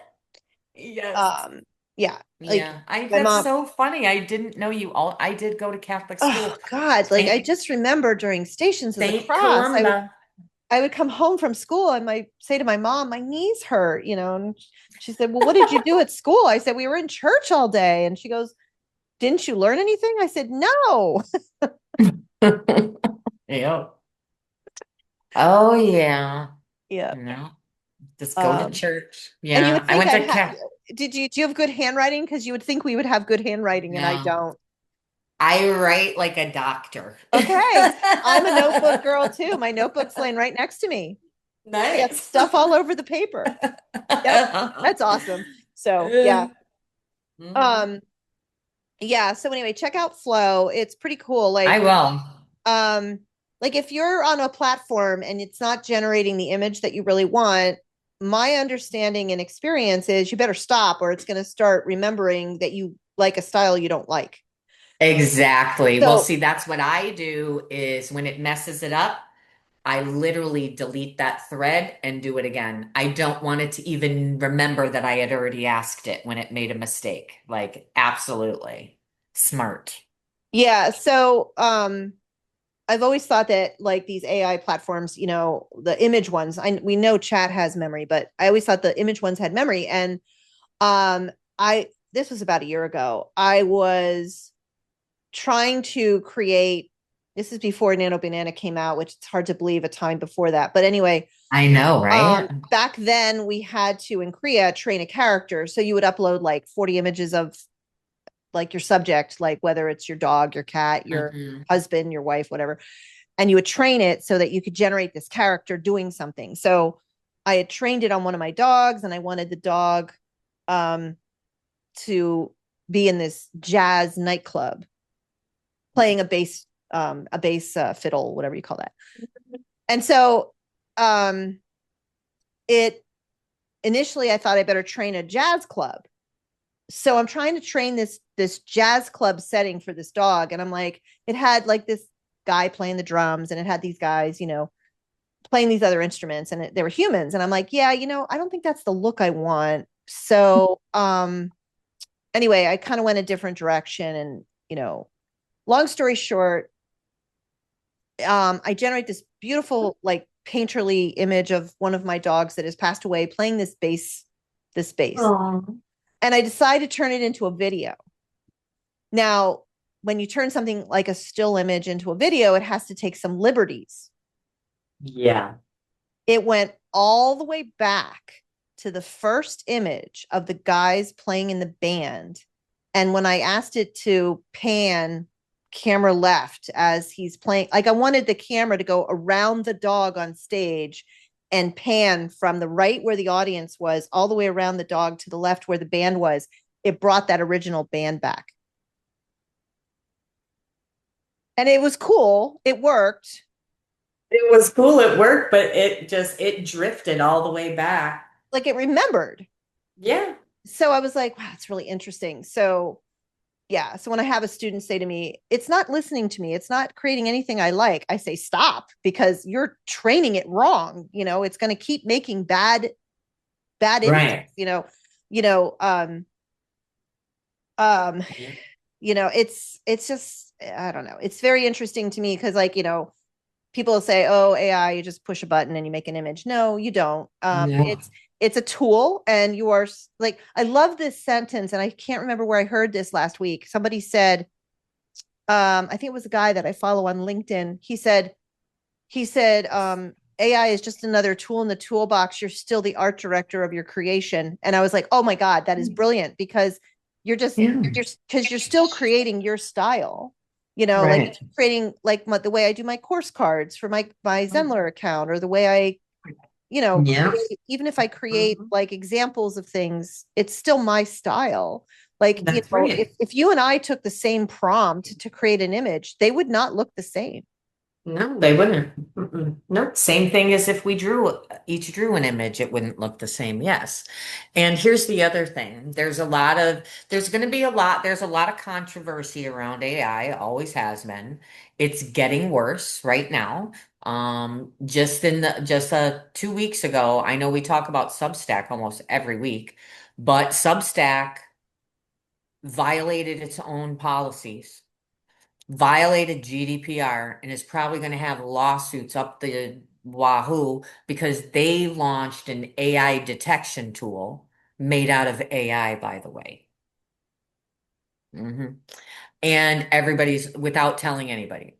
Yes. yeah, like Yeah. my That's mom. so funny. I didn't know you all. I did go to Catholic Oh school. God, like I Saint, just remember during Stations of the Saint Cross, Columba. I would come home from school and my say to my mom, my knees hurt, and she said, "Well, what did you do at school?" I said, "We were in church all day." And she goes, "Didn't you learn anything?" I said, "No." Yep. Oh yeah. Yeah. No. Just go to Um, church. and you Yeah. would I think went I'd to have, Catholic. do you have good handwriting? Because you would think we would have good handwriting and I No. don't. I write like a doctor. Okay. I'm a notebook girl too. My notebook's laying right next to me. I got Nice. stuff all over the paper. Yep. That's awesome. So yeah. Mhm. Um, yeah. So anyway, check out Flow. It's pretty cool. I will. Um, like if you're on a platform and it's not generating the image that you really want, my understanding and experience is you better stop or it's going to start remembering that you like a style you don't like. Exactly. Well, So see, that's what I do is when it messes it up, I literally delete that thread and do it again. I don't want it to even remember that I had already asked it when it made a mistake. Like, absolutely smart. yeah, so I've always thought that like these AI platforms, the image ones, we know chat has memory, but I always thought the image ones had memory. And I this was about a year ago. I was trying to create, this is before Nano Banana came out, which it's hard to believe a time before that. But anyway, I know, right? back then we had to in Korea train a character. So you would upload like 40 images of like your subject, like whether it's your dog, your cat, your Mhm. husband, your wife, whatever. And you would train it so that you could generate this character doing something. So I had trained it on one of my dogs and I wanted the dog um, to be in this jazz nightclub playing a bass fiddle, whatever you call that. And so it initially I thought I better train a jazz club. So I'm trying to train this jazz club setting for this dog. And I'm like, it had like this guy playing the drums and it had these guys, playing these other instruments and they were humans. And I'm like, yeah, I don't think that's the look I want. So anyway, I kind of went a different direction and, long story short, I generate this beautiful, like painterly image of one of my dogs that has passed away playing this bass. Aw. And I decided to turn it into a video. Now, when you turn something like a still image into a video, it has to take some liberties. Yeah. It went all the way back to the first image of the guys playing in the band. And when I asked it to pan camera left as he's playing, like I wanted the camera to go around the dog on stage and pan from the right where the audience was all the way around the dog to the left where the band was. It brought that original band back. And it was cool. It worked. It was cool. It worked, but it drifted all the way back. Like it remembered. Yeah. So I was like, wow, it's really interesting. So yeah. So when I have a student say to me, it's not listening to me, it's not creating anything I like, I say, stop, because you're training it wrong. It's going to keep making bad images, Right. you know, um, it's just, I don't know. It's very interesting to me because like, people say, oh, AI, you just push a button and you make an image. No, you don't. No. It's a tool and you are like, I love this sentence and I can't remember where I heard this last week. Somebody said, I think it was a guy that I follow on LinkedIn. He said, AI is just another tool in the toolbox. You're still the art director of your creation. And I was like, oh my God, that is brilliant because Yeah. because you're still creating your style. like Right. creating like the way I do my course cards for my Zenler account, or the way I, Yeah. create, even if I create like examples of things, it's still my style. Like, That's right. if you and I took the same prompt to create an image, they would not look the same. No, they wouldn't. Mm-mm. Nope. Same thing as if we each drew an image, it wouldn't look the same. Yes. And here's the other thing. There's a lot of controversy around AI, always has been. It's getting worse right now. Just 2 weeks ago, I know we talk about Substack almost every week, but Substack violated its own policies, violated GDPR, and is probably going to have lawsuits up the wahoo because they launched an AI detection tool made out of AI, by the way. And everybody's without telling anybody.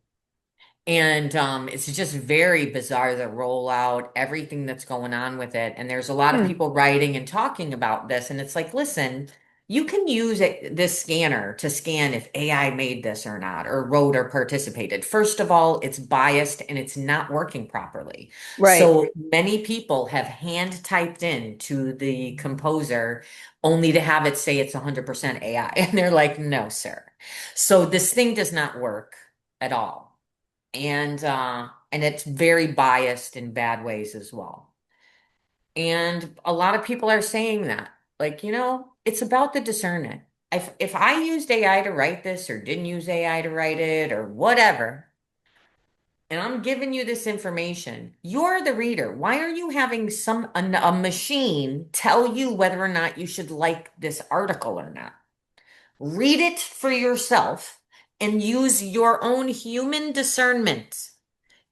And it's just very bizarre, the rollout, everything that's going on with it. And there's a lot of Hmm. people writing and talking about this. And it's like, listen, you can use this scanner to scan if AI made this or not, or wrote or participated. First of all, it's biased and it's not working properly. Right. So many people have hand typed in to the composer only to have it say it's 100% AI. And they're like, no, sir. So this thing does not work at all, and it's very biased in bad ways as well. And a lot of people are saying that, like, it's about the discernment. If I used AI to write this or didn't use AI to write it or whatever, and I'm giving you this information, you're the reader. Why are you having a machine tell you whether or not you should like this article or not? Read it for yourself and use your own human discernment.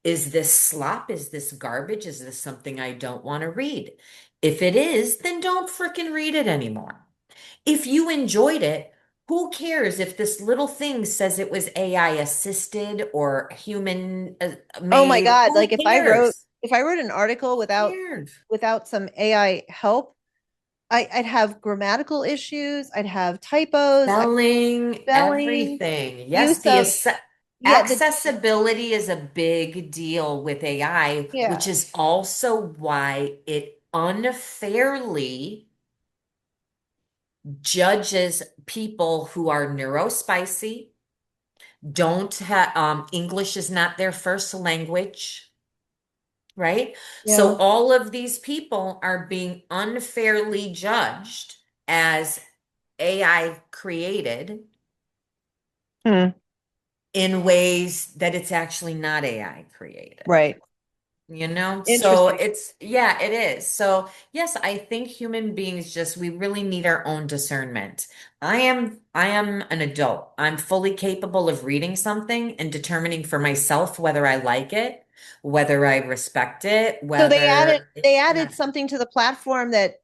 Is this slop? Is this garbage? Is this something I don't want to read? If it is, then don't frickin' read it anymore. If you enjoyed it, who cares if this little thing says it was AI assisted or human Oh my made? God. Who Like cares? if I wrote an article Who without cares? some AI help, I'd have grammatical issues, I'd have typos, Spelling, spelling, everything. Yes, use the of yeah, accessibility is a big deal with AI, which yeah. is also why it unfairly judges people who are neurospicy, don't have English is not their first language, right? So Yeah. all of these people are being unfairly judged as AI created Hmm. in ways that it's actually not AI created. Right. So Interesting. yeah, it is. So yes, I think human beings we really need our own discernment. I am an adult. I'm fully capable of reading something and determining for myself whether I like it, whether I respect it, So whether they it's added not. something to the platform that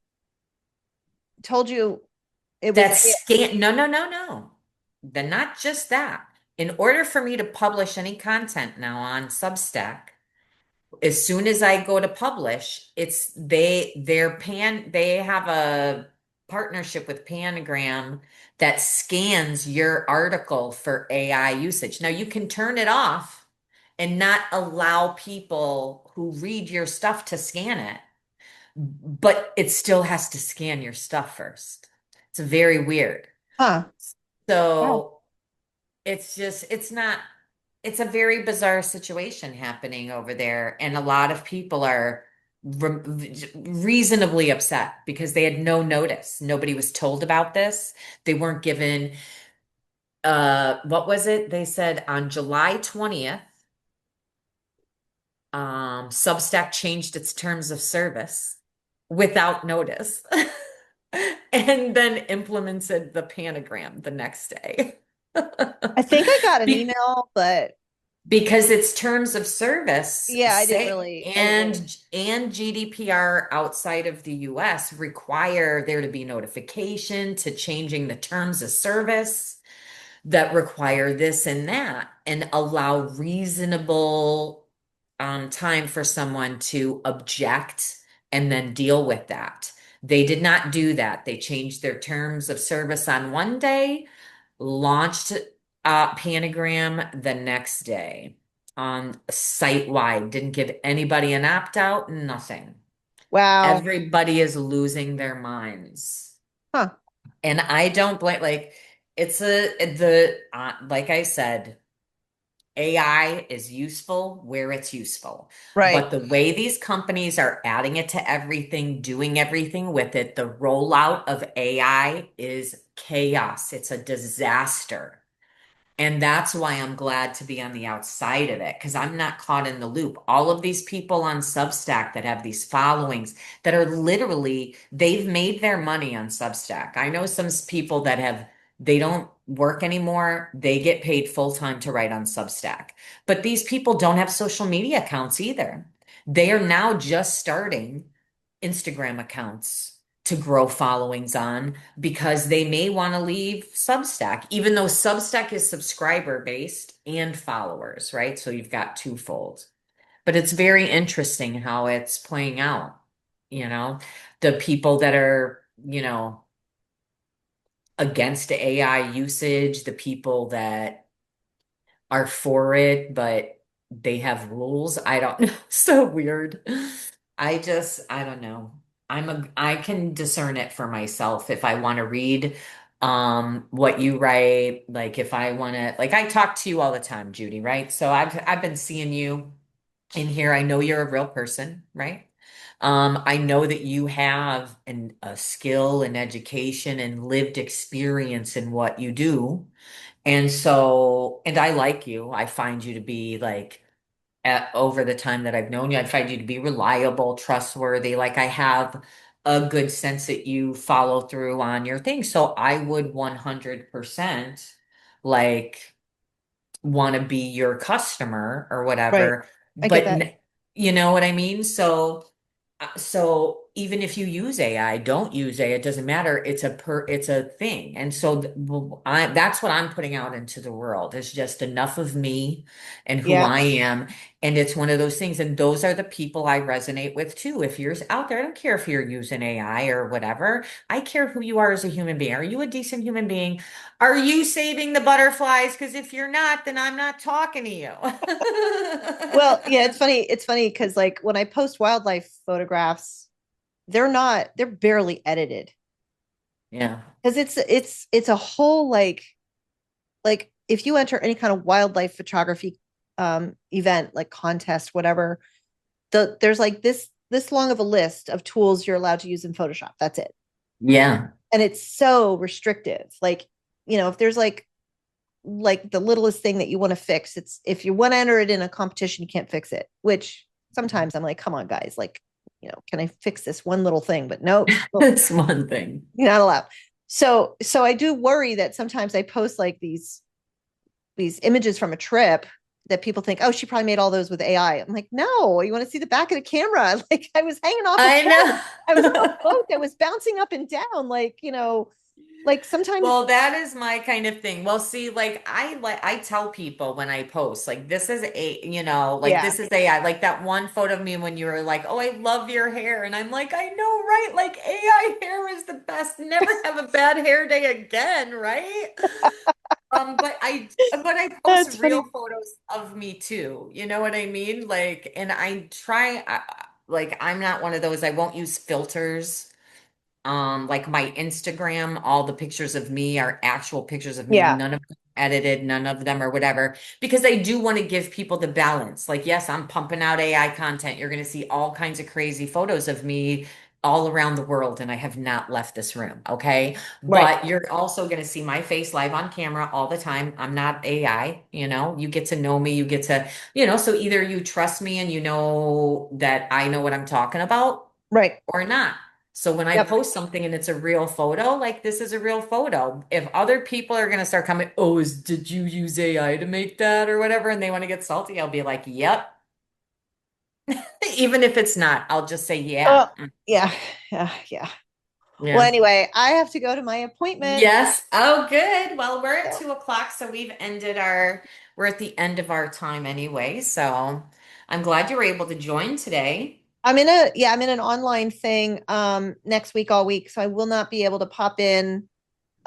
told you it was That's scan. No, no, no, no. Then not just that. In order for me to publish any content now on Substack, as soon as I go to publish, they have a partnership with Panagram that scans your article for AI usage. Now you can turn it off and not allow people who read your stuff to scan it, but it still has to scan your stuff first. It's very weird. huh. Wow. So it's not, it's a very bizarre situation happening over there. And a lot of people are reasonably upset because they had no notice. Nobody was told about this. They weren't given, what was it? They said on July 20th, Substack changed its terms of service without notice. And then implemented the panagram the next day. I think I got an Be- email, but Because its terms of service yeah, say I didn't really. and GDPR outside of the US require there to be notification to changing the terms of service that require this and that and allow reasonable time for someone to object and then deal with that. They did not do that. They changed their terms of service on one day, launched Panagram the next day on site wide. Didn't give anybody an opt out, nothing. Wow. Everybody is losing their minds. Huh. And I don't blame, like, it's like I said, AI is useful where it's useful. Right. But the way these companies are adding it to everything, doing everything with it, the rollout of AI is chaos. It's a disaster. And that's why I'm glad to be on the outside of it because I'm not caught in the loop. All of these people on Substack that have these followings that are literally, they've made their money on Substack. I know some people that have, they don't work anymore. They get paid full time to write on Substack. But these people don't have social media accounts either. They are now just starting Instagram accounts to grow followings on because they may want to leave Substack, even though Substack is subscriber based and followers, right? So you've got twofold. But it's very interesting how it's playing out. You know, the people that are, against AI usage, the people that are for it, but they have rules. I don't know. So weird. I don't know. I can discern it for myself if I want to read what you write, like if I want to, like I talk to you all the time, Judy, right? So I've been seeing you in here. I know you're a real person, right? I know that you have a skill and education and lived experience in what you do. And so, and I like you. I find you to be like, over the time that I've known you, I find you to be reliable, trustworthy. Like I have a good sense that you follow through on your thing. So I would 100% like want to be your customer or Right. whatever. I get But that. you know what I mean? So even if you use AI, don't use AI, it doesn't matter. It's a thing. And so that's what I'm putting out into the world. It's just enough of me and who Yeah. I am. And it's one of those things. And those are the people I resonate with too. If you're out there, I don't care if you're using AI or whatever. I care who you are as a human being. Are you a decent human being? Are you saving the butterflies? Because if you're not, then I'm not talking to you. Well, yeah, it's funny. It's funny because like when I post wildlife photographs, they're barely edited. Yeah. Because it's a whole like if you enter any kind of wildlife photography event, like contest, whatever, there's like this long of a list of tools you're allowed to use in Photoshop. That's it. Yeah. And it's so restrictive. Like, if there's like the littlest thing that you want to fix, it's if you want to enter it in a competition, you can't fix it, which sometimes I'm like, come on, guys, like, can I fix this one little thing? But no, That's one thing. you're not allowed. So I do worry that sometimes I post like these images from a trip that people think, oh, she probably made all those with AI. I'm like, no, you want to see the back of the camera? Like I was hanging off a I boat. I was on a know. boat that was bouncing up and down. Like sometimes, Well, that is my kind of thing. Well, see, like I tell people when I post, like this is like yeah, this is AI. Like that one photo of me when you were like, "Oh, I love your hair," and I'm like, "I know, right? Like AI hair is the best. Never have a bad hair day again, right?" But I post that's real funny. photos of me too. You know what I mean? Like, and I try, like I'm not one of those. I won't use filters. Like my Instagram, all the pictures of me are actual pictures of me, Yeah, none of them edited, none of them or whatever, because I do want to give people the balance. Like, yes, I'm pumping out AI content. You're going to see all kinds of crazy photos of me all around the world, and I have not left this room. Okay. right, But you're also going to see my face live on camera all the time. I'm not AI, you get to know me, you get to, so either you trust me and you know that I know what I'm talking about right. or not. So when I Yep. post something and it's a real photo, like this is a real photo. If other people are gonna start coming, oh, did you use AI to make that or whatever, and they want to get salty, I'll be like, yep. Even if it's not, I'll just say, yeah. Oh, yeah, yeah, yeah. Well, Yeah. anyway, I have to go to my appointment. Yes. Oh, good. Well, we're at So 2 o'clock, so we're at the end of our time anyway. So I'm glad you were able to join today. I'm in an online thing next week all week, so I will not be able to pop in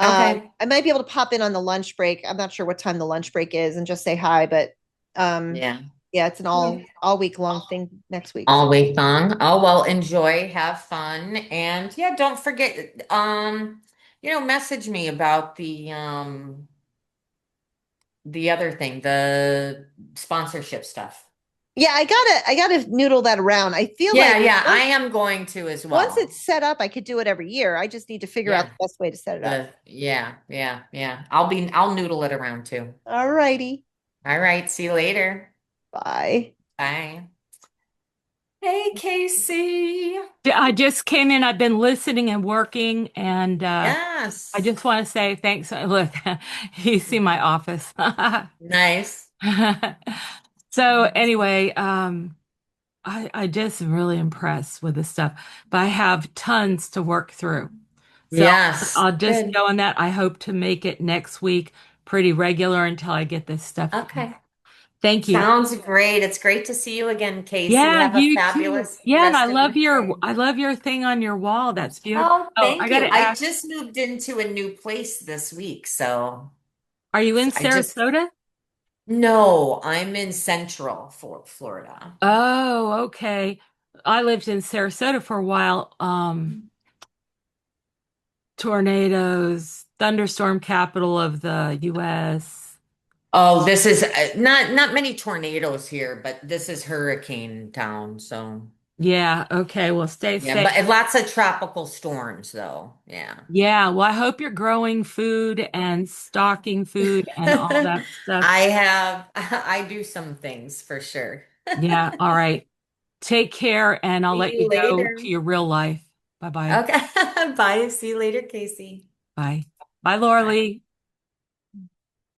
Okay. I might be able to pop in on the lunch break. I'm not sure what time the lunch break is and just say hi, but Yeah. yeah, it's an all week long thing next week. All week long. Oh, well, enjoy, have fun, and yeah, don't forget, message me about the other thing, the sponsorship stuff. Yeah, I gotta noodle that around. I feel Yeah, like yeah, I am going to as once well. it's set up, I could do it every year. I just need to figure out Yeah. the best way to set it up. Yeah. I'll noodle it around too. All righty. All right, see you later. Bye. Bye. Hey, Casey. I just came in. I've been listening and working, and I Yes. just want to say thanks. Look, you see my office. Nice. So anyway, I just am really impressed with this stuff, but I have tons to work through. So Yes. I'll just Good. go on that. I hope to make it next week pretty regular until I get this stuff done. Okay. Thank you. Sounds great. It's great to see you again, Casey. Yeah, Have a you too. fabulous Yeah, and rest of your day. I love your thing on your wall. That's beautiful. Oh, Oh, I thank got you. to I ask, just moved into a new place this week, so are you in I just Sarasota? no, I'm in Central for Florida. Oh, okay. I lived in Sarasota for a while. Tornadoes, thunderstorm capital of the US. Oh, this is not many tornadoes here, but this is hurricane town, so Yeah, okay. Well, stay yeah, safe. but lots of tropical storms though. Yeah. Yeah, well, I hope you're growing food and stocking food and all that stuff. I do some things for sure. Yeah, all right. Take care, and I'll See let you you go later. to your real life. Bye-bye. Okay. Bye. See you later, Casey. Bye. Bye, Laura Bye. Lee.